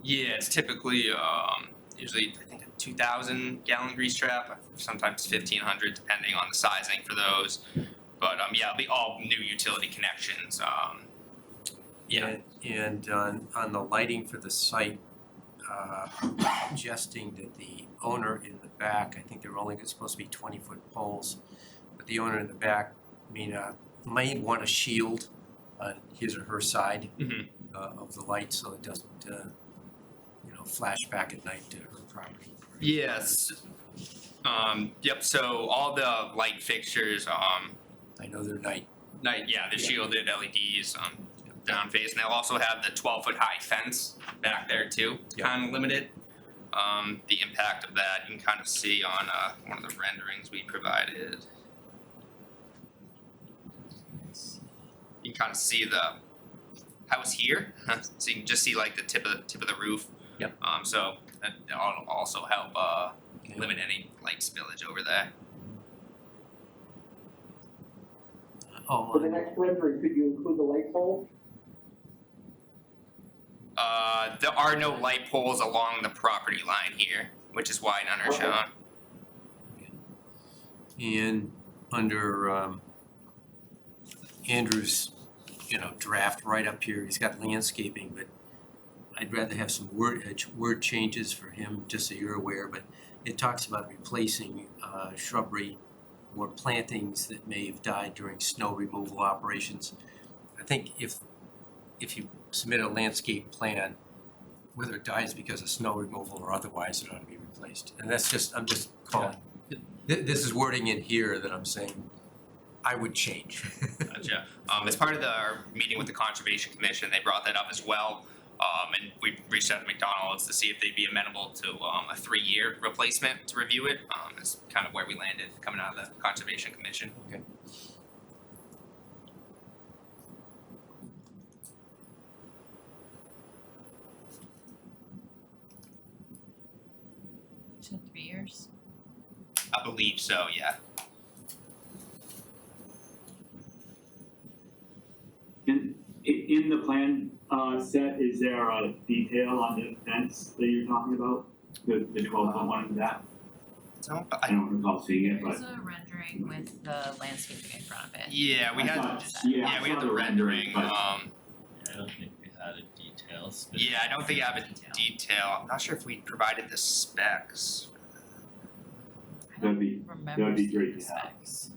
Speaker 18: Yeah, it's typically usually I think a 2,000 gallon grease trap, sometimes 1,500 depending on the sizing for those. But yeah, it'll be all new utility connections. Yeah.
Speaker 7: And on the lighting for the site, suggesting that the owner in the back, I think they're only supposed to be 20-foot poles, but the owner in the back may want a shield on his or her side of the light so it doesn't flash back at night to her property.
Speaker 18: Yes. Yep. So all the light fixtures,
Speaker 7: I know they're night.
Speaker 18: Yeah, the shielded LEDs, down face, and they'll also have the 12-foot high fence back there too, to kind of limit it. The impact of that you can kind of see on one of the renderings we provided. You can kind of see the house here, so you can just see like the tip of the roof.
Speaker 7: Yep.
Speaker 18: So that'll also help limit any light spillage over there.
Speaker 10: For the next rendering, could you include the light pole?
Speaker 18: There are no light poles along the property line here, which is why none are shown.
Speaker 7: And under Andrew's, draft right up here, he's got landscaping, but I'd rather have some word changes for him, just so you're aware, but it talks about replacing shrubbery or plantings that may have died during snow removal operations. I think if you submit a landscape plan, whether it dies because of snow removal or otherwise, it ought to be replaced. And I'm just calling. Yeah. This is wording in here that I'm saying I would change.
Speaker 18: Gotcha. As part of our meeting with the Conservation Commission, they brought that up as well. And we reached out to McDonald's to see if they'd be amenable to a 3-year replacement to review it. That's kind of where we landed coming out of the Conservation Commission.
Speaker 7: Okay.
Speaker 8: So 3 years?
Speaker 18: I believe so, yeah.
Speaker 1: In the plan set, is there a detail on the fence that you're talking about? The 12-foot one in that? I don't recall seeing it, but.
Speaker 8: There's a rendering with the landscaping in front of it.
Speaker 18: Yeah, we had
Speaker 1: I
Speaker 18: we had
Speaker 1: saw
Speaker 18: the
Speaker 1: the
Speaker 18: rendering.
Speaker 1: but-
Speaker 2: I don't think we had a detail.
Speaker 18: Yeah, I don't think I have a detail. I'm not sure if we provided the specs.
Speaker 1: That'd be great to have.
Speaker 8: Specs.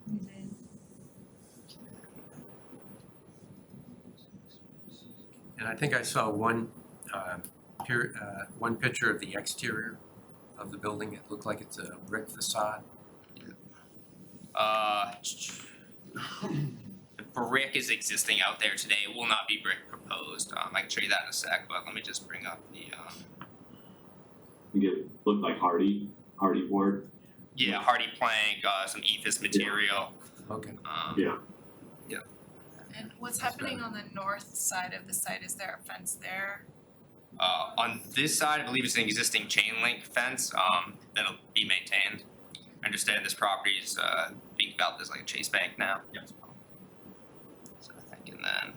Speaker 7: And I think I saw one picture of the exterior of the building. It looked like it's a brick facade.
Speaker 18: The brick is existing out there today. It will not be brick proposed. I can show you that in a sec, but let me just bring up the.
Speaker 1: You get look like hardy board.
Speaker 18: Yeah, hardy plank, some ephes material.
Speaker 7: Okay.
Speaker 1: Yeah.
Speaker 18: Yeah.
Speaker 9: And what's happening on the north side of the site? Is there a fence there?
Speaker 18: On this side, I believe it's an existing chain link fence that'll be maintained. I understand this property is being developed as like a chase bank now.
Speaker 2: Yes.
Speaker 18: then.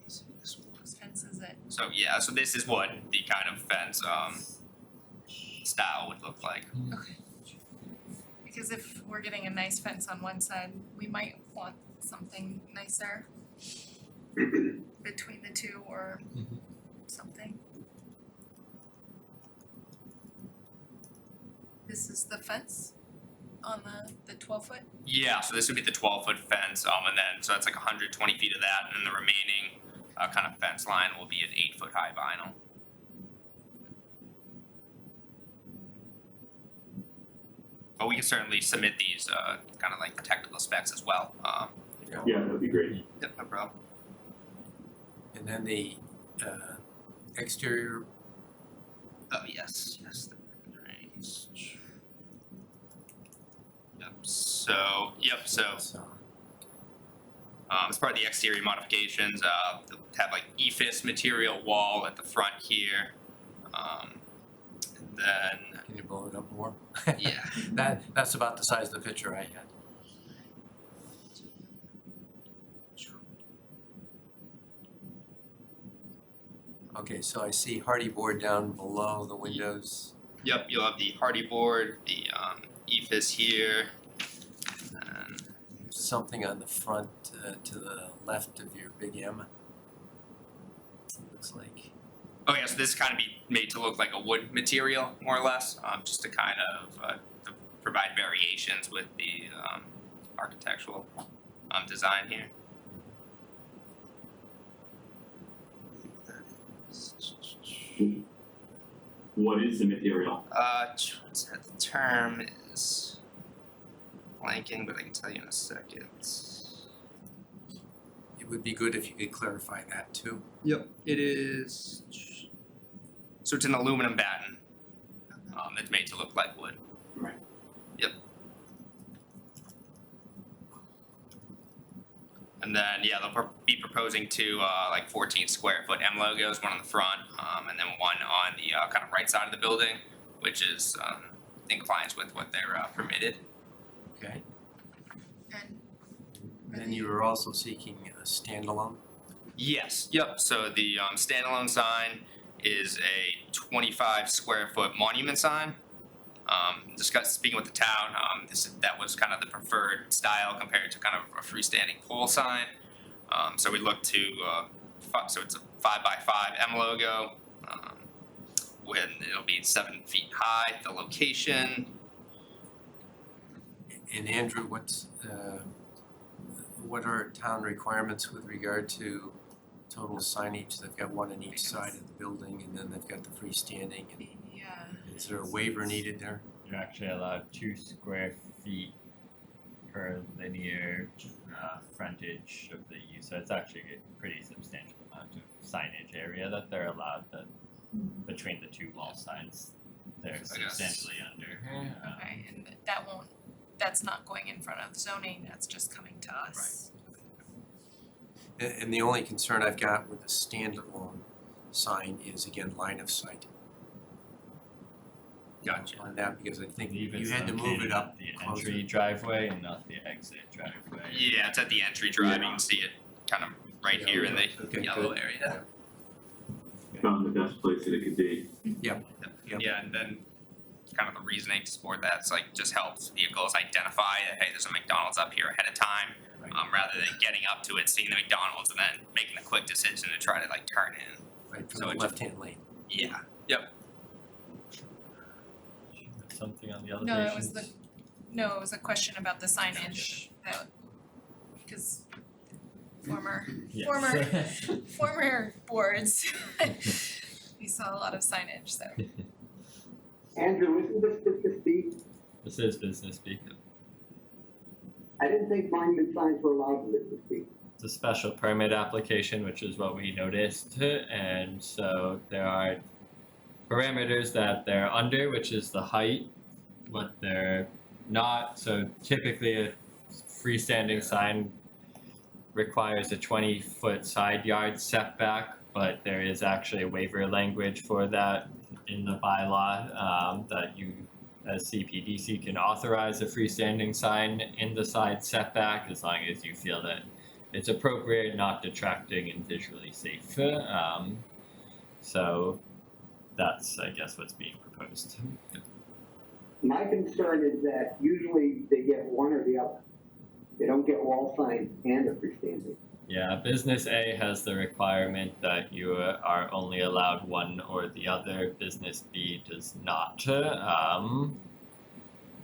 Speaker 18: Let's see, this one.
Speaker 8: Whose fence is it?
Speaker 18: So yeah, so this is what the kind of fence style would look like.
Speaker 8: Okay. Because if we're getting a nice fence on one side, we might want something nicer between the two or something. This is the fence on the 12-foot?
Speaker 18: Yeah, so this would be the 12-foot fence, and then so that's like 120 feet of that, and then the remaining kind of fence line will be an 8-foot high vinyl. But we can certainly submit these kind of like technical specs as well.
Speaker 1: Yeah, that'd be great.
Speaker 18: Yep, no problem.
Speaker 7: And then the exterior,
Speaker 18: Oh yes, the renderings. Yep. So as part of the exterior modifications, they'll have like EFIS material wall at the front here. And then
Speaker 7: can you blow it up more?
Speaker 18: yeah.
Speaker 7: That's about the size of the picture I had. Okay, so I see hardy board down below the windows.
Speaker 18: Yep, you'll have the hardy board, the EFIS here, and
Speaker 7: something on the front to the left of your big M. Looks like.
Speaker 18: oh yeah, so this kind of be made to look like a wood material, more or less, just to kind of to provide variations with the architectural design here.
Speaker 1: What is the material?
Speaker 18: What's that? The term is blanking, but I can tell you in a second.
Speaker 7: It would be good if you could clarify that too.
Speaker 18: Yep, it is. So it's an aluminum batten that's made to look like wood.
Speaker 1: Right.
Speaker 18: Yep. And then yeah, they'll be proposing two like 14 square foot M logos, one on the front, and then one on the kind of right side of the building, which is in compliance with what they're permitted.
Speaker 7: Okay.
Speaker 8: And
Speaker 7: And then you were also seeking a standalone.
Speaker 18: Yes. Yep. So the standalone sign is a 25 square foot monument sign. Speaking with the town, that was kind of the preferred style compared to kind of a freestanding pole sign. So we looked to, so it's a 5x5 M logo. When it'll be 7 feet high. The location.
Speaker 7: And Andrew, what are town requirements with regard to total signage? They've got one on each side of the building, and then they've got the freestanding. And
Speaker 8: yeah.
Speaker 7: is there a waiver needed there?
Speaker 2: You're actually allowed 2 square feet per linear frontage of the use. So it's actually a pretty substantial amount of signage area that they're allowed. That between the two wall signs, they're substantially under.
Speaker 8: Okay, and that's not going in front of zoning, that's just coming to us.
Speaker 7: And the only concern I've got with the standalone sign is again line of sight.
Speaker 18: Gotcha.
Speaker 7: On that, because I think
Speaker 2: Even
Speaker 7: you had to move it up
Speaker 2: the
Speaker 7: closer.
Speaker 2: entry driveway and not the exit driveway.
Speaker 18: Yeah, it's at the entry drive. You can see it kind of right here in the
Speaker 7: Okay,
Speaker 18: yellow
Speaker 7: good.
Speaker 18: area.
Speaker 1: Found the best place that it could be.
Speaker 7: Yep.
Speaker 18: Yeah, and then kind of the reasoning to support that, it's like just helps vehicles identify that, hey, there's a McDonald's up here ahead of time, rather than getting up to it, seeing the McDonald's, and then making a quick decision to try to like turn in.
Speaker 7: Right, from
Speaker 18: So
Speaker 7: the
Speaker 18: it
Speaker 7: left-hand lane.
Speaker 18: Yeah. Yep.
Speaker 2: Something on the
Speaker 8: No,
Speaker 2: elevations.
Speaker 8: it was a question about the signage, because
Speaker 2: Yes.
Speaker 8: former boards, we saw a lot of signage, so.
Speaker 10: Andrew, isn't this business speak?
Speaker 2: This is business speak.
Speaker 10: I didn't think monument signs were allowed in business speak.
Speaker 2: It's a special permit application, which is what we noticed, and so there are parameters that they're under, which is the height, but they're not. So typically a freestanding sign requires a 20-foot side yard setback, but there is actually a waiver language for that in the bylaw that you as CPDC can authorize a freestanding sign in the side setback as long as you feel that it's appropriate, not detracting, and visually safe. So that's, I guess, what's being proposed.
Speaker 10: My concern is that usually they get one or the other. They don't get wall signs and a freestanding.
Speaker 2: Yeah, business A has the requirement that you are only allowed one or the other. Business B does not.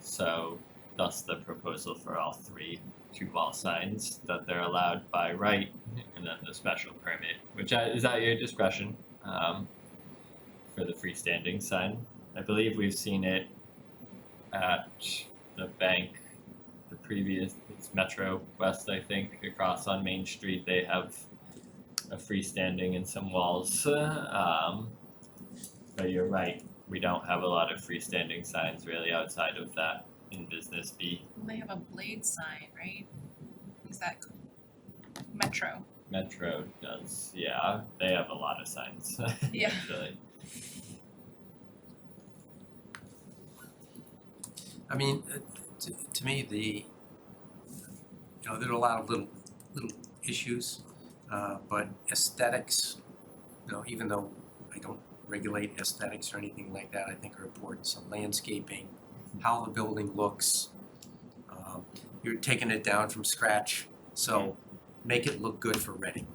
Speaker 2: So thus the proposal for all three 2 wall signs that they're allowed by right, and then the special permit, which is at your discretion for the freestanding sign. I believe we've seen it at the bank, the previous, it's Metro West, I think, across on Main Street. They have a freestanding and some walls. But you're right, we don't have a lot of freestanding signs really outside of that in Business B.
Speaker 8: Well, they have a blade sign, right? Is that Metro?
Speaker 2: Metro does, yeah. They have a lot of signs.
Speaker 8: Yeah.
Speaker 2: Actually.
Speaker 7: I mean, to me, there are a lot of little issues, but aesthetics, even though I don't regulate aesthetics or anything like that, I think are important. So landscaping, how the building looks, you're taking it down from scratch, so make it look good for Reading.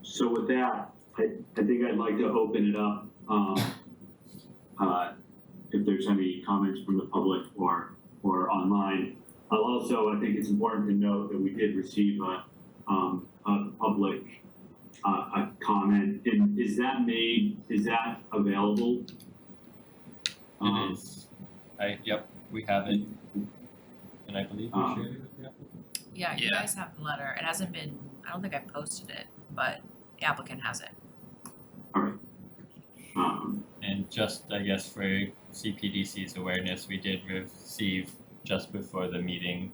Speaker 1: So with that, I think I'd like to open it up, if there's any comments from the public or online. Also, I think it's important to note that we did receive a public a comment, and is that available?
Speaker 2: It is. Yep, we have it. And I believe we shared it with you.
Speaker 8: Yeah, you guys have the letter. It hasn't been, I don't think I posted it, but the applicant has it.
Speaker 2: And just, I guess, for CPDC's awareness, we did receive just before the meeting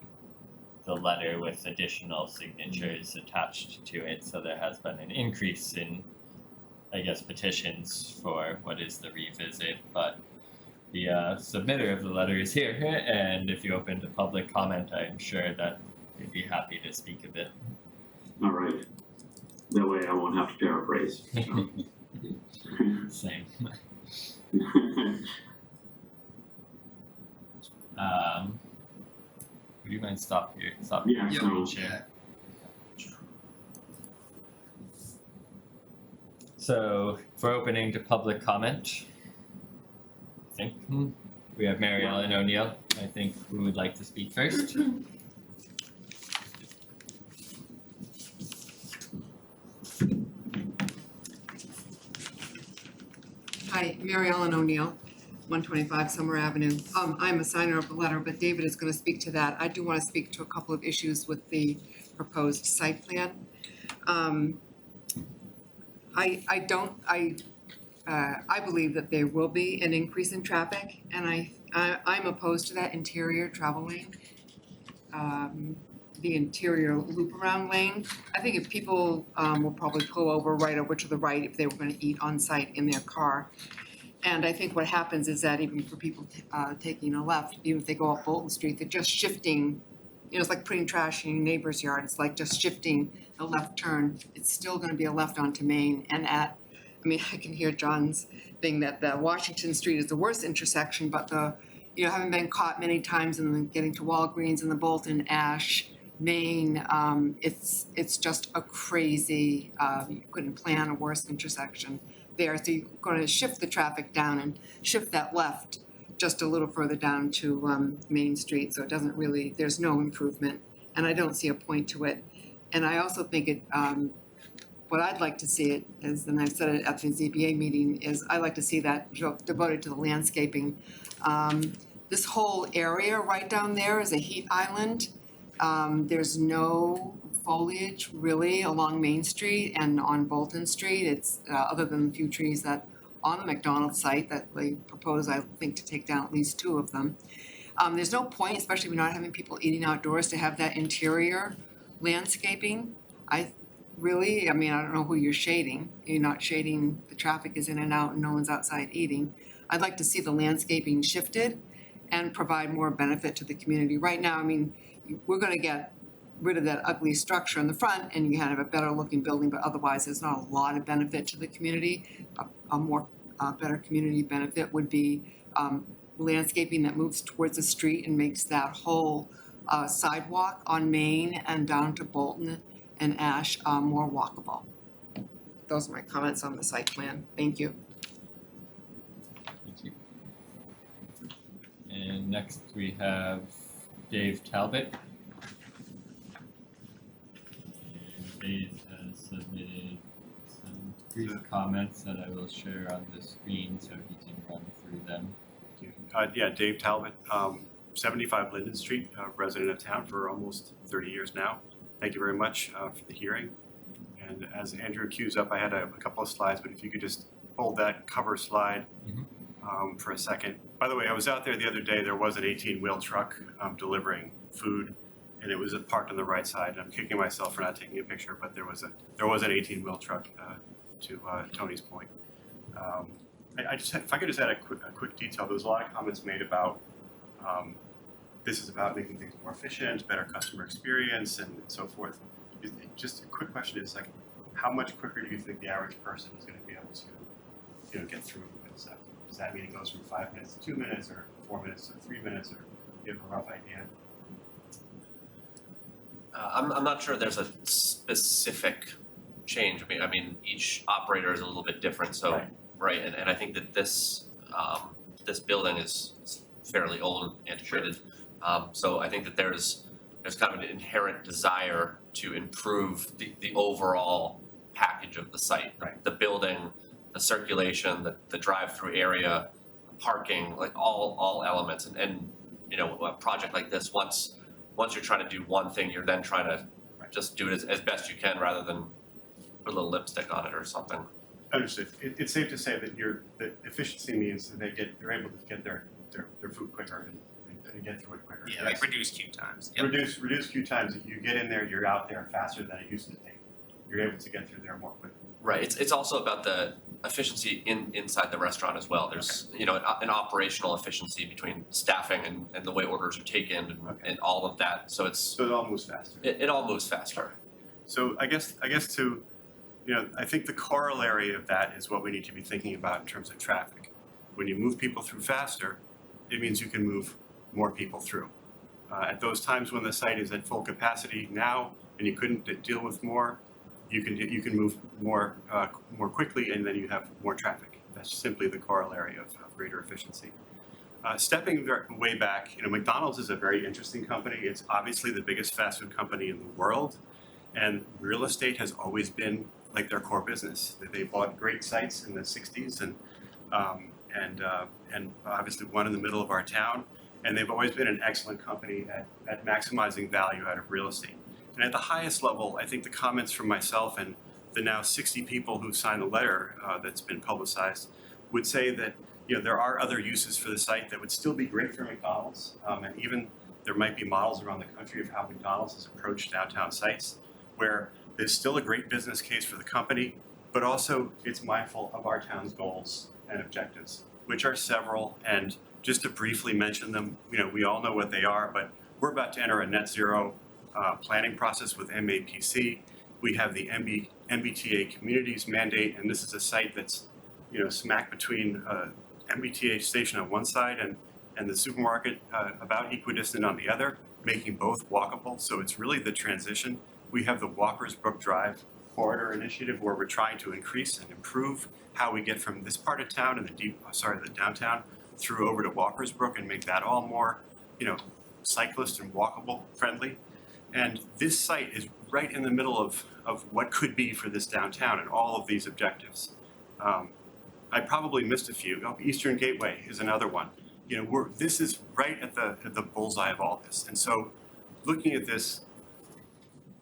Speaker 2: the letter with additional signatures attached to it. So there has been an increase in, I guess, petitions for what is the revisit, but the submitter of the letter is here, and if you open to public comment, I'm sure that you'd be happy to speak a bit.
Speaker 1: All right. That way I won't have to paraphrase. So.
Speaker 2: Same. Would you mind stop here? Stop
Speaker 1: Yeah,
Speaker 2: here. So for opening to public comment, I think we have Mary Ellen O'Neill, I think, who would like to speak first.
Speaker 21: Hi, Mary Ellen O'Neill, 125 Summer Avenue. I'm a signer of the letter, but David is going to speak to that. I do want to speak to a couple of issues with the proposed site plan. I believe that there will be an increase in traffic, and I'm opposed to that interior travel lane. The interior loop around lane. I think if people will probably pull over right over to the right if they were going to eat on site in their car. And I think what happens is that even for people taking a left, even if they go up Bolton Street, they're just shifting. It's like putting trash in your neighbor's yard. It's like just shifting a left turn. It's still going to be a left onto Main. And I can hear John's thing that the Washington Street is the worst intersection, but having been caught many times in getting to Walgreens and the Bolton Ash Main, it's just a crazy, you couldn't plan a worse intersection there. So you're going to shift the traffic down and shift that left just a little further down to Main Street. So it doesn't really, there's no improvement, and I don't see a point to it. And I also think what I'd like to see it is, and I've said it at the ZBA meeting, is I'd like to see that devoted to the landscaping. This whole area right down there is a heat island. There's no foliage really along Main Street and on Bolton Street. It's other than the few trees that on the McDonald's site that they propose, I think, to take down at least 2 of them. There's no point, especially if you're not having people eating outdoors, to have that interior landscaping. really. I mean, I don't know who you're shading. You're not shading, the traffic is in and out and no one's outside eating. I'd like to see the landscaping shifted and provide more benefit to the community. Right now, I mean, we're gonna get rid of that ugly structure in the front and you have a better looking building, but otherwise there's not a lot of benefit to the community. A more better community benefit would be landscaping that moves towards the street and makes that whole sidewalk on Main and down to Bolton and Ash more walkable. Those are my comments on the site plan. Thank you.
Speaker 2: Thank you. And next we have Dave Talbot. And Dave has submitted some brief comments that I will share on the screen so he can run through them.
Speaker 6: Yeah, Dave Talbot, 75 Linden Street, resident of town for almost 30 years now. Thank you very much for the hearing. And as Andrew cues up, I had a couple of slides, but if you could just hold that cover slide for a second. By the way, I was out there the other day. There was an 18-wheel truck delivering food, and it was parked on the right side. I'm kicking myself for not taking a picture, but there was an 18-wheel truck. To Tony's point. If I could just add a quick detail. There was a lot of comments made about this is about making things more efficient, better customer experience, and so forth. Just a quick question is like, how much quicker do you think the average person is going to be able to, get through and stuff? Does that mean it goes from 5 minutes to 2 minutes, or 4 minutes to 3 minutes, or do you have a rough idea?
Speaker 19: I'm not sure there's a specific change. I mean, each operator is a little bit different, so. Right, and I think that this this building is fairly old and antiquated. So I think that there's kind of an inherent desire to improve the overall package of the site. Right. The building, the circulation, the drive-through area, parking, like all elements. And a project like this, once you're trying to do one thing, you're then trying to just do it as best you can rather than put a little lipstick on it or something.
Speaker 6: Understood. It's safe to say that that efficiency means that they're able to get their food quicker and get through it quicker.
Speaker 18: Yeah, like reduce queue times.
Speaker 6: Yep. Reduce queue times. If you get in there, you're out there faster than it used to take. You're able to get through there more quickly.
Speaker 19: Right. It's also about the efficiency inside the restaurant as well. There's an operational efficiency between staffing and the way orders are taken and all of that. So
Speaker 6: it all moves faster.
Speaker 19: It all moves faster.
Speaker 6: So I guess I think the corollary of that is what we need to be thinking about in terms of traffic. When you move people through faster, it means you can move more people through. At those times when the site is at full capacity now and you couldn't deal with more, you can move more quickly, and then you have more traffic. That's simply the corollary of greater efficiency. Stepping way back, McDonald's is a very interesting company. It's obviously the biggest fast food company in the world, and real estate has always been like their core business. They bought great sites in the 60s and obviously one in the middle of our town. And they've always been an excellent company at maximizing value out of real estate. And at the highest level, I think the comments from myself and the now 60 people who signed the letter that's been publicized would say that there are other uses for the site that would still be great for McDonald's. And even there might be models around the country of how McDonald's has approached downtown sites where there's still a great business case for the company, but also it's mindful of our town's goals and objectives, which are several. And just to briefly mention them, we all know what they are, but we're about to enter a net zero planning process with MAPC. We have the MBTA communities mandate, and this is a site that's smack between MBTA station on one side and the supermarket about equidistant on the other, making both walkable. So it's really the transition. We have the Walker's Brook Drive corridor initiative where we're trying to increase and improve how we get from this part of town and the downtown through over to Walker's Brook and make that all more, cyclist and walkable friendly. And this site is right in the middle of what could be for this downtown and all of these objectives. I probably missed a few. Eastern Gateway is another one. This is right at the bullseye of all this. And so looking at this,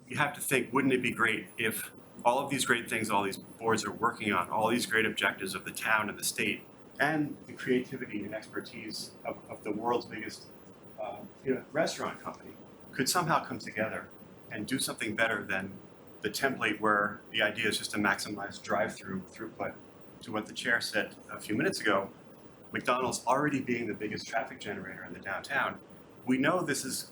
Speaker 6: you have to think, wouldn't it be great if all of these great things all these boards are working on, all these great objectives of the town and the state, and the creativity and expertise of the world's biggest restaurant company could somehow come together and do something better than the template where the idea is just to maximize drive-through throughput. To what the chair said a few minutes ago, McDonald's already being the biggest traffic generator in the downtown, we know this is,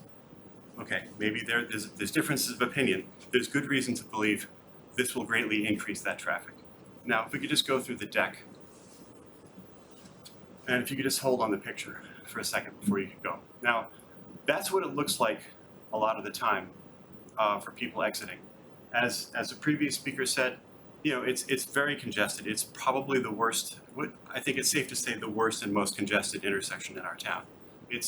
Speaker 6: okay, maybe there's differences of opinion. There's good reason to believe this will greatly increase that traffic. Now, if we could just go through the deck, and if you could just hold on the picture for a second before you could go. Now, that's what it looks like a lot of the time for people exiting. As the previous speaker said, you know, it's very congested. It's probably the worst. I think it's safe to say the worst and most congested intersection in our town. It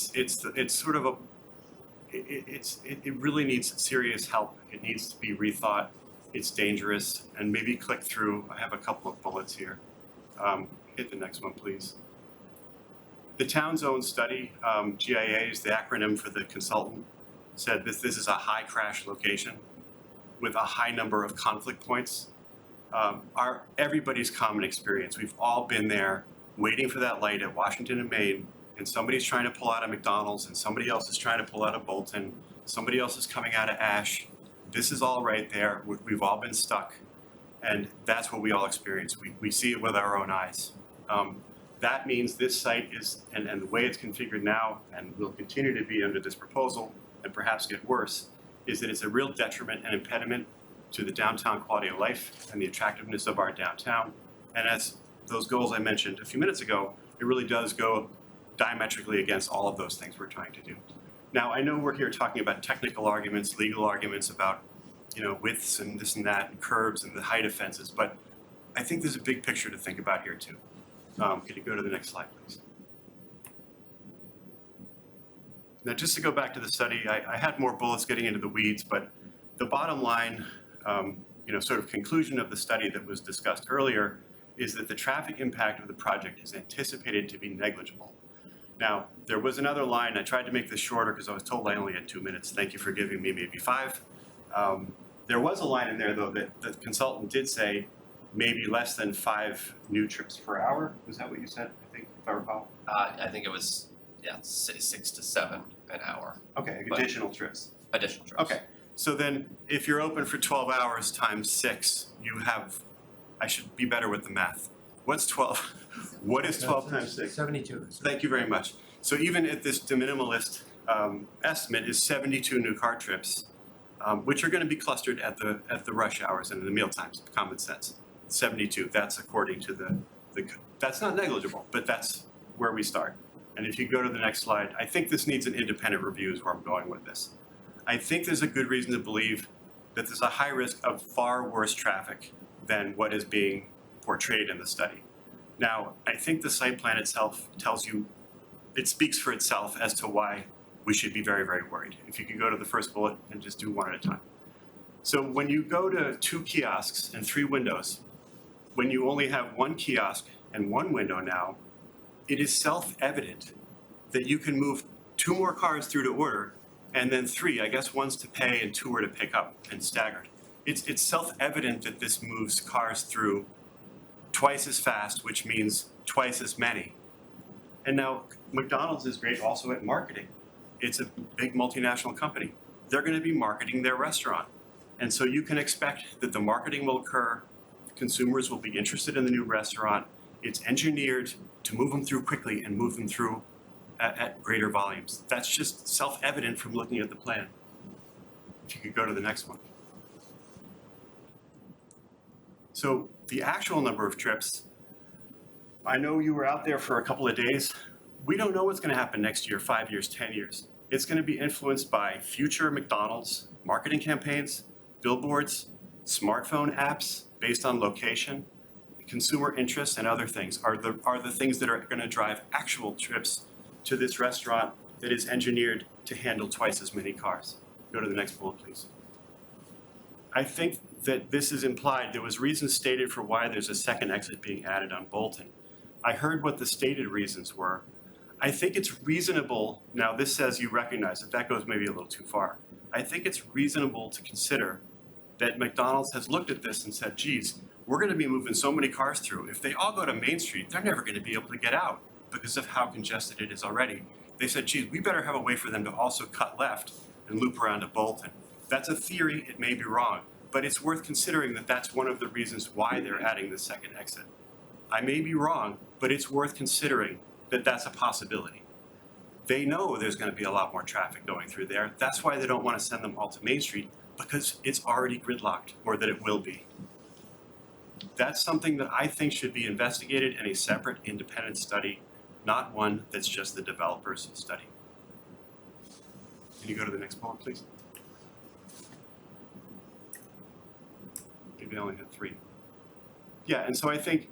Speaker 6: really needs serious help. It needs to be rethought. It's dangerous, and maybe click through. I have a couple of bullets here. Hit the next one, please. The town's own study, GIA is the acronym for the consultant, said this is a high crash location with a high number of conflict points. Everybody's common experience. We've all been there waiting for that light at Washington and Main, and somebody's trying to pull out of McDonald's, and somebody else is trying to pull out of Bolton, somebody else is coming out of Ash. This is all right there. We've all been stuck, and that's what we all experience. We see it with our own eyes. That means this site is, and the way it's configured now, and will continue to be under this proposal, and perhaps get worse, is that it's a real detriment and impediment to the downtown quality of life and the attractiveness of our downtown. And as those goals I mentioned a few minutes ago, it really does go diametrically against all of those things we're trying to do. Now, I know we're here talking about technical arguments, legal arguments about, you know, widths and this and that, and curbs and the height of fences, but I think there's a big picture to think about here too. Could you go to the next slide, please? Now, just to go back to the study, I had more bullets getting into the weeds, but the bottom line, you know, sort of conclusion of the study that was discussed earlier is that the traffic impact of the project is anticipated to be negligible. Now, there was another line. I tried to make this shorter because I was told I only had 2 minutes. Thank you for giving me maybe 5. There was a line in there, though, that the consultant did say maybe less than 5 new trips per hour. Was that what you said, I think, if I recall?
Speaker 17: I think it was, 6 to 7 an hour.
Speaker 6: Okay, additional trips.
Speaker 17: Additional trips.
Speaker 6: Okay, so then if you're open for 12 hours times 6, you have, I should be better with the math. What's 12? What is 12 times 6?
Speaker 7: 72.
Speaker 6: Thank you very much. So even at this de minimalist estimate is 72 new car trips, which are going to be clustered at the rush hours and in the meal times, common sense. 72, that's according to the that's not negligible, but that's where we start. And if you go to the next slide, I think this needs an independent review is where I'm going with this. I think there's a good reason to believe that there's a high risk of far worse traffic than what is being portrayed in the study. Now, I think the site plan itself tells you, it speaks for itself as to why we should be very, very worried. If you could go to the first bullet and just do one at a time. So when you go to 2 kiosks and 3 windows, when you only have 1 kiosk and 1 window now, it is self-evident that you can move 2 more cars through to order, and then 3, I guess 1's to pay and 2 are to pick up and staggered. It's self-evident that this moves cars through twice as fast, which means twice as many. And now McDonald's is great also at marketing. It's a big multinational company. They're going to be marketing their restaurant. And so you can expect that the marketing will occur, consumers will be interested in the new restaurant. It's engineered to move them through quickly and move them through at greater volumes. That's just self-evident from looking at the plan. If you could go to the next one. So the actual number of trips, I know you were out there for a couple of days. We don't know what's going to happen next year, 5 years, 10 years. It's going to be influenced by future McDonald's marketing campaigns, billboards, smartphone apps based on location, consumer interests, and other things are the things that are going to drive actual trips to this restaurant that is engineered to handle twice as many cars. Go to the next bullet, please. I think that this is implied. There was reasons stated for why there's a second exit being added on Bolton. I heard what the stated reasons were. I think it's reasonable, now this says you recognize that goes maybe a little too far. I think it's reasonable to consider that McDonald's has looked at this and said, geez, we're going to be moving so many cars through. If they all go to Main Street, they're never going to be able to get out because of how congested it is already. They said, geez, we better have a way for them to also cut left and loop around to Bolton. That's a theory, it may be wrong, But it's worth considering that that's one of the reasons why they're adding the second exit. I may be wrong, but it's worth considering that that's a possibility. They know there's going to be a lot more traffic going through there. That's why they don't want to send them all to Main Street, because it's already gridlocked, or that it will be. That's something that I think should be investigated in a separate independent study, not one that's just the developer's study. Can you go to the next bullet, please? Maybe I only had 3. Yeah, and so I think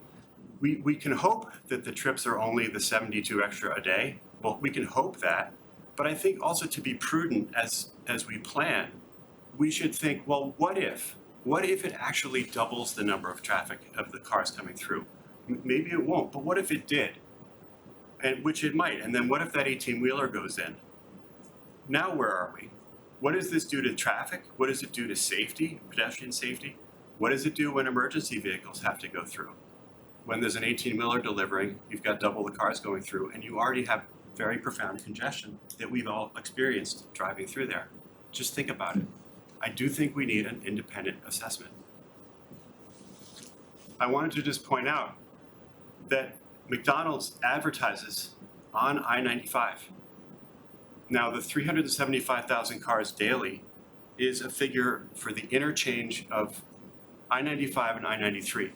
Speaker 6: we can hope that the trips are only the 72 extra a day. Well, we can hope that, but I think also to be prudent as we plan, we should think, well, what if? What if it actually doubles the number of traffic of the cars coming through? Maybe it won't, but what if it did? And which it might, and then what if that 18-wheeler goes in? Now where are we? What does this do to traffic? What does it do to safety, pedestrian safety? What does it do when emergency vehicles have to go through? When there's an 18-wheeler delivering, you've got double the cars going through, and you already have very profound congestion that we've all experienced driving through there. Just think about it. I do think we need an independent assessment. I wanted to just point out that McDonald's advertises on I-95. Now, the 375,000 cars daily is a figure for the interchange of I-95 and I-93.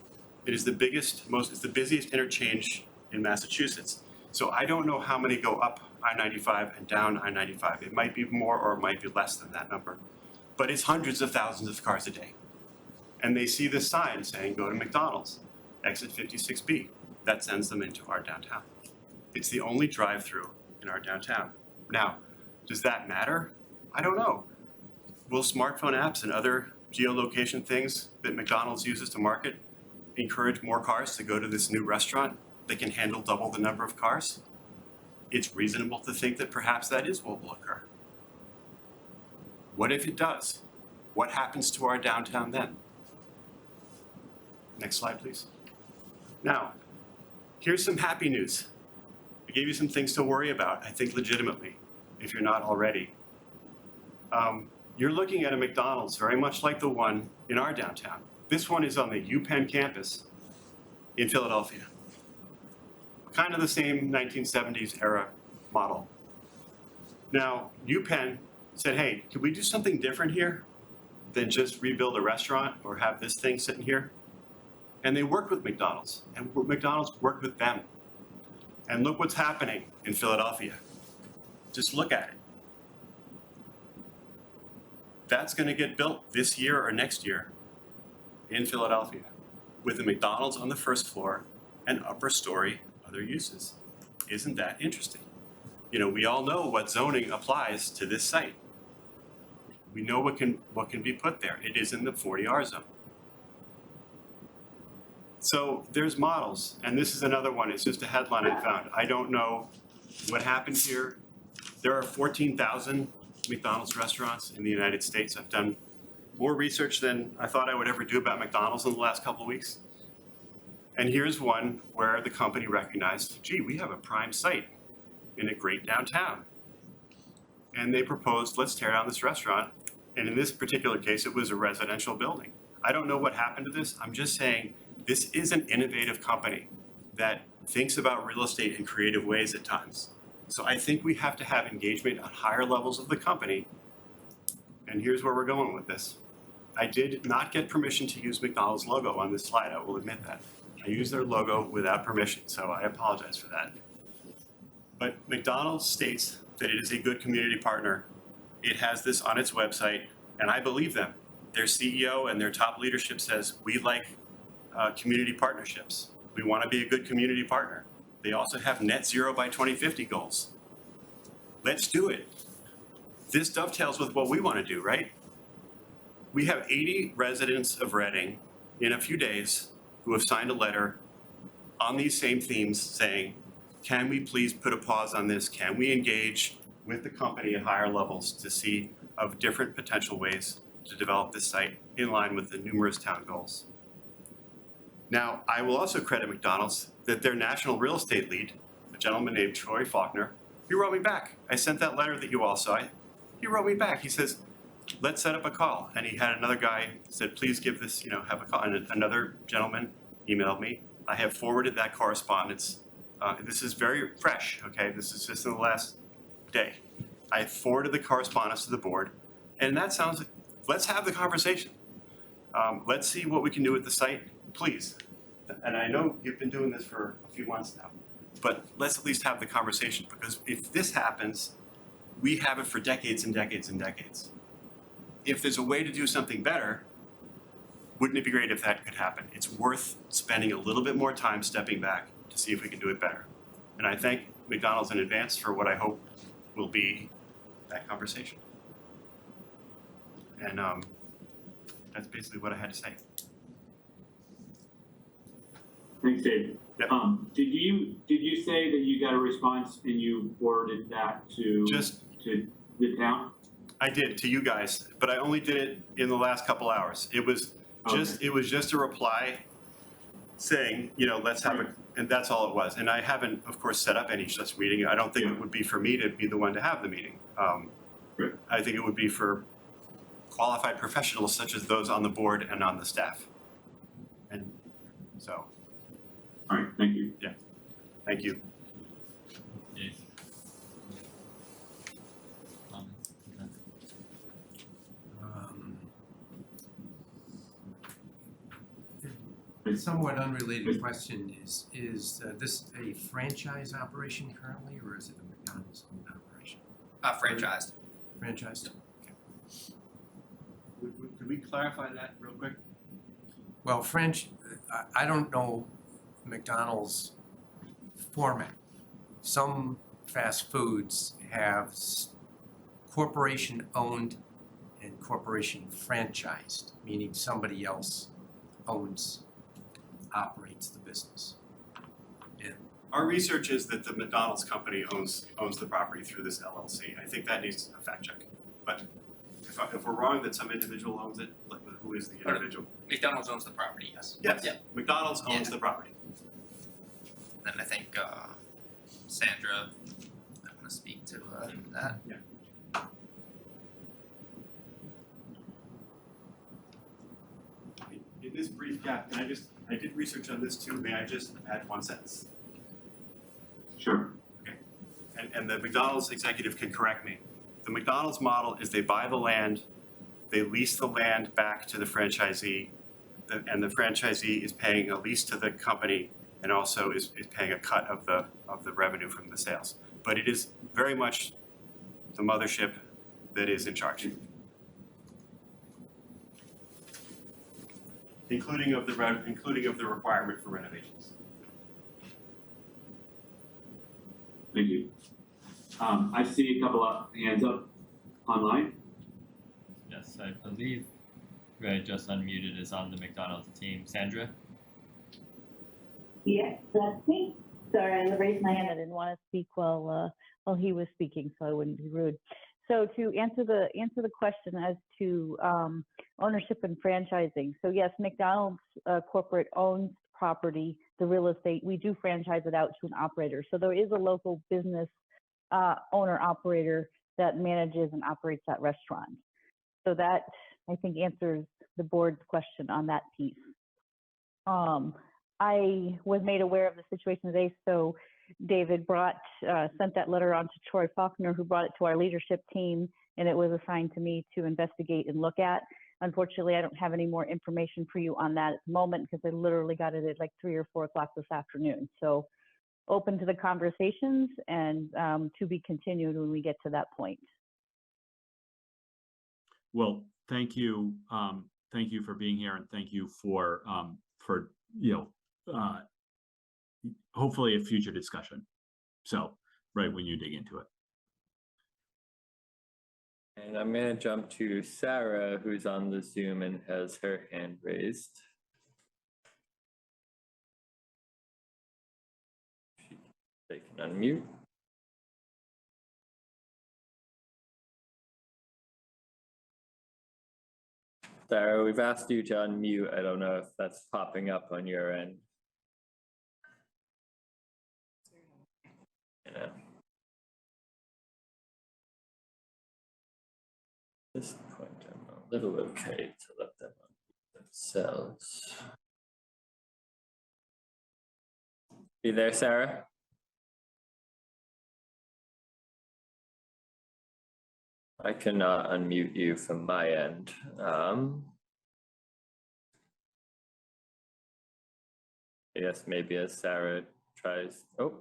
Speaker 6: It is the biggest, it's the busiest interchange in Massachusetts. So I don't know how many go up I-95 and down I-95. It might be more or it might be less than that number. But it's hundreds of thousands of cars a day. And they see this sign saying, go to McDonald's, exit 56B. That sends them into our downtown. It's the only drive-through in our downtown. Now, does that matter? I don't know. Will smartphone apps and other geolocation things that McDonald's uses to market encourage more cars to go to this new restaurant that can handle double the number of cars? It's reasonable to think that perhaps that is what will occur. What if it does? What happens to our downtown then? Next slide, please. Now, here's some happy news. I gave you some things to worry about, I think legitimately, if you're not already. You're looking at a McDonald's very much like the one in our downtown. This one is on the UPenn campus in Philadelphia. Kind of the same 1970s era model. Now, UPenn said, hey, could we do something different here than just rebuild a restaurant or have this thing sitting here? And they worked with McDonald's, and McDonald's worked with them. And look what's happening in Philadelphia. Just look at it. That's going to get built this year or next year in Philadelphia with a McDonald's on the first floor and upper story other uses. Isn't that interesting? You know, we all know what zoning applies to this site. We know what can be put there. It is in the 40R zone. So there's models, and this is another one. It's just a headline I found. I don't know what happened here. There are 14,000 McDonald's restaurants in the United States. I've done more research than I thought I would ever do about McDonald's in the last couple of weeks. And here's one where the company recognized, gee, we have a prime site in a great downtown. And they proposed, let's tear down this restaurant. And in this particular case, it was a residential building. I don't know what happened to this. I'm just saying this is an innovative company that thinks about real estate in creative ways at times. So I think we have to have engagement on higher levels of the company. And here's where we're going with this. I did not get permission to use McDonald's logo on this slide, I will admit that. I used their logo without permission, so I apologize for that. But McDonald's states that it is a good community partner. It has this on its website, and I believe them. Their CEO and their top leadership says, we like community partnerships. We want to be a good community partner. They also have net zero by 2050 goals. Let's do it. This dovetails with what we want to do, right? We have 80 residents of Reading in a few days who have signed a letter on these same themes saying, can we please put a pause on this? Can we engage with the company at higher levels to see of different potential ways to develop this site in line with the numerous town goals? Now, I will also credit McDonald's that their national real estate lead, a gentleman named Troy Faulkner, he wrote me back. I sent that letter that you all saw. He wrote me back. He says, let's set up a call. And he had another guy said, please give this, have a call. And another gentleman emailed me. I have forwarded that correspondence. This is very fresh, okay? This is just in the last day. I forwarded the correspondence to the board, and that sounds like, let's have the conversation. Let's see what we can do with the site, please. And I know you've been doing this for a few months now, but let's at least have the conversation, because if this happens, we have it for decades and decades and decades. If there's a way to do something better, wouldn't it be great if that could happen? It's worth spending a little bit more time stepping back to see if we can do it better. And I thank McDonald's in advance for what I hope will be that conversation. And that's basically what I had to say.
Speaker 1: Thanks, Dave.
Speaker 6: Yep.
Speaker 1: Did you say that you got a response and you forwarded that to the town?
Speaker 6: I did, to you guys, but I only did it in the last couple hours. It was just a reply saying, let's have and that's all it was. And I haven't, of course, set up any such meeting. I don't think it would be for me to be the one to have the meeting. I think it would be for qualified professionals such as those on the board and on the staff. And so.
Speaker 1: All right, thank you.
Speaker 6: Yeah, thank you.
Speaker 7: A somewhat unrelated question is this a franchise operation currently, or is it a McDonald's owned operation?
Speaker 18: Franchised.
Speaker 7: Franchised?
Speaker 6: Could we clarify that real quick?
Speaker 7: Well, I don't know McDonald's format. Some fast foods have corporation owned and corporation franchised, meaning somebody else operates the business. And
Speaker 6: our research is that the McDonald's company owns the property through this LLC. I think that needs a fact check. But if we're wrong that some individual owns it, who is the individual?
Speaker 18: McDonald's owns the property, yes.
Speaker 6: Yes,
Speaker 18: Yeah.
Speaker 6: McDonald's owns the property.
Speaker 18: And I think Sandra, I want to speak to that.
Speaker 6: Yeah. In this brief gap, I did research on this too. May I just add one sentence?
Speaker 1: Sure.
Speaker 6: Okay. And the McDonald's executive can correct me. The McDonald's model is they buy the land, they lease the land back to the franchisee, and the franchisee is paying a lease to the company and also is paying a cut of the revenue from the sales. But it is very much the mothership that is in charge. Including of the requirement for renovations.
Speaker 1: Thank you. I see a couple of hands up online.
Speaker 2: Yes, I believe who I just unmuted is on the McDonald's team. Sandra?
Speaker 3: Yes, that's me. Sorry, I raised my hand. I didn't want to speak while he was speaking, so I wouldn't be rude. So to answer the question as to ownership and franchising. So yes, McDonald's corporate owns property, the real estate. We do franchise it out to an operator. So there is a local business owner operator that manages and operates that restaurant. So that I think answers the board's question on that piece. I was made aware of the situation today, so David sent that letter on to Troy Faulkner, who brought it to our leadership team, and it was assigned to me to investigate and look at. Unfortunately, I don't have any more information for you on that at the moment because I literally got it at like 3 or 4 o'clock this afternoon. So open to the conversations and to be continued when we get to that point.
Speaker 4: Well, thank you. Thank you for being here, and thank you for hopefully a future discussion. So right when you dig into it.
Speaker 2: And I'm going to jump to Sarah, who's on the Zoom and has her hand raised. They can unmute. Sarah, we've asked you to unmute. I don't know if that's popping up on your end. This point. little okay to let them themselves. You there, Sarah? I cannot unmute you from my end. Yes, maybe as Sarah tries. Oh.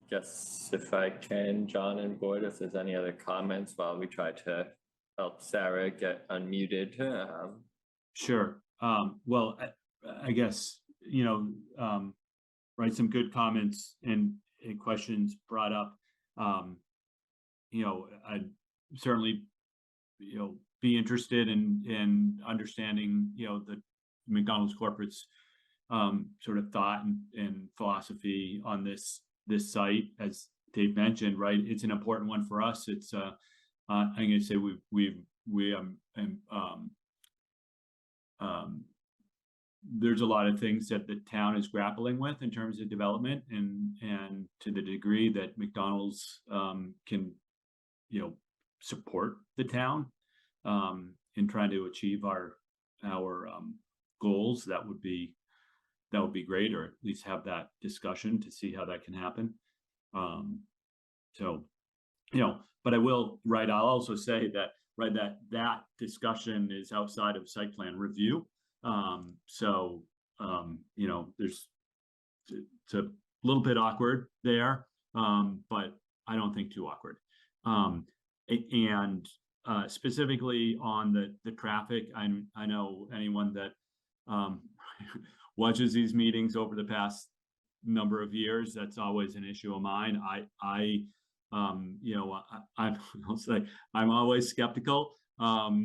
Speaker 2: Guess if I can, John and Boyd, if there's any other comments while we try to help Sarah get unmuted.
Speaker 4: Sure. Well, I guess, right, some good comments and questions brought up. I'd certainly, be interested in understanding, the McDonald's corporate's sort of thought and philosophy on this site. As Dave mentioned, right, it's an important one for us. It's I'm going to say there's a lot of things that the town is grappling with in terms of development, and to the degree that McDonald's can, support the town in trying to achieve our goals, that would be great, or at least have that discussion to see how that can happen. So, but I will, right, I'll also say that, right, that discussion is outside of site plan review. So, it's a little bit awkward there, but I don't think too awkward. And specifically on the traffic, I know anyone that watches these meetings over the past number of years, that's always an issue of mine. I'll say I'm always skeptical of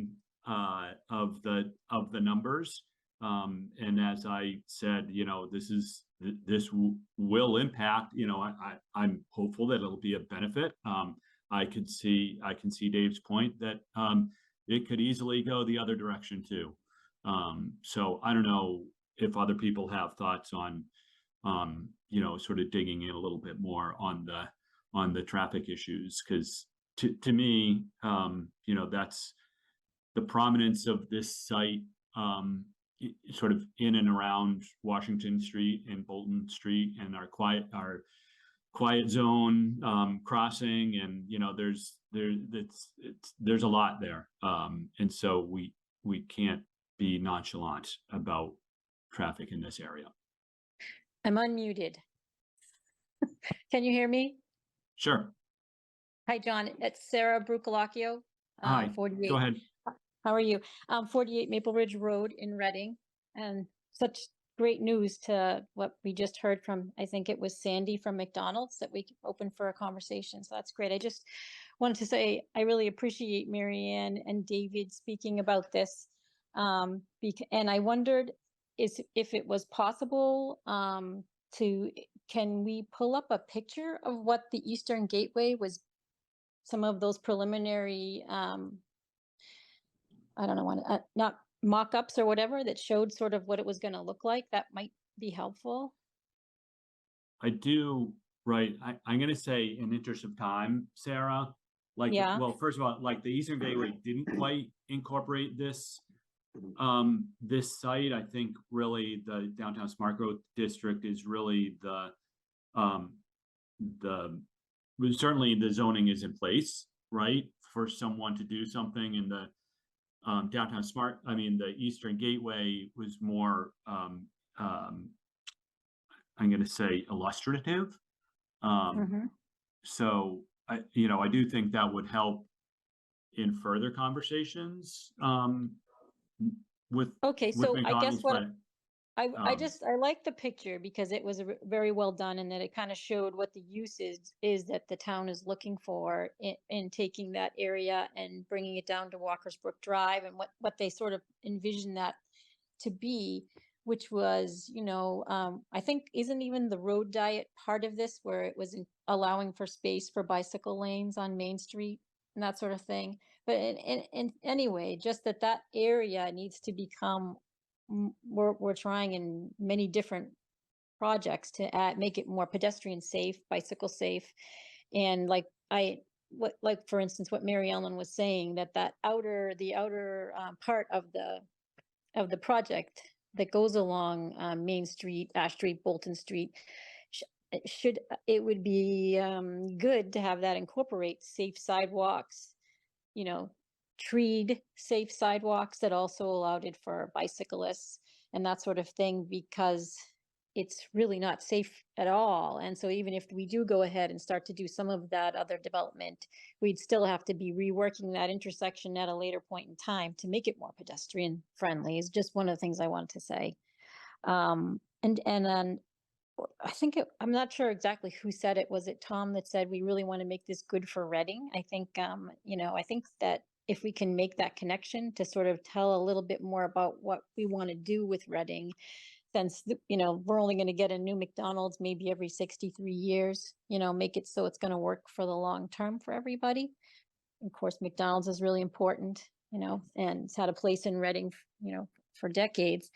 Speaker 4: the numbers. And as I said, this will impact, I'm hopeful that it'll be a benefit. I can see Dave's point that it could easily go the other direction too. So I don't know if other people have thoughts on, sort of digging in a little bit more on the traffic issues, because to me, that's the prominence of this site, sort of in and around Washington Street and Bolton Street and our quiet zone crossing, and there's a lot there, and so we can't be nonchalant about traffic in this area.
Speaker 5: I'm unmuted. Can you hear me?
Speaker 4: Sure.
Speaker 5: Hi, John. It's Sarah Brucolacchio.
Speaker 4: Hi.
Speaker 5: 48.
Speaker 4: Go ahead.
Speaker 5: How are you? 48 Maple Ridge Road in Reading, and such great news to what we just heard from, I think it was Sandy from McDonald's, that we could open for a conversation. So that's great. I just wanted to say I really appreciate Marianne and David speaking about this. And I wondered if it was possible can we pull up a picture of what the Eastern Gateway was, some of those preliminary, I don't know, not mock-ups or whatever, that showed sort of what it was going to look like? That might be helpful.
Speaker 4: I do, right. I'm going to say, in interest of time, Sarah, well, first of all, the Eastern Gateway didn't quite incorporate this site. I think really the Downtown Smart Growth District is really certainly the zoning is in place, right, for someone to do something in the the Eastern Gateway was more, I'm going to say, illustrative. So I do think that would help in further conversations with
Speaker 5: so I guess what I like the picture because it was very well done, and that it kind of showed what the use is that the town is looking for in taking that area and bringing it down to Walkersbrook Drive, and what they sort of envision that to be, which was, I think, isn't even the road diet part of this, where it was allowing for space for bicycle lanes on Main Street and that sort of thing. But in anyway, just that area needs to become, we're trying in many different projects to make it more pedestrian safe, bicycle safe. And like for instance, what Mary Ellen was saying, the outer part of the project that goes along Main Street, Ash Street, Bolton Street, it would be good to have that incorporate safe sidewalks, treed safe sidewalks that also allowed it for bicyclists and that sort of thing, because it's really not safe at all. And so even if we do go ahead and start to do some of that other development, we'd still have to be reworking that intersection at a later point in time to make it more pedestrian friendly, is just one of the things I wanted to say. And then I think I'm not sure exactly who said it. Was it Tom that said we really want to make this good for Reading? I think, I think that if we can make that connection to sort of tell a little bit more about what we want to do with Reading, since, we're only going to get a new McDonald's maybe every 63 years, make it so it's going to work for the long term for everybody. Of course, McDonald's is really important, and it's had a place in Reading, for decades.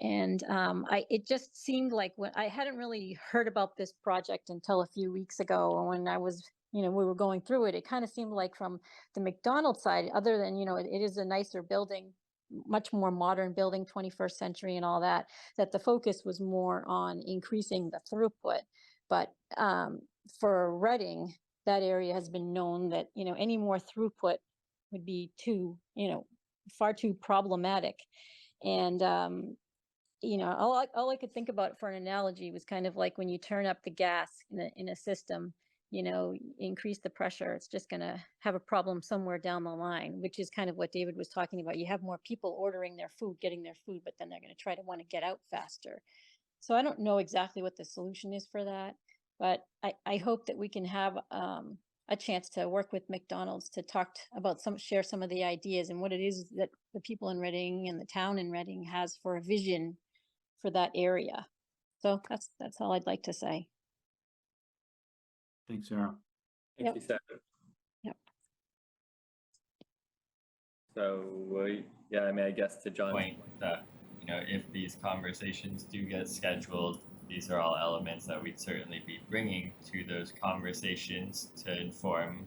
Speaker 5: And it just seemed like when I hadn't really heard about this project until a few weeks ago when I was, we were going through it. It kind of seemed like from the McDonald's side, other than, it is a nicer building, much more modern building, 21st century and all that the focus was more on increasing the throughput. But for Reading, that area has been known that, any more throughput would be far too problematic. And, all I could think about for an analogy was kind of like when you turn up the gas in a system, increase the pressure, it's just going to have a problem somewhere down the line, which is kind of what David was talking about. You have more people ordering their food, getting their food, but then they're going to try to want to get out faster. So I don't know exactly what the solution is for that, but I hope that we can have a chance to work with McDonald's to talk about share some of the ideas and what it is that the people in Reading and the town in Reading has for a vision for that area. So that's all I'd like to say.
Speaker 4: Thanks, Sarah.
Speaker 2: Thank you, Sarah.
Speaker 5: Yep.
Speaker 2: So, yeah, I mean, I guess to John's point that, if these conversations do get scheduled, these are all elements that we'd certainly be bringing to those conversations to inform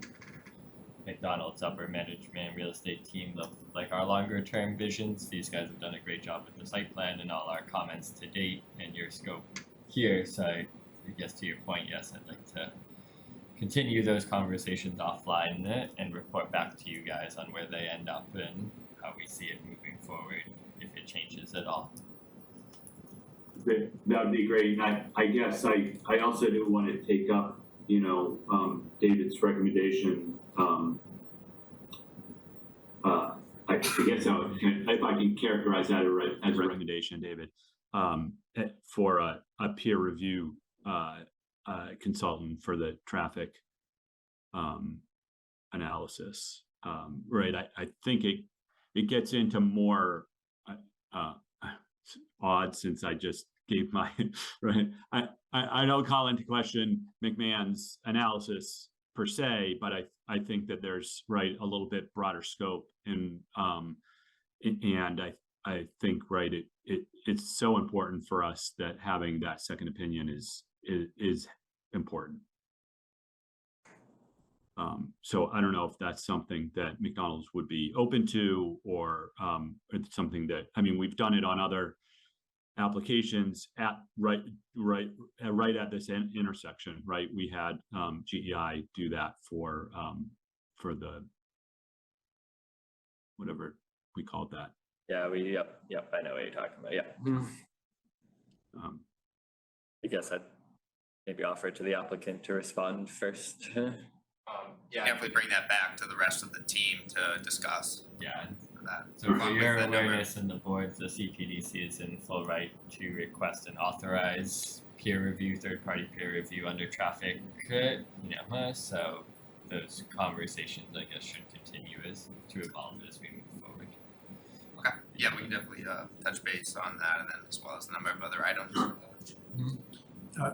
Speaker 2: McDonald's upper management and real estate team of like our longer term visions. These guys have done a great job with the site plan and all our comments to date and your scope here. So I guess to your point, yes, I'd like to continue those conversations offline and report back to you guys on where they end up and how we see it moving forward, if it changes at all.
Speaker 1: That would be great. And I guess I also do want to take up, David's recommendation. I guess if I can characterize that as a
Speaker 4: recommendation, David, for a peer review consultant for the traffic analysis. Right. I think it gets into more odd since I just gave my right. I don't call into question McMahon's analysis per se, but I think that there's a little bit broader scope and I think it's so important for us that having that second opinion is important. So I don't know if that's something that McDonald's would be open to, or it's something that, we've done it on other applications at right at this intersection, right? We had GEI do that for the whatever we called that.
Speaker 2: Yeah, yep, I know what you're talking about. Yeah. I guess I'd maybe offer to the applicant to respond first.
Speaker 17: Yeah, definitely bring that back to the rest of the team to discuss.
Speaker 2: Yeah.
Speaker 17: For that.
Speaker 2: So for your awareness and the boards, the CPDC is in full right to request and authorize peer review, third-party peer review under traffic. So those conversations, I guess, should continue to evolve as we move forward.
Speaker 17: Okay. Yeah, we can definitely touch base on that, and then as well as a number of other items.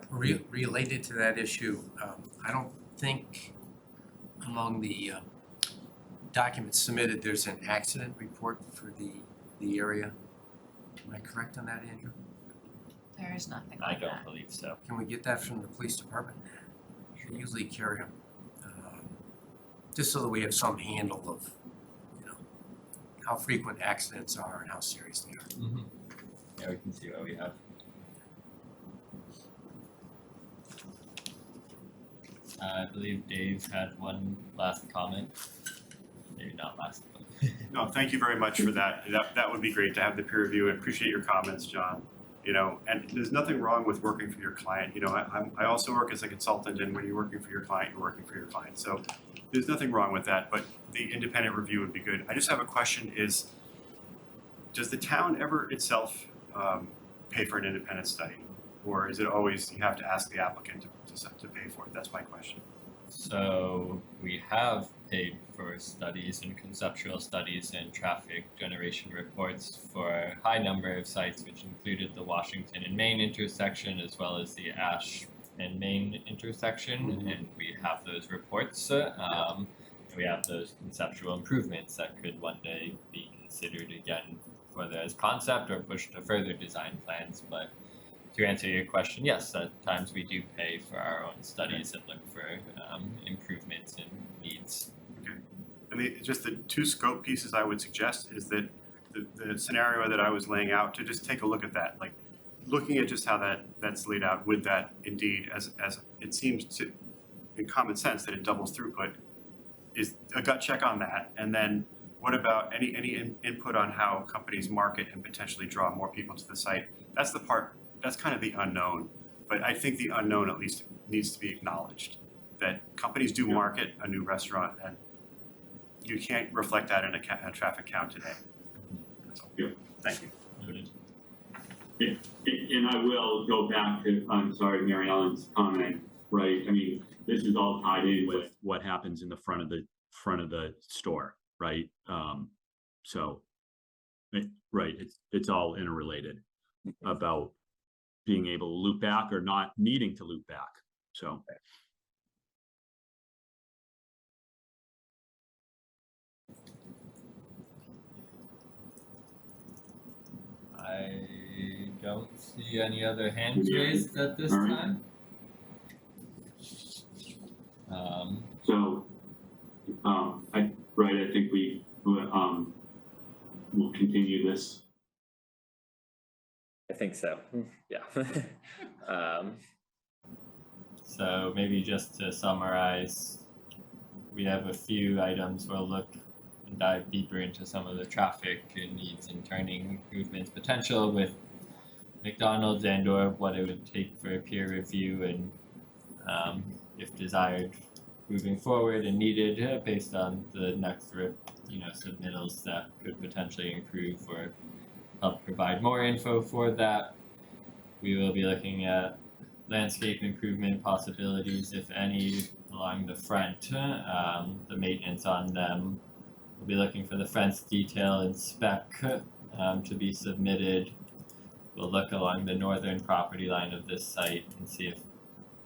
Speaker 7: Related to that issue, I don't think among the document submitted, there's an accident report for the area. Am I correct on that, Andrew?
Speaker 8: There is nothing
Speaker 2: I
Speaker 8: like
Speaker 2: don't
Speaker 8: that.
Speaker 2: believe so.
Speaker 7: Can we get that from the police department? They usually carry them. Just so that we have some handle of, you know, how frequent accidents are and how serious they are.
Speaker 2: Mm-hmm. Yeah, we can see what we have. I believe Dave had one last comment. Maybe not last, but
Speaker 6: No, thank you very much for that. That would be great to have the peer review, and appreciate your comments, John. You know, and there's nothing wrong with working for your client. You know, I also work as a consultant, and when you're working for your client, you're working for your client. So there's nothing wrong with that, but the independent review would be good. I just have a question: does the town ever itself pay for an independent study, or is it always you have to ask the applicant to pay for it? That's my question.
Speaker 2: so we have paid for studies and conceptual studies and traffic generation reports for a high number of sites, which included the Washington and Main intersection, as well as the Ash and Main intersection, and we have those reports. We have those conceptual improvements that could one day be considered again, whether as concept or pushed to further design plans. But to answer your question, yes, at times we do pay for our own studies and look for improvements and needs.
Speaker 6: Okay. I mean, just the two scope pieces I would suggest is that the scenario that I was laying out, to just take a look at that, like looking at just how that's laid out with that indeed, as it seems to, in common sense, that it doubles throughput, is a gut check on that. And then what about any input on how companies market and potentially draw more people to the site? That's the part, that's kind of the unknown. But I think the unknown at least needs to be acknowledged, that companies do market a new restaurant, and you can't reflect that in a traffic count today. That's all.
Speaker 1: Yeah.
Speaker 6: Thank you.
Speaker 1: And I will go back to, I'm sorry, Mary Ellen's comment, right? I mean, this is all tied in with
Speaker 4: What happens in the front of the store, right? Right, it's all interrelated about being able to loop back or not needing to loop back, so.
Speaker 2: I don't see any other hands raised at this time.
Speaker 1: I think we will continue this.
Speaker 12: I think so. Yeah.
Speaker 2: So maybe just to summarize, we have a few items we'll look and dive deeper into some of the traffic and needs and turning improvements potential with McDonald's and or what it would take for a peer review, and if desired moving forward and needed based on the next submittals that could potentially improve or help provide more info for that. We will be looking at landscape improvement possibilities, if any, along the front, the maintenance on them. We'll be looking for the fence detail and spec to be submitted. We'll look along the northern property line of this site and see if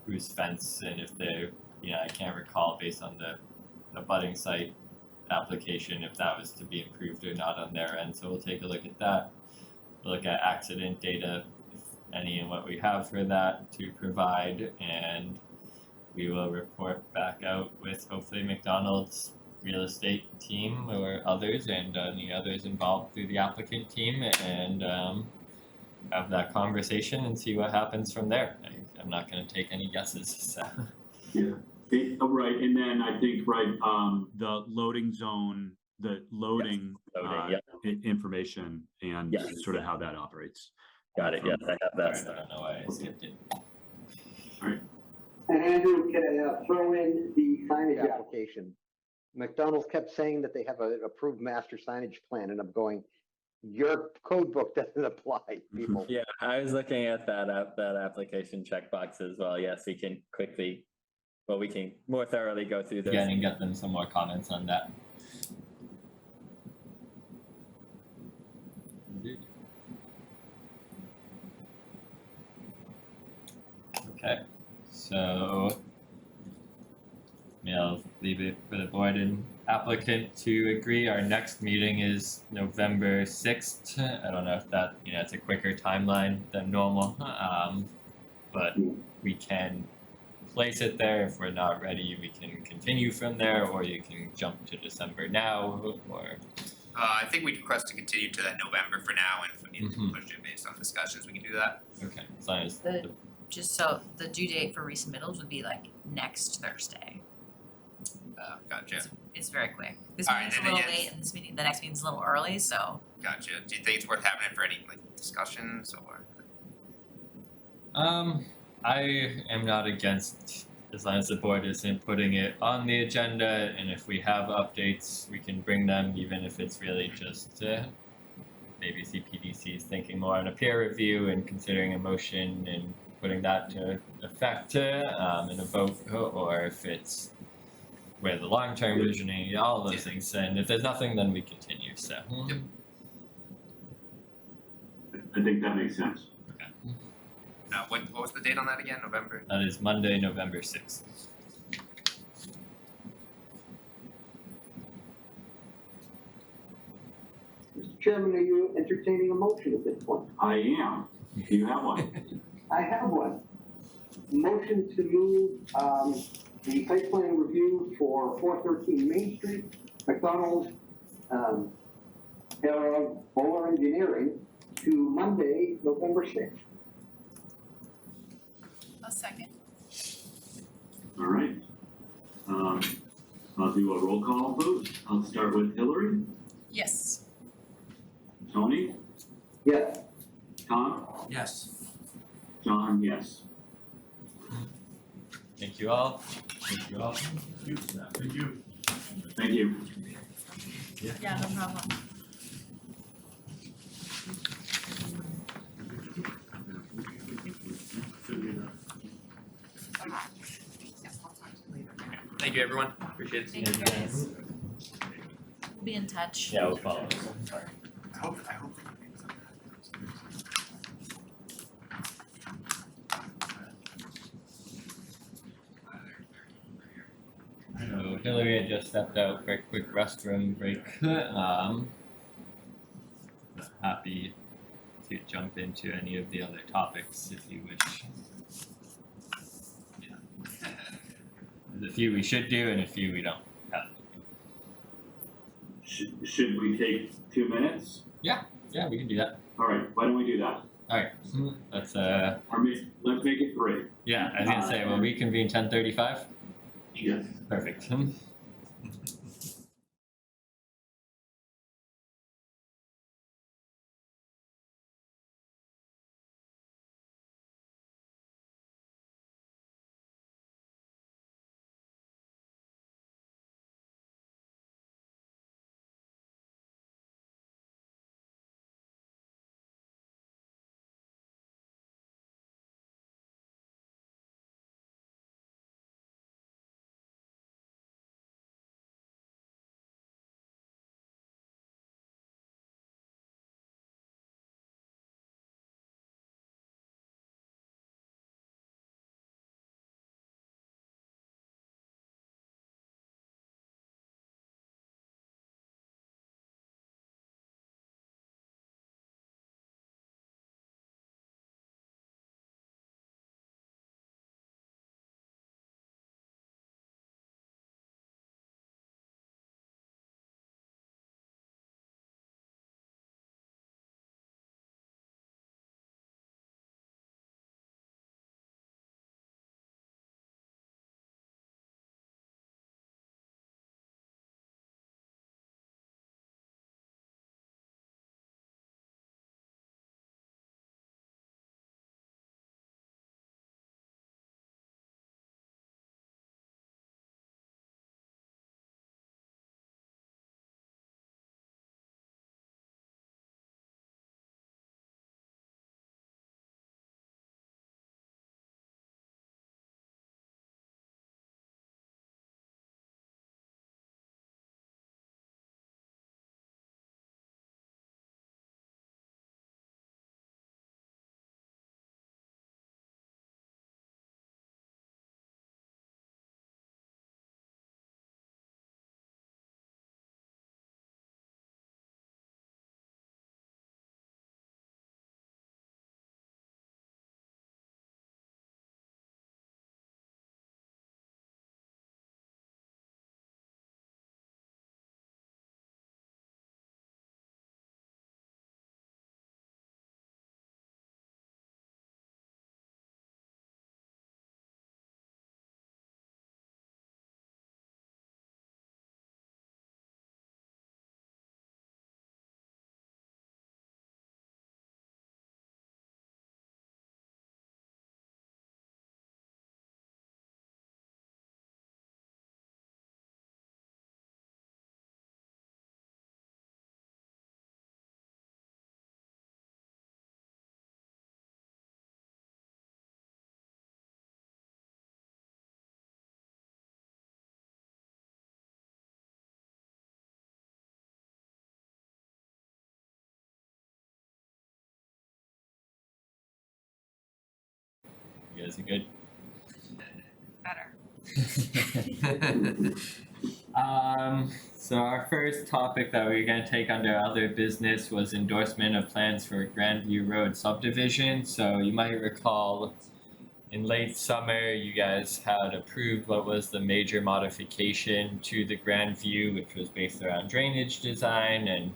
Speaker 2: whose fence, and if they're, I can't recall based on the budding site application if that was to be improved or not on their end. So we'll take a look at that. We'll look at accident data, if any, and what we have for that to provide, and we will report back out with hopefully McDonald's real estate team or others, and any others involved through the applicant team, and have that conversation and see what happens from there. I'm not going to take any guesses. So.
Speaker 1: Yeah. Right, and then I think
Speaker 4: the loading zone, the loading information, and sort of how that operates.
Speaker 12: Got it. Yes, I have that.
Speaker 2: I don't know why I skipped it.
Speaker 1: All right.
Speaker 10: And Andrew, can I throw in the signage application? McDonald's kept saying that they have an approved master signage plan, and I'm going, your code book doesn't apply, people.
Speaker 12: Yeah, I was looking at that application checkbox as well. Yes, we can we can more thoroughly go through this.
Speaker 2: Again, and get them some more comments on that. Okay, so I'll leave it for the board and applicant to agree. Our next meeting is November 6th. I don't know if that, it's a quicker timeline than normal. But we can place it there. If we're not ready, we can continue from there, or you can jump to December now, or.
Speaker 18: I think we'd request to continue to that November for now, and if we need to push it based on discussions, we can do that.
Speaker 2: Okay, as long as
Speaker 8: Just so the due date for resubmittals would be like next Thursday.
Speaker 18: Gotcha.
Speaker 8: It's very quick. This
Speaker 18: Alright,
Speaker 8: meeting's a
Speaker 18: then
Speaker 8: little
Speaker 18: yes.
Speaker 8: late and the next meeting's a little early, so.
Speaker 18: Gotcha. Do you think it's worth having it for any like discussions or?
Speaker 2: I am not against, as long as the board isn't putting it on the agenda, and if we have updates, we can bring them, even if it's really just maybe CPDC is thinking more on a peer review and considering a motion and putting that to effect in a vote, or if it's where the long-term visioning, all those things, and if there's nothing, then we continue, so.
Speaker 1: I think that makes sense.
Speaker 18: What was the date on that again? November?
Speaker 2: That is Monday, November 6th.
Speaker 10: Mr. Chairman, are you entertaining a motion at this point?
Speaker 1: I am. Do you have one?
Speaker 10: I have one. Motion to move, the site plan review for 413 Main Street, McDonald's, era Bowler Engineering to Monday, November 6th.
Speaker 9: A second.
Speaker 1: All right. I'll do a roll call vote. I'll start with Hillary,
Speaker 9: Yes.
Speaker 1: Tony,
Speaker 10: Yes.
Speaker 1: Tom,
Speaker 7: Yes.
Speaker 1: John, yes.
Speaker 2: Thank you all. Thank you all.
Speaker 4: Thank you.
Speaker 1: Thank you.
Speaker 8: Yeah, no problem.
Speaker 18: Thank you, everyone. Appreciate it.
Speaker 8: Thank you guys. We'll be in touch.
Speaker 2: Yeah, we'll follow.
Speaker 6: I hope.
Speaker 2: So Hillary had just stepped out for a quick restroom break. Happy to jump into any of the other topics if you wish. Yeah. There's a few we should do and a few we don't have to do.
Speaker 1: Should we take 2 minutes?
Speaker 2: Yeah, we can do that.
Speaker 1: All right, why don't we do that?
Speaker 2: All right, let's
Speaker 1: let's make it 3.
Speaker 2: Yeah, I was gonna say, will we convene 10:35?
Speaker 1: Yes.
Speaker 2: Perfect. You guys are good?
Speaker 9: Better.
Speaker 2: So our first topic that we were gonna take under other business was endorsement of plans for Grandview Road subdivision. So you might recall in late summer, you guys had approved what was the major modification to the Grandview, which was based around drainage design and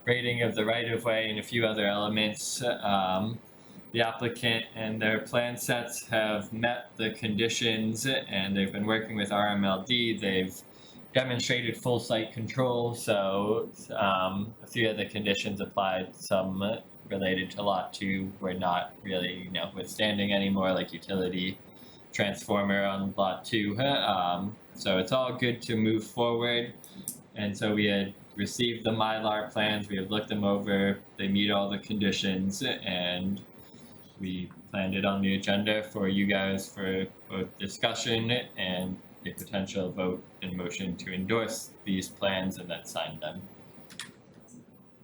Speaker 2: grading of the right of way and a few other elements. The applicant and their plan sets have met the conditions and they've been working with RMLD. They've demonstrated full site control, so a few of the conditions applied, some related to lot 2 were not really withstanding anymore, like utility transformer on lot 2. So it's all good to move forward. And so we had received the Mylar plans, we have looked them over, they meet all the conditions, and we planned it on the agenda for you guys for both discussion and a potential vote and motion to endorse these plans and then sign them.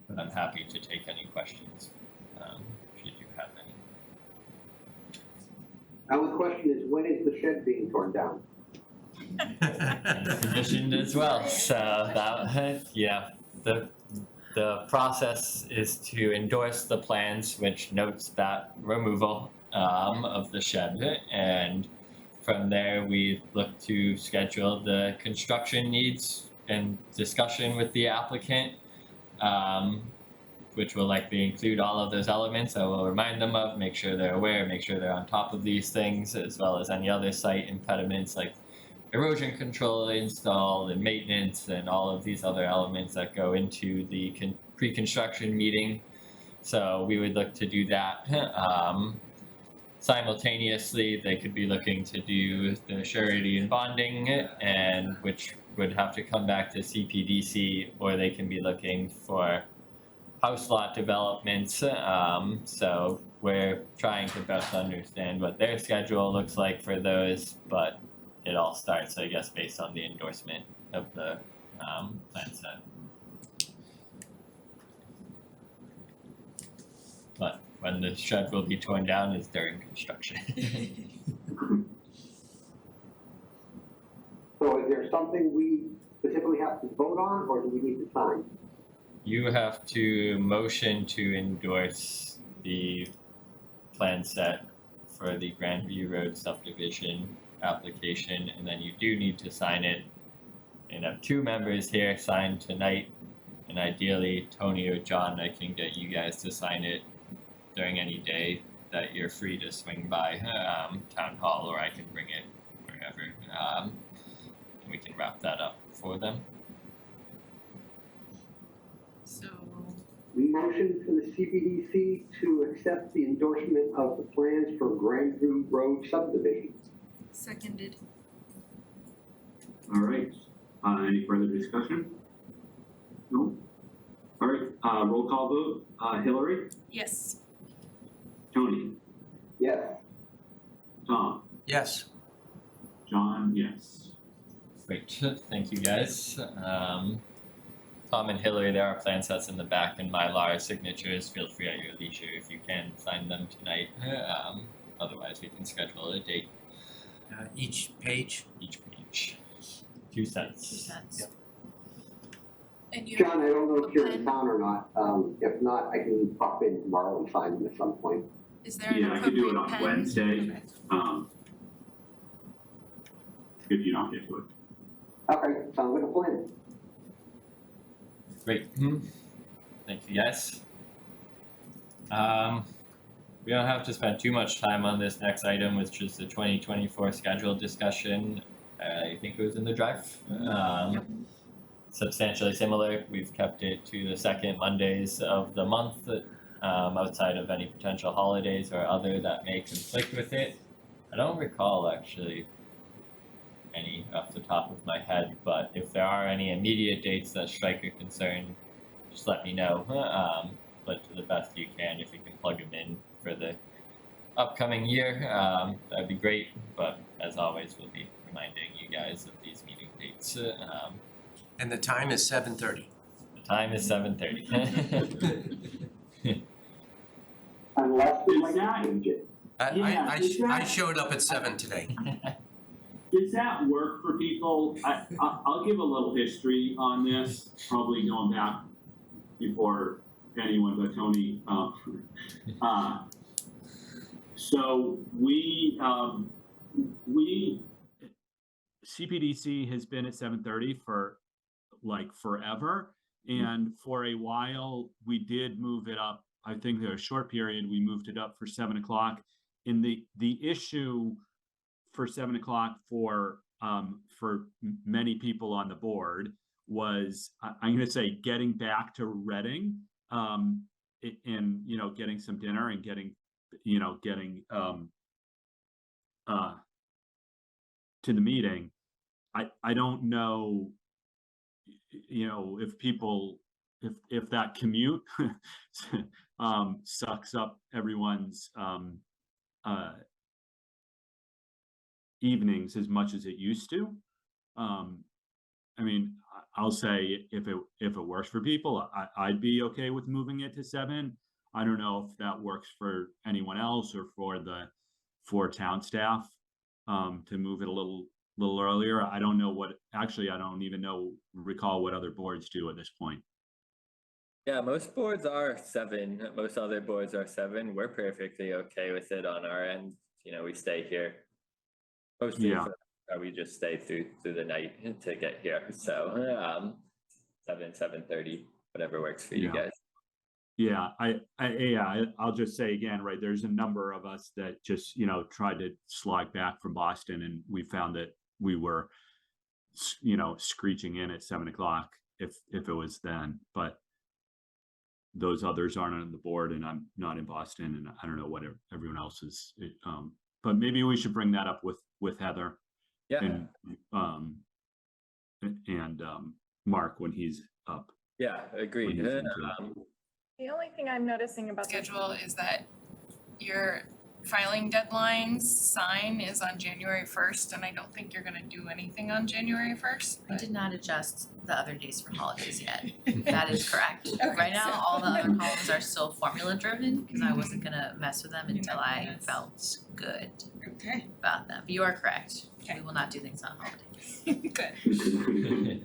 Speaker 2: But I'm happy to take any questions, if you do have any.
Speaker 10: Now the question is, when is the shed being torn down?
Speaker 2: Conditioned as well, so that, the process is to endorse the plans, which notes that removal of the shed, and from there we look to schedule the construction needs and discussion with the applicant, which will likely include all of those elements that we'll remind them of, make sure they're aware, make sure they're on top of these things, as well as any other site impediments like erosion control install and maintenance and all of these other elements that go into the pre-construction meeting. So we would look to do that. Simultaneously, they could be looking to do the surety and bonding, and which would have to come back to CPDC, or they can be looking for house lot developments. So we're trying to best understand what their schedule looks like for those, but it all starts, I guess, based on the endorsement of the plan set. But when the shed will be torn down is during construction.
Speaker 10: So is there something we specifically have to vote on, or do we need to sign?
Speaker 2: You have to motion to endorse the plan set for the Grandview Road subdivision application, and then you do need to sign it. And have 2 members here sign tonight, and ideally Tony or John, I can get you guys to sign it during any day that you're free to swing by town hall, or I can bring it wherever, and we can wrap that up for them.
Speaker 9: So,
Speaker 10: We motion for the CPDC to accept the endorsement of the plans for Grandview Road subdivision.
Speaker 9: seconded.
Speaker 1: All right, any further discussion? No? All right, roll call vote, Hillary,
Speaker 9: Yes.
Speaker 1: Tony,
Speaker 10: Yes.
Speaker 1: Tom,
Speaker 7: Yes.
Speaker 1: John, yes.
Speaker 2: Great, thank you guys. Tom and Hillary, there are plan sets in the back and Mylar signatures. Feel free at your leisure if you can sign them tonight. Otherwise, we can schedule a date.
Speaker 7: Each page?
Speaker 2: Each page. 2 cents.
Speaker 8: 2 cents.
Speaker 2: Yep.
Speaker 9: And you,
Speaker 10: John, I don't know if you're in town or not. If not, I can pop in tomorrow and sign them at some point.
Speaker 9: is there an
Speaker 1: Yeah, I could do it
Speaker 9: appropriate
Speaker 1: on
Speaker 9: pen?
Speaker 1: Wednesday.
Speaker 9: Okay.
Speaker 1: If you don't get to it.
Speaker 10: Okay, sounds like a plan.
Speaker 2: Great. Thank you guys. We don't have to spend too much time on this next item, which is the 2024 schedule discussion. I think it was in the drive. Substantially similar. We've kept it to the second Mondays of the month, outside of any potential holidays or other that may conflict with it. I don't recall actually any off the top of my head, but if there are any immediate dates that strike a concern, just let me know. But to the best you can, if you can plug them in for the upcoming year, that'd be great. But as always, we'll be reminding you guys of these meeting dates.
Speaker 7: And the time is 7:30.
Speaker 2: The time is 7:30.
Speaker 10: Unless we like to change it.
Speaker 7: I showed up at 7 today.
Speaker 1: Does that work for people? I'll give a little history on this, probably going back before anyone but Tony. So we
Speaker 4: CPDC has been at 7:30 for like forever. And for a while, we did move it up. I think there was a short period, we moved it up for 7 o'clock. And the issue for 7 o'clock for many people on the board was, I'm going to say, getting back to Reading, and, you know, getting some dinner and getting to the meeting. I don't know, you know, if people, if that commute sucks up everyone's evenings as much as it used to. I mean, I'll say if it works for people, I'd be okay with moving it to 7. I don't know if that works for anyone else or for town staff to move it a little earlier. I don't know actually, I don't even recall what other boards do at this point.
Speaker 12: Yeah, most boards are 7. Most other boards are 7. We're perfectly okay with it on our end. You know, we stay here. Mostly we just stay through the night to get here. So 7:30, whatever works for you guys.
Speaker 4: Yeah, I'll just say again, right, there's a number of us that just, you know, tried to slog back from Boston, and we found that we were, you know, screeching in at 7 o'clock if it was then. But those others aren't on the board, and I'm not in Boston, and I don't know what everyone else is. But maybe we should bring that up with Heather.
Speaker 12: Yeah.
Speaker 4: And Mark when he's up.
Speaker 12: Yeah, agreed.
Speaker 14: The only thing I'm noticing about
Speaker 9: schedule is that your filing deadlines sign is on January 1st, and I don't think you're gonna do anything on January 1st.
Speaker 8: I did not adjust the other days for holidays yet. That is correct.
Speaker 9: Okay,
Speaker 8: Right now,
Speaker 9: so-
Speaker 8: all the other columns are still formula driven because I wasn't gonna mess with them until I felt good
Speaker 9: Okay.
Speaker 8: about them. But you are correct.
Speaker 9: Okay.
Speaker 8: We will not do things on holidays.
Speaker 9: Good.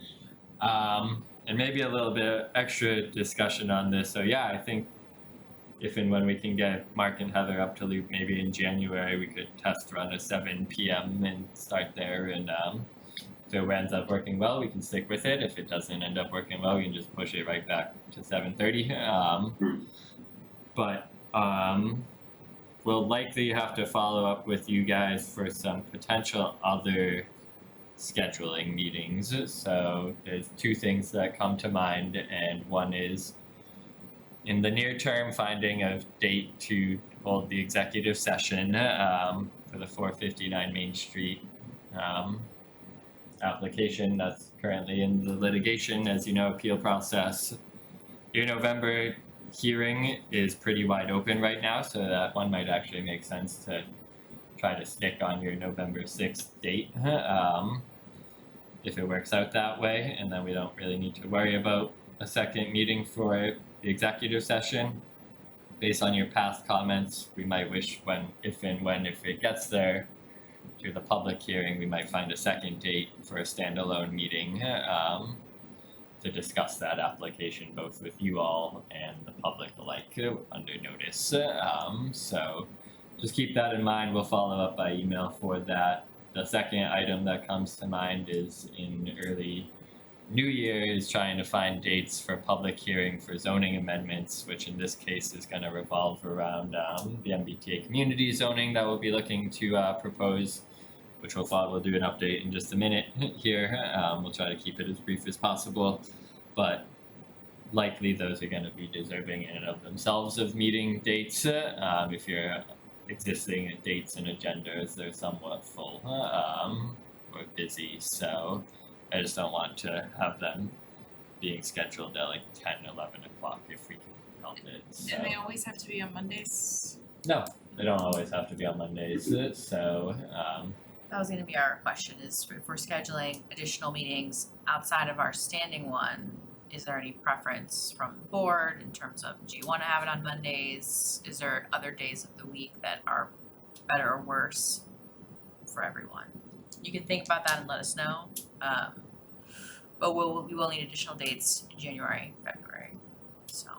Speaker 2: And maybe a little bit of extra discussion on this. So yeah, I think if and when we can get Mark and Heather up to loop, maybe in January, we could test run a 7 p.m. and start there. And if it ends up working well, we can stick with it. If it doesn't end up working well, we can just push it right back to 7:30. But we'll likely have to follow up with you guys for some potential other scheduling meetings. So there's 2 things that come to mind, and one is in the near term finding a date to hold the executive session for the 459 Main Street application that's currently in the litigation, as you know, appeal process. Your November hearing is pretty wide open right now, so that one might actually make sense to try to stick on your November 6th date if it works out that way, and then we don't really need to worry about a second meeting for the executive session. Based on your past comments, we might wish if it gets there to the public hearing, we might find a second date for a standalone meeting to discuss that application both with you all and the public alike under notice. So just keep that in mind. We'll follow up by email for that. The second item that comes to mind is in early New Year is trying to find dates for public hearing for zoning amendments, which in this case is going to revolve around the MBTA community zoning that we'll be looking to propose, which we'll do an update in just a minute here. We'll try to keep it as brief as possible, but likely those are going to be deserving in and of themselves of meeting dates. If your existing dates and agendas, they're somewhat full or busy, so I just don't want to have them being scheduled at like 10, 11 o'clock if we can help it. So.
Speaker 9: And they always have to be on Mondays?
Speaker 2: No, they don't always have to be on Mondays, so
Speaker 8: That was gonna be our question, is if we're scheduling additional meetings outside of our standing one, is there any preference from the board in terms of, do you wanna have it on Mondays? Is there other days of the week that are better or worse for everyone. You can think about that and let us know. But we will need additional dates in January, February, so.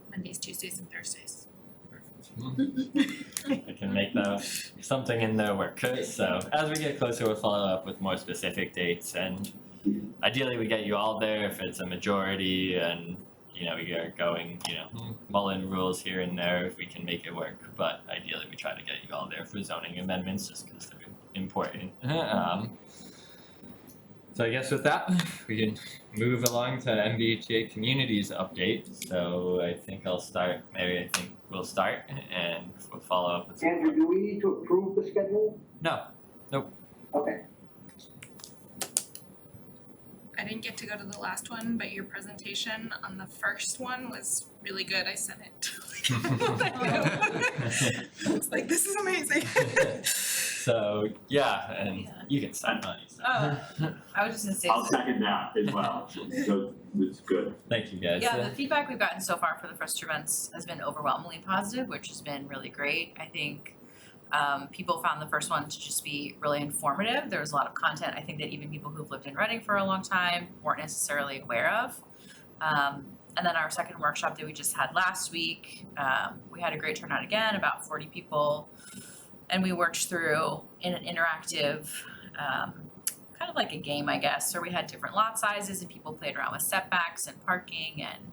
Speaker 9: Mondays, Tuesdays, and Thursdays.
Speaker 2: I can make that something in there work. So as we get closer, we'll follow up with more specific dates, and ideally we get you all there if it's a majority, and you know, we are going, you know, Mullen rules here and there if we can make it work, but ideally we try to get you all there for zoning amendments just because they're important. So I guess with that, we can move along to MBTA Communities update. So I think I'll start, maybe I think we'll start and we'll follow up with.
Speaker 10: Andrew, do we need to approve the schedule?
Speaker 2: No, nope.
Speaker 10: Okay.
Speaker 9: I didn't get to go to the last one, but your presentation on the first one was really good. I sent it. It's like, this is amazing.
Speaker 2: So yeah, and you can sign on.
Speaker 8: I was just gonna say.
Speaker 1: I'll second that as well, so it's good.
Speaker 2: Thank you guys.
Speaker 8: Yeah, the feedback we've gotten so far for the first two events has been overwhelmingly positive, which has been really great. I think people found the first one to just be really informative. There was a lot of content I think that even people who've lived in Reading for a long time weren't necessarily aware of. And then our second workshop that we just had last week, we had a great turnout again, about 40 people. And we worked through in an interactive, kind of like a game, I guess, where we had different lot sizes and people played around with setbacks and parking and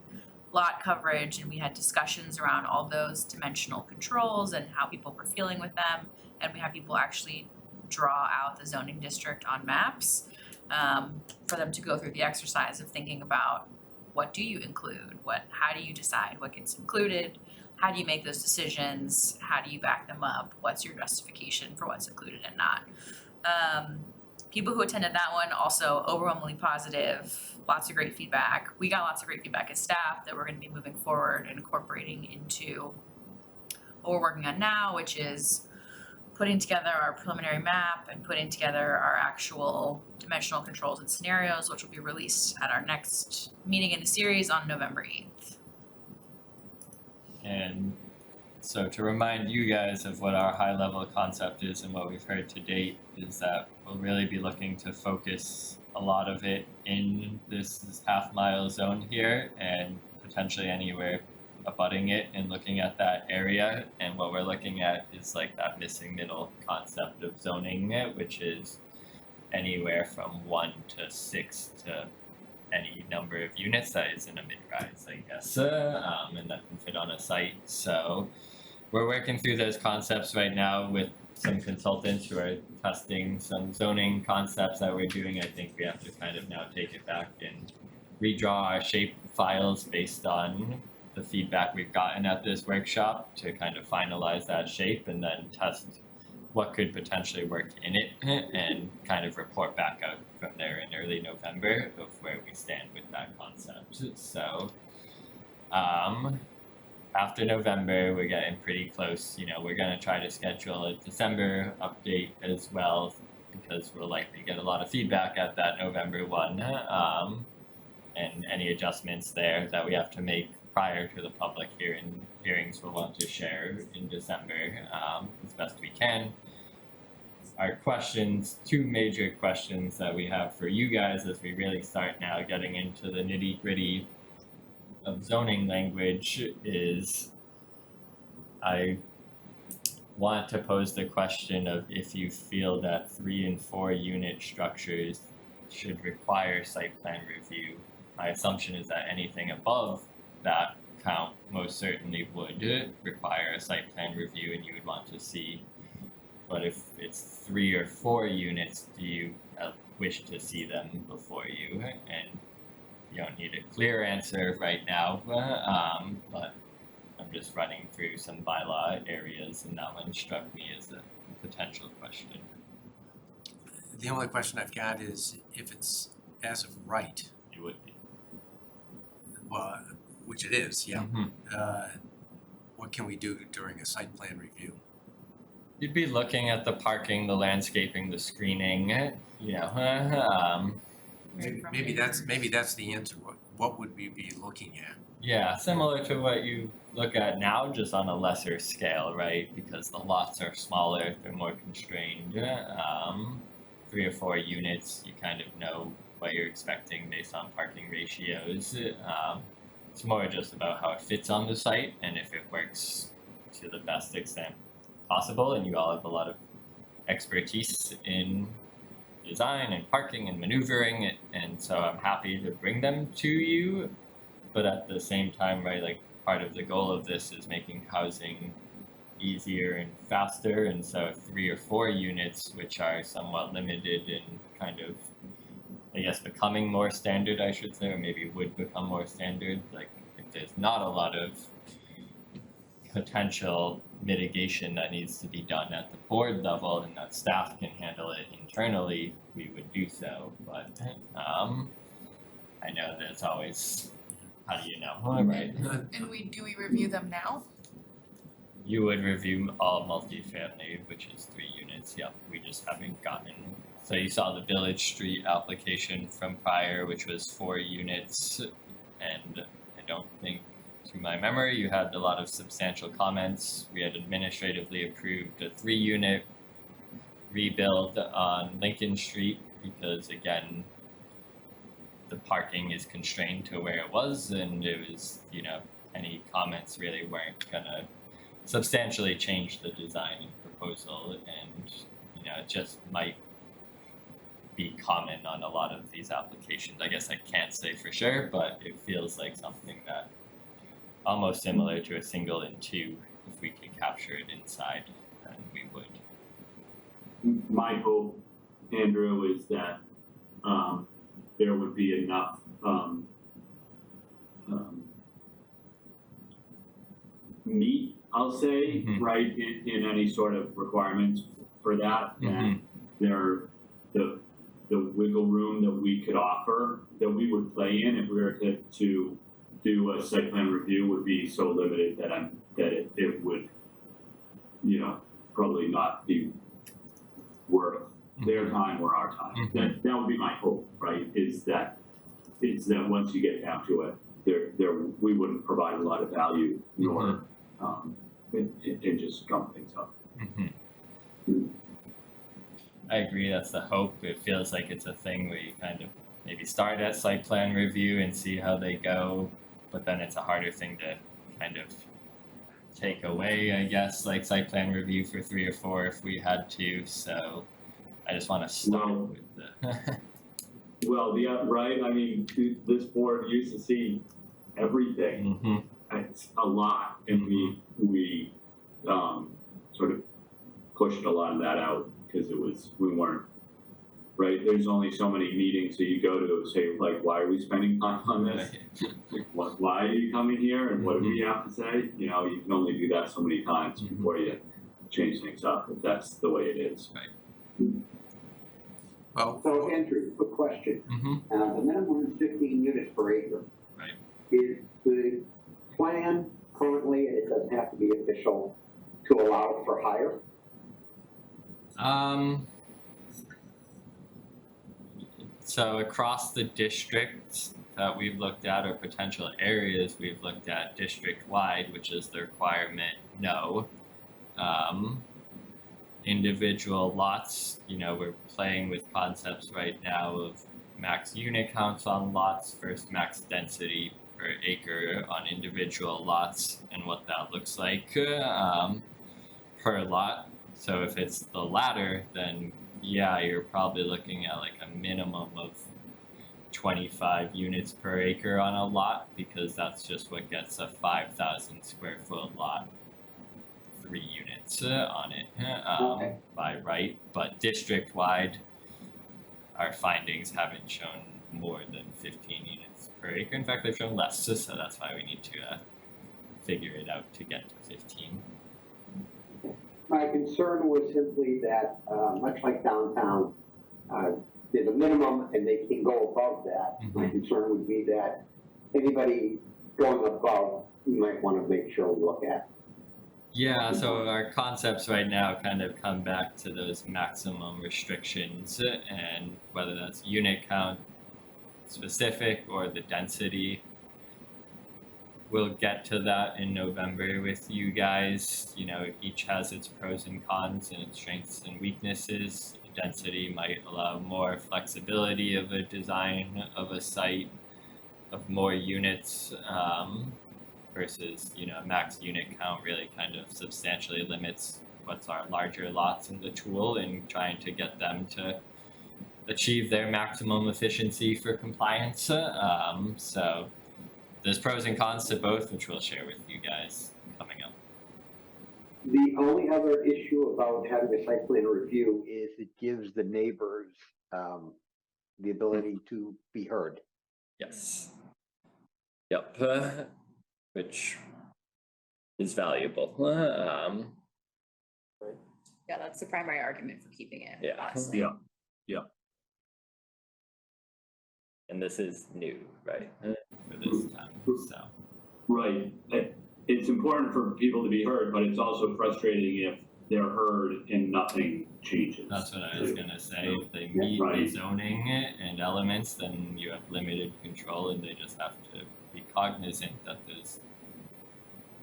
Speaker 8: lot coverage, and we had discussions around all those dimensional controls and how people were feeling with them. And we had people actually draw out the zoning district on maps for them to go through the exercise of thinking about what do you include, how do you decide what gets included, how do you make those decisions, how do you back them up, what's your justification for what's included and not. People who attended that one also overwhelmingly positive, lots of great feedback. We got lots of great feedback as staff that we're going to be moving forward and incorporating into what we're working on now, which is putting together our preliminary map and putting together our actual dimensional controls and scenarios, which will be released at our next meeting in the series on November 8th.
Speaker 2: And so to remind you guys of what our high level concept is and what we've heard to date is that we'll really be looking to focus a lot of it in this half-mile zone here and potentially anywhere abutting it and looking at that area. And what we're looking at is like that missing middle concept of zoning, which is anywhere from 1 to 6 to any number of units that is in a mid-rise, I guess, and that can fit on a site. So we're working through those concepts right now with some consultants who are testing some zoning concepts that we're doing. I think we have to kind of now take it back and redraw our shape files based on the feedback we've gotten at this workshop to kind of finalize that shape and then test what could potentially work in it and kind of report back out from there in early November of where we stand with that concept. So after November, we're getting pretty close. You know, we're gonna try to schedule a December update as well because we'll likely get a lot of feedback at that November one, and any adjustments there that we have to make prior to the public hearings we'll want to share in December as best we can. Our questions, two major questions that we have for you guys as we really start now getting into the nitty-gritty of zoning language is I want to pose the question of if you feel that 3 and 4 unit structures should require site plan review. My assumption is that anything above that count most certainly would require a site plan review and you would want to see. But if it's 3 or 4 units, do you wish to see them before you? And you don't need a clear answer right now, but I'm just running through some bylaw areas and that one struck me as a potential question.
Speaker 7: The only question I've got is if it's as of right.
Speaker 2: It would be.
Speaker 7: Well, which it is, yeah.
Speaker 2: Mm-hmm.
Speaker 7: What can we do during a site plan review?
Speaker 2: You'd be looking at the parking, the landscaping, the screening, you know,
Speaker 7: Maybe that's the answer. what would we be looking at?
Speaker 2: Yeah, similar to what you look at now, just on a lesser scale, right? Because the lots are smaller, they're more constrained. 3 or 4 units, you kind of know what you're expecting based on parking ratios. It's more just about how it fits on the site and if it works to the best extent possible. And you all have a lot of expertise in design and parking and maneuvering it, and so I'm happy to bring them to you. But at the same time, right, like part of the goal of this is making housing easier and faster, and so 3 or 4 units, which are somewhat limited and kind of, I guess, becoming more standard, I should say, or maybe would become more standard, like if there's not a lot of potential mitigation that needs to be done at the board level and that staff can handle it internally, we would do so. But I know that it's always, how do you know, right?
Speaker 9: And do we review them now?
Speaker 2: You would review all multifamily, which is 3 units. Yep, we just haven't gotten. So you saw the Village Street application from prior, which was 4 units, and I don't think, to my memory, you had a lot of substantial comments. We had administratively approved a 3-unit rebuild on Lincoln Street because, again, the parking is constrained to where it was, and it was, you know, any comments really weren't gonna substantially change the design and proposal, and, you know, it just might be common on a lot of these applications. I guess I can't say for sure, but it feels like something that almost similar to a single and 2, if we could capture it inside, then we would.
Speaker 1: My hope, Andrew, is that there would be enough meat, I'll say, right, in any sort of requirements for that, and the wiggle room that we could offer, that we would play in if we were to do a site plan review would be so limited that it would, you know, probably not be worth their time or our time. That would be my hope, right? Is that once you get down to it, we wouldn't provide a lot of value, nor in just gum things up.
Speaker 2: I agree, that's the hope. It feels like it's a thing where you kind of maybe start at site plan review and see how they go, but then it's a harder thing to kind of take away, I guess, like site plan review for 3 or 4 if we had to, so I just want to start with the
Speaker 1: Well, yeah, right, I mean, this board used to see everything. It's a lot, and we sort of pushed a lot of that out because we weren't, right, there's only so many meetings that you go to say, like, why are we spending time on this? Why are you coming here and what do we have to say? You know, you can only do that so many times before you change things up, if that's the way it is.
Speaker 7: Well,
Speaker 10: So Andrew, quick question. The minimum is 15 units per acre.
Speaker 2: Right.
Speaker 10: Is the plan currently, and it doesn't have to be official, to allow for higher?
Speaker 2: So across the districts that we've looked at, or potential areas we've looked at district-wide, which is the requirement, no. Individual lots, you know, we're playing with concepts right now of max unit counts on lots versus max density per acre on individual lots and what that looks like per lot. So if it's the latter, then yeah, you're probably looking at like a minimum of 25 units per acre on a lot, because that's just what gets a 5,000 square foot lot, 3 units on it by right. But district wide, our findings haven't shown more than 15 units per acre. In fact, they've shown less, so that's why we need to figure it out to get to 15.
Speaker 10: My concern was simply that, much like downtown, there's a minimum and they can go above that. My concern would be that anybody going above, we might want to make sure we look at.
Speaker 2: Yeah, so our concepts right now kind of come back to those maximum restrictions, and whether that's unit count, specific or the density. We'll get to that in November with you guys. You know, each has its pros and cons and its strengths and weaknesses. Density might allow more flexibility of a design of a site, of more units, versus, you know, max unit count really kind of substantially limits what's our larger lots in the tool and trying to get them to achieve their maximum efficiency for compliance. So there's pros and cons to both, which we'll share with you guys coming up.
Speaker 10: The only other issue about having a site plan review is it gives the neighbors the ability to be heard.
Speaker 12: Yes. Yep. Which is valuable.
Speaker 8: Yeah, that's the primary argument for keeping it.
Speaker 12: Yeah.
Speaker 8: Honestly.
Speaker 4: Yeah, yeah.
Speaker 12: And this is new, right? For this time, so.
Speaker 1: Right. It's important for people to be heard, but it's also frustrating if they're heard and nothing changes.
Speaker 2: That's what I was gonna say. If they meet the zoning and elements, then you have limited control and they just have to be cognizant that there's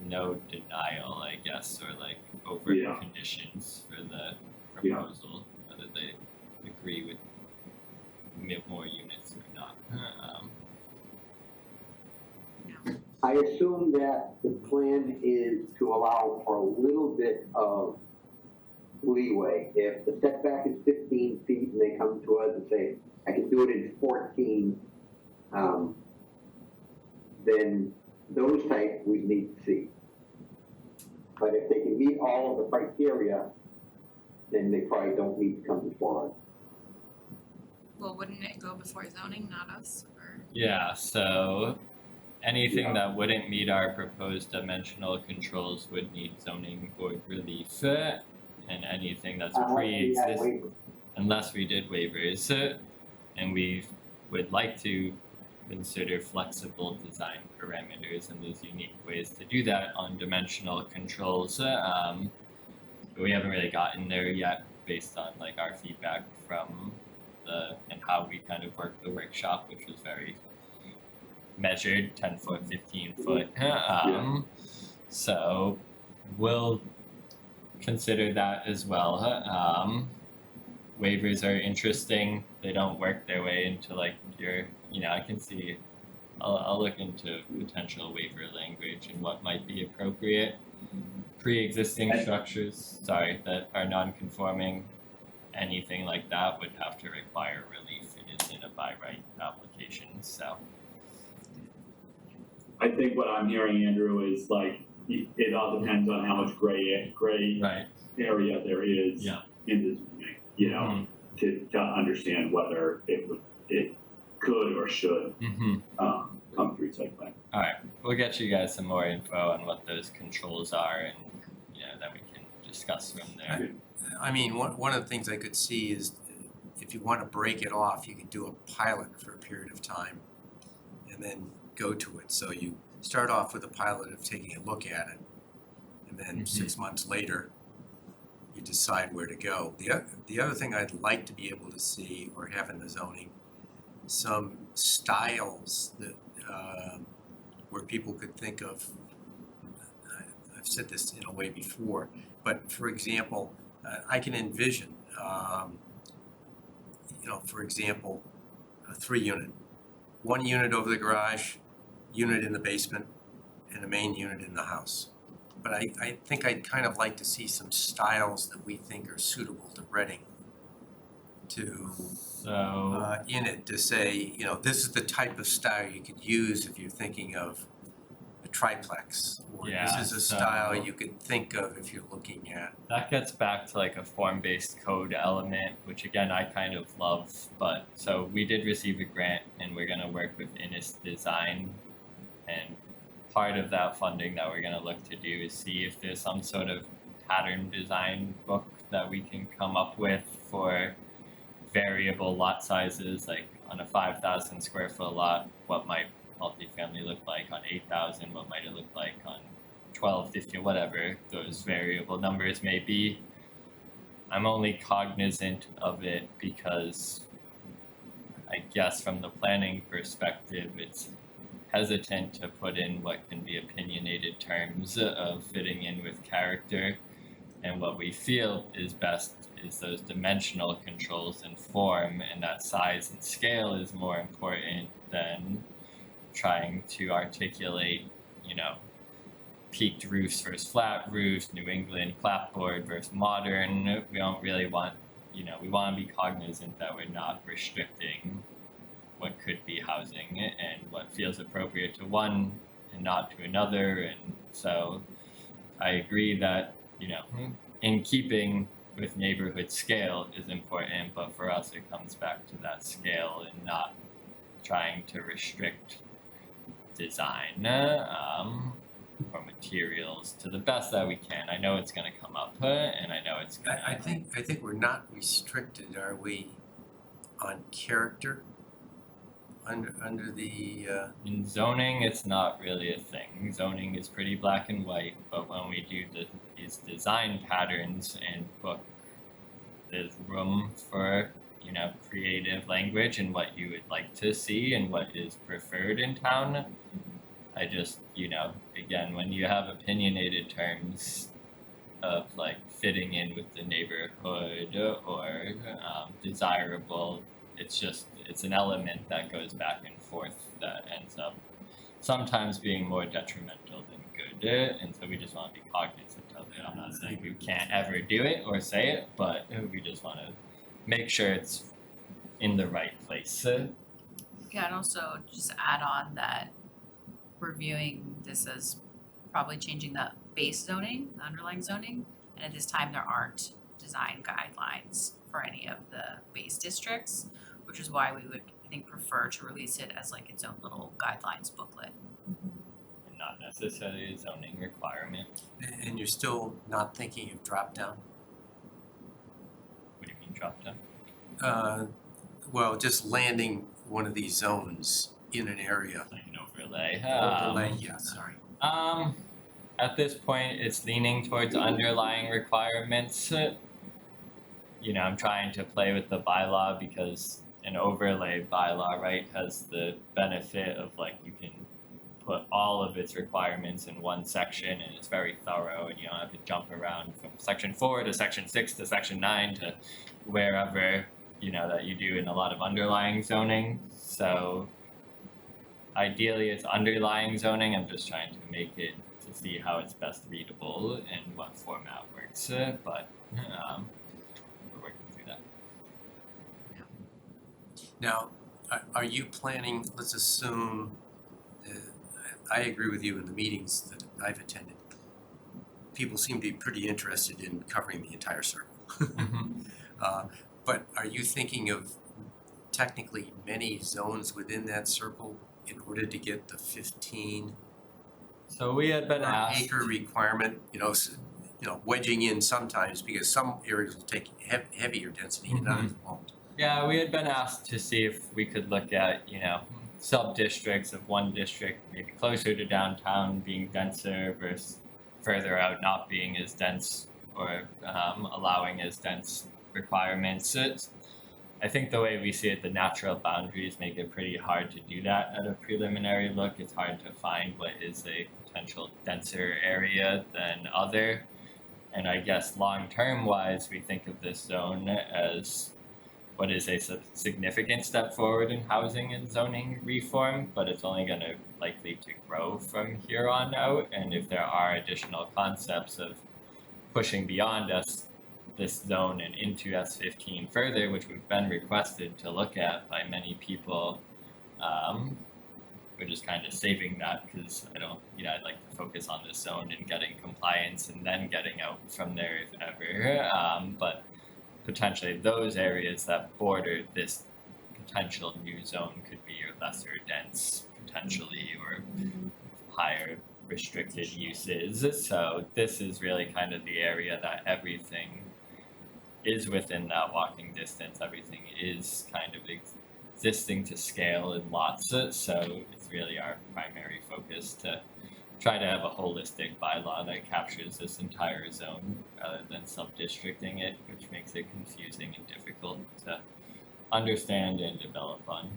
Speaker 2: no denial, I guess, or like over conditions for the proposal, whether they agree with more units or not.
Speaker 10: I assume that the plan is to allow for a little bit of leeway. If the setback is 15 feet and they come to us and say, I can do it in 14, then those types we need to see. But if they can meet all of the criteria, then they probably don't need to come before us.
Speaker 9: Well, wouldn't it go before zoning, not us? Or...
Speaker 2: Yeah, so anything that wouldn't meet our proposed dimensional controls would need zoning board relief, and anything that's pre-existing, unless we did waivers, and we would like to consider flexible design parameters and there's unique ways to do that on dimensional controls, but we haven't really gotten there yet based on like our feedback from and how we kind of worked the workshop, which was very measured, 10 foot, 15 foot. So we'll consider that as well. Waivers are interesting. They don't work their way into like your, you know, I can see, I'll look into potential waiver language and what might be appropriate. Pre-existing structures, that are non-conforming, anything like that would have to require relief. It isn't a by right application, so.
Speaker 1: I think what I'm hearing, Andrew, is like, it all depends on how much gray area there is in the zoning, you know, to understand whether it could or should come through site plan.
Speaker 2: All right, we'll get you guys some more info on what those controls are, and you know, then we can discuss from there.
Speaker 7: I mean, one of the things I could see is if you want to break it off, you can do a pilot for a period of time and then go to it. So you start off with a pilot of taking a look at it, and then 6 months later, you decide where to go. The other thing I'd like to be able to see or have in the zoning, some styles that where people could think of, I've said this in a way before, but for example, I can envision, for example, a 3-unit. 1 unit over the garage, unit in the basement, and a main unit in the house. But I think I'd kind of like to see some styles that we think are suitable to Reading to in it to say, you know, this is the type of style you could use if you're thinking of a triplex, or this is a style you could think of if you're looking at.
Speaker 2: That gets back to like a form-based code element, which again I kind of love. But so we did receive a grant, and we're gonna work with Innis Design, and part of that funding that we're gonna look to do is see if there's some sort of pattern design book that we can come up with for variable lot sizes, like on a 5,000 square foot lot, what might multifamily look like, on 8,000, what might it look like on 12, 15, whatever those variable numbers may be. I'm only cognizant of it because I guess from the planning perspective, it's hesitant to put in what can be opinionated terms of fitting in with character. And what we feel is best is those dimensional controls and form, and that size and scale is more important than trying to articulate, you know, peaked roofs versus flat roofs, New England clapboard versus modern. We don't really want, you know, we want to be cognizant that we're not restricting what could be housing and what feels appropriate to one and not to another. And so I agree that, you know, in keeping with neighborhood scale is important, but for us it comes back to that scale and not trying to restrict design or materials to the best that we can. I know it's going to come up, and I know it's going to.
Speaker 7: I think we're not restricted, are we, on character? Under the
Speaker 2: In zoning, it's not really a thing. Zoning is pretty black and white, but when we do these design patterns and book, there's room for, you know, creative language and what you would like to see and what is preferred in town. I just, you know, again, when you have opinionated terms of like fitting in with the neighborhood or desirable, it's an element that goes back and forth that ends up sometimes being more detrimental than good, and so we just want to be cognizant of it. I'm not saying we can't ever do it or say it, but we just want to make sure it's in the right place.
Speaker 8: Yeah, and also just add on that we're viewing this as probably changing the base zoning, the underlying zoning, and at this time there aren't design guidelines for any of the base districts, which is why we would, I think, prefer to release it as like its own little guidelines booklet.
Speaker 2: And not necessarily a zoning requirement.
Speaker 7: and you're still not thinking of drop down?
Speaker 2: What do you mean drop down?
Speaker 7: Well, just landing one of these zones in an area.
Speaker 2: Like an overlay.
Speaker 7: Overlay, yeah, sorry.
Speaker 2: At this point, it's leaning towards underlying requirements. You know, I'm trying to play with the bylaw because an overlay bylaw, right, has the benefit of like you can put all of its requirements in one section and it's very thorough and you don't have to jump around from section 4 to section 6 to section 9 to wherever, you know, that you do in a lot of underlying zoning. So ideally it's underlying zoning. I'm just trying to make it to see how it's best readable and what format works, but we're working through that.
Speaker 7: Now, are you planning, let's assume, I agree with you in the meetings that I've attended. People seem to be pretty interested in covering the entire circle. But are you thinking of technically many zones within that circle in order to get the 15
Speaker 2: So we had been asked
Speaker 7: acre requirement, you know, wedging in sometimes because some areas will take heavier density and others won't.
Speaker 2: Yeah, we had been asked to see if we could look at, you know, sub-districts of one district maybe closer to downtown being denser versus further out not being as dense or allowing as dense requirements. I think the way we see it, the natural boundaries make it pretty hard to do that at a preliminary look. It's hard to find what is a potential denser area than other. And I guess long-term wise, we think of this zone as what is a significant step forward in housing and zoning reform, but it's only going to likely to grow from here on out. And if there are additional concepts of pushing beyond this zone and into S15 further, which we've been requested to look at by many people, we're just kind of saving that because I'd like to focus on this zone and getting compliance and then getting out from there if ever. But potentially those areas that border this potential new zone could be lesser dense potentially or higher restricted uses. So this is really kind of the area that everything is within that walking distance. Everything is kind of existing to scale in lots. So it's really our primary focus to try to have a holistic bylaw that captures this entire zone rather than sub-districting it, which makes it confusing and difficult to understand and develop on.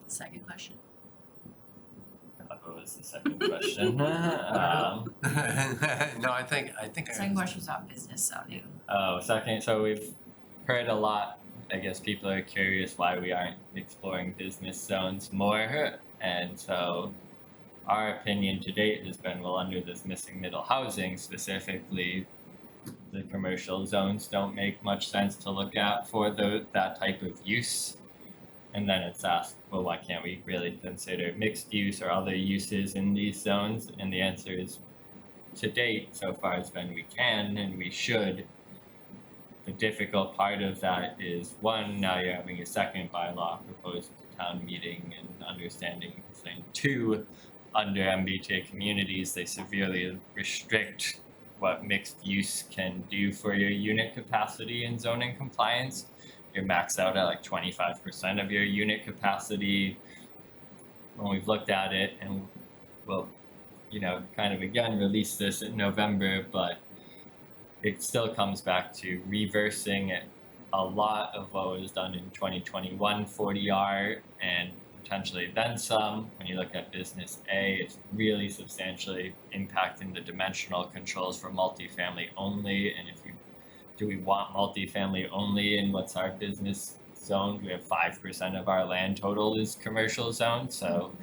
Speaker 8: Second question.
Speaker 2: What was the second question?
Speaker 7: No, I think I
Speaker 8: Second question was about business zoning.
Speaker 2: Second, so we've heard a lot. I guess people are curious why we aren't exploring business zones more. And so our opinion to date has been, well, under this missing middle housing specifically, the commercial zones don't make much sense to look at for that type of use. And then it's asked, well, why can't we really consider mixed use or other uses in these zones? And the answer is, to date, so far it's been we can and we should. The difficult part of that is, one, now you're having a second bylaw proposed to town meeting and understanding thing. Two, under MBTA communities, they severely restrict what mixed use can do for your unit capacity in zoning compliance. You're maxed out at like 25% of your unit capacity. When we've looked at it, and we'll, kind of again release this in November, but it still comes back to reversing a lot of what was done in 2021 40R and potentially then some. When you look at business A, it's really substantially impacting the dimensional controls for multifamily only. And do we want multifamily only in what's our business zone? We have 5% of our land total is commercial zone. So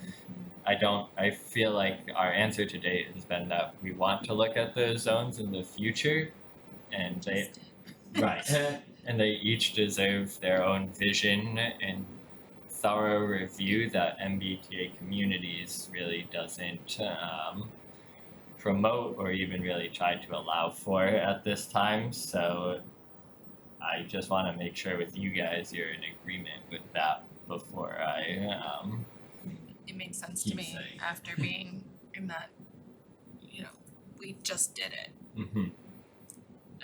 Speaker 2: I feel like our answer to date has been that we want to look at those zones in the future, and they each deserve their own vision and thorough review that MBTA communities really doesn't promote or even really try to allow for at this time. So I just want to make sure with you guys you're in agreement with that before I
Speaker 9: It makes sense to me after being in that, we just did it.
Speaker 2: Mm-hmm.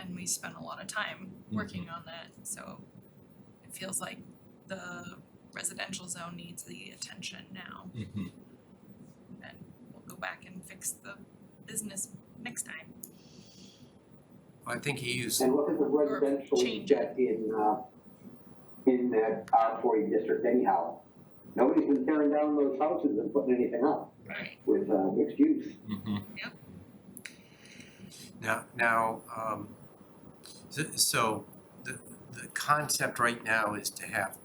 Speaker 9: And we spent a lot of time working on that, so it feels like the residential zone needs the attention now.
Speaker 2: Mm-hmm.
Speaker 9: And we'll go back and fix the business next time.
Speaker 7: I think he used.
Speaker 10: And look at the residential you get in that R40 district anyhow. Nobody's been tearing down those houses and putting anything up.
Speaker 9: Right.
Speaker 10: With mixed use.
Speaker 2: Mm-hmm.
Speaker 9: Yep.
Speaker 7: Now, so the concept right now is to have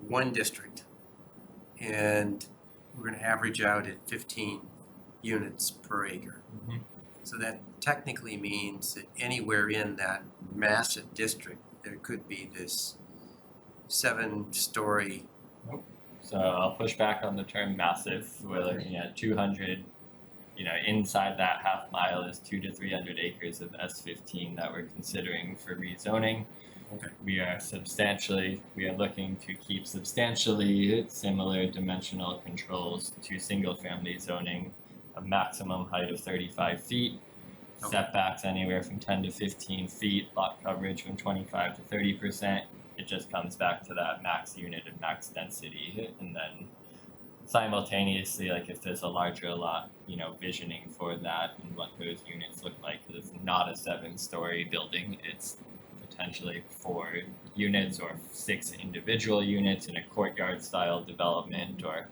Speaker 7: one district, and we're going to average out at 15 units per acre.
Speaker 2: Mm-hmm.
Speaker 7: So that technically means that anywhere in that massive district, there could be this 7-story.
Speaker 2: Nope. So I'll push back on the term massive. We're looking at 200, inside that half mile is 200 to 300 acres of S15 that we're considering for rezoning.
Speaker 7: Okay.
Speaker 2: We are looking to keep substantially similar dimensional controls to single family zoning, a maximum height of 35 feet, setbacks anywhere from 10 to 15 feet, lot coverage from 25 to 30%. It just comes back to that max unit and max density, and then simultaneously, like if there's a larger lot, visioning for that and what those units look like, because it's not a 7-story building, it's potentially 4 units or 6 individual units in a courtyard style development or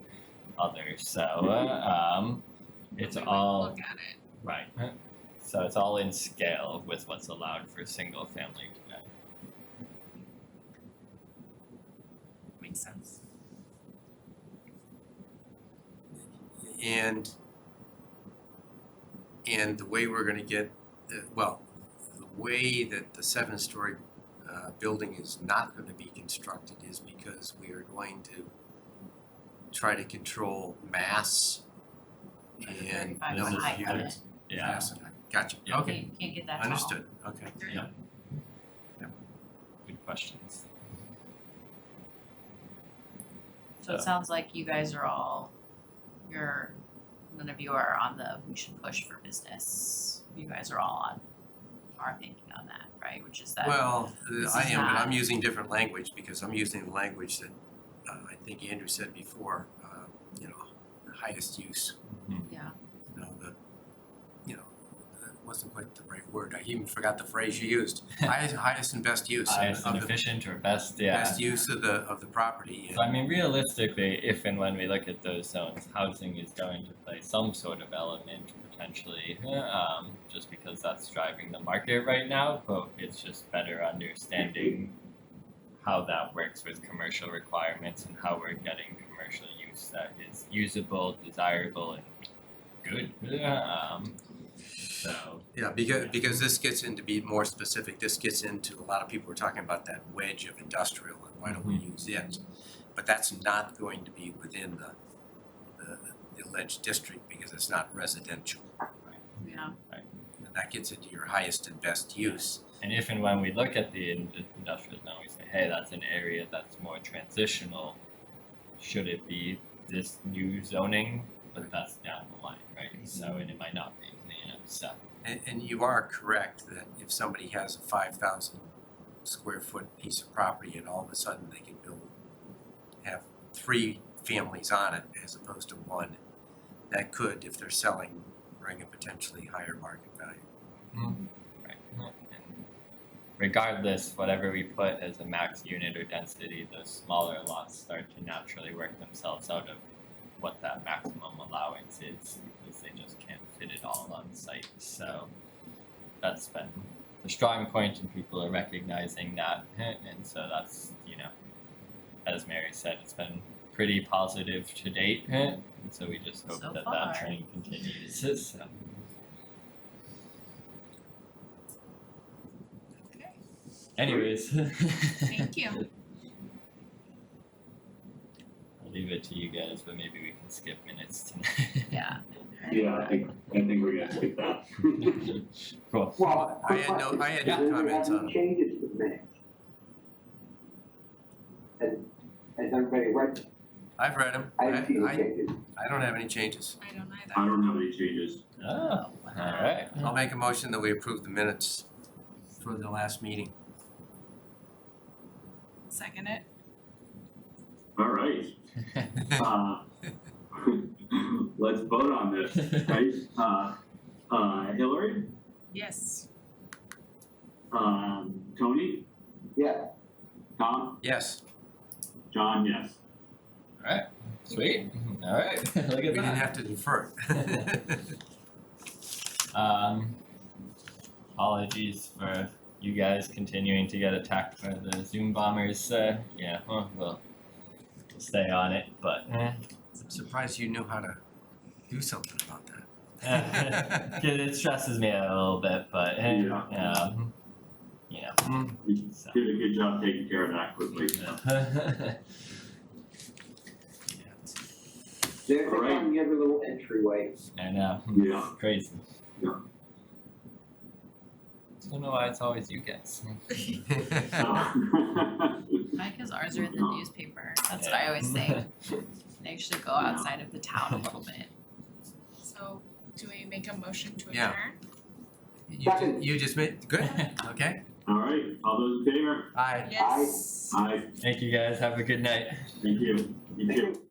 Speaker 2: others. So it's all
Speaker 9: look at it.
Speaker 2: right. So it's all in scale with what's allowed for single family today.
Speaker 9: Makes sense.
Speaker 7: And the way we're going to get, the way that the 7-story building is not going to be constructed is because we are going to try to control mass and
Speaker 8: 35
Speaker 7: number
Speaker 8: is
Speaker 7: of
Speaker 8: high,
Speaker 7: units.
Speaker 2: Yeah.
Speaker 7: Mass and height. Gotcha.
Speaker 2: Yeah.
Speaker 7: Okay.
Speaker 8: Can't get that tall.
Speaker 7: Understood. Okay.
Speaker 2: Yeah. Good questions.
Speaker 8: So it sounds like you guys are all, none of you are on we should push for business. You guys are all are thinking on that, right? Which is that.
Speaker 7: Well,
Speaker 8: this
Speaker 7: I
Speaker 8: is
Speaker 7: am, but
Speaker 8: not-
Speaker 7: I'm using different language because I'm using the language that I think Andrew said before. The highest use.
Speaker 8: Yeah.
Speaker 7: wasn't quite the right word. I even forgot the phrase you used. Highest and best use
Speaker 2: Highest and
Speaker 7: of the
Speaker 2: efficient or best, yeah.
Speaker 7: best use of the property.
Speaker 2: So I mean, realistically, if and when we look at those zones, housing is going to play some sort of element potentially, just because that's driving the market right now, but it's just better understanding how that works with commercial requirements and how we're getting commercial use that is usable, desirable, and good. So
Speaker 7: Yeah, because this gets into be more specific, this gets into, a lot of people were talking about that wedge of industrial, and why don't we use it? But that's not going to be within the alleged district because it's not residential.
Speaker 8: Yeah.
Speaker 7: And that gets into your highest and best use.
Speaker 2: And if and when we look at the industrial zone, we say, hey, that's an area that's more transitional. Should it be this new zoning? But that's down the line, right? So, and it might not be, so.
Speaker 7: And you are correct that if somebody has a 5,000 square foot piece of property and all of a sudden they can have 3 families on it as opposed to 1, that could, if they're selling, bring a potentially higher market value.
Speaker 2: Right. And regardless, whatever we put as a max unit or density, those smaller lots start to naturally work themselves out of what that maximum allowance is because they just can't fit it all on site. So that's been the strong point, and people are recognizing that. And so that's, as Mary said, it's been pretty positive to date. And so we just hope
Speaker 8: So
Speaker 2: that
Speaker 8: far.
Speaker 2: that trend continues. So.
Speaker 9: Okay.
Speaker 2: Anyways.
Speaker 9: Thank you.
Speaker 2: I'll leave it to you guys, but maybe we can skip minutes tonight.
Speaker 8: Yeah.
Speaker 1: Yeah, I think we're gonna take that.
Speaker 2: Cool.
Speaker 10: Well,
Speaker 7: I had no comments on it.
Speaker 10: Changes to the minutes. Has everybody read?
Speaker 7: I've read them.
Speaker 10: I haven't seen the changes.
Speaker 7: I don't have any changes.
Speaker 9: I don't either.
Speaker 1: I don't have any changes.
Speaker 2: Oh, alright.
Speaker 7: I'll make a motion that we approve the minutes for the last meeting.
Speaker 9: Second it.
Speaker 1: All right. Let's vote on this, right? Hillary?
Speaker 9: Yes.
Speaker 1: Tony?
Speaker 10: Yeah.
Speaker 1: Tom?
Speaker 7: Yes.
Speaker 1: John, yes.
Speaker 2: Alright, sweet. Alright, look at
Speaker 7: We didn't
Speaker 2: that.
Speaker 7: have to defer it.
Speaker 2: Apologies for you guys continuing to get attacked by the Zoom bombers. We'll stay on it, but
Speaker 7: I'm surprised you knew how to do something about that.
Speaker 2: it stresses me out a little bit, but
Speaker 1: You did a good job taking care of that quickly.
Speaker 10: There's
Speaker 1: All right.
Speaker 10: on the other little entryway.
Speaker 2: I know.
Speaker 1: Yeah.
Speaker 2: Crazy.
Speaker 1: Yeah.
Speaker 2: I don't know why it's always you guys.
Speaker 8: Because ours are in the newspaper. That's what I always think. They should go outside of the town a little bit.
Speaker 9: So do we make a motion to
Speaker 7: Yeah.
Speaker 9: adjourn?
Speaker 7: You just made, good, okay.
Speaker 1: All right, all those in favor?
Speaker 7: Aye.
Speaker 9: Yes.
Speaker 1: Aye.
Speaker 2: Thank you guys. Have a good night.
Speaker 1: Thank you. You too.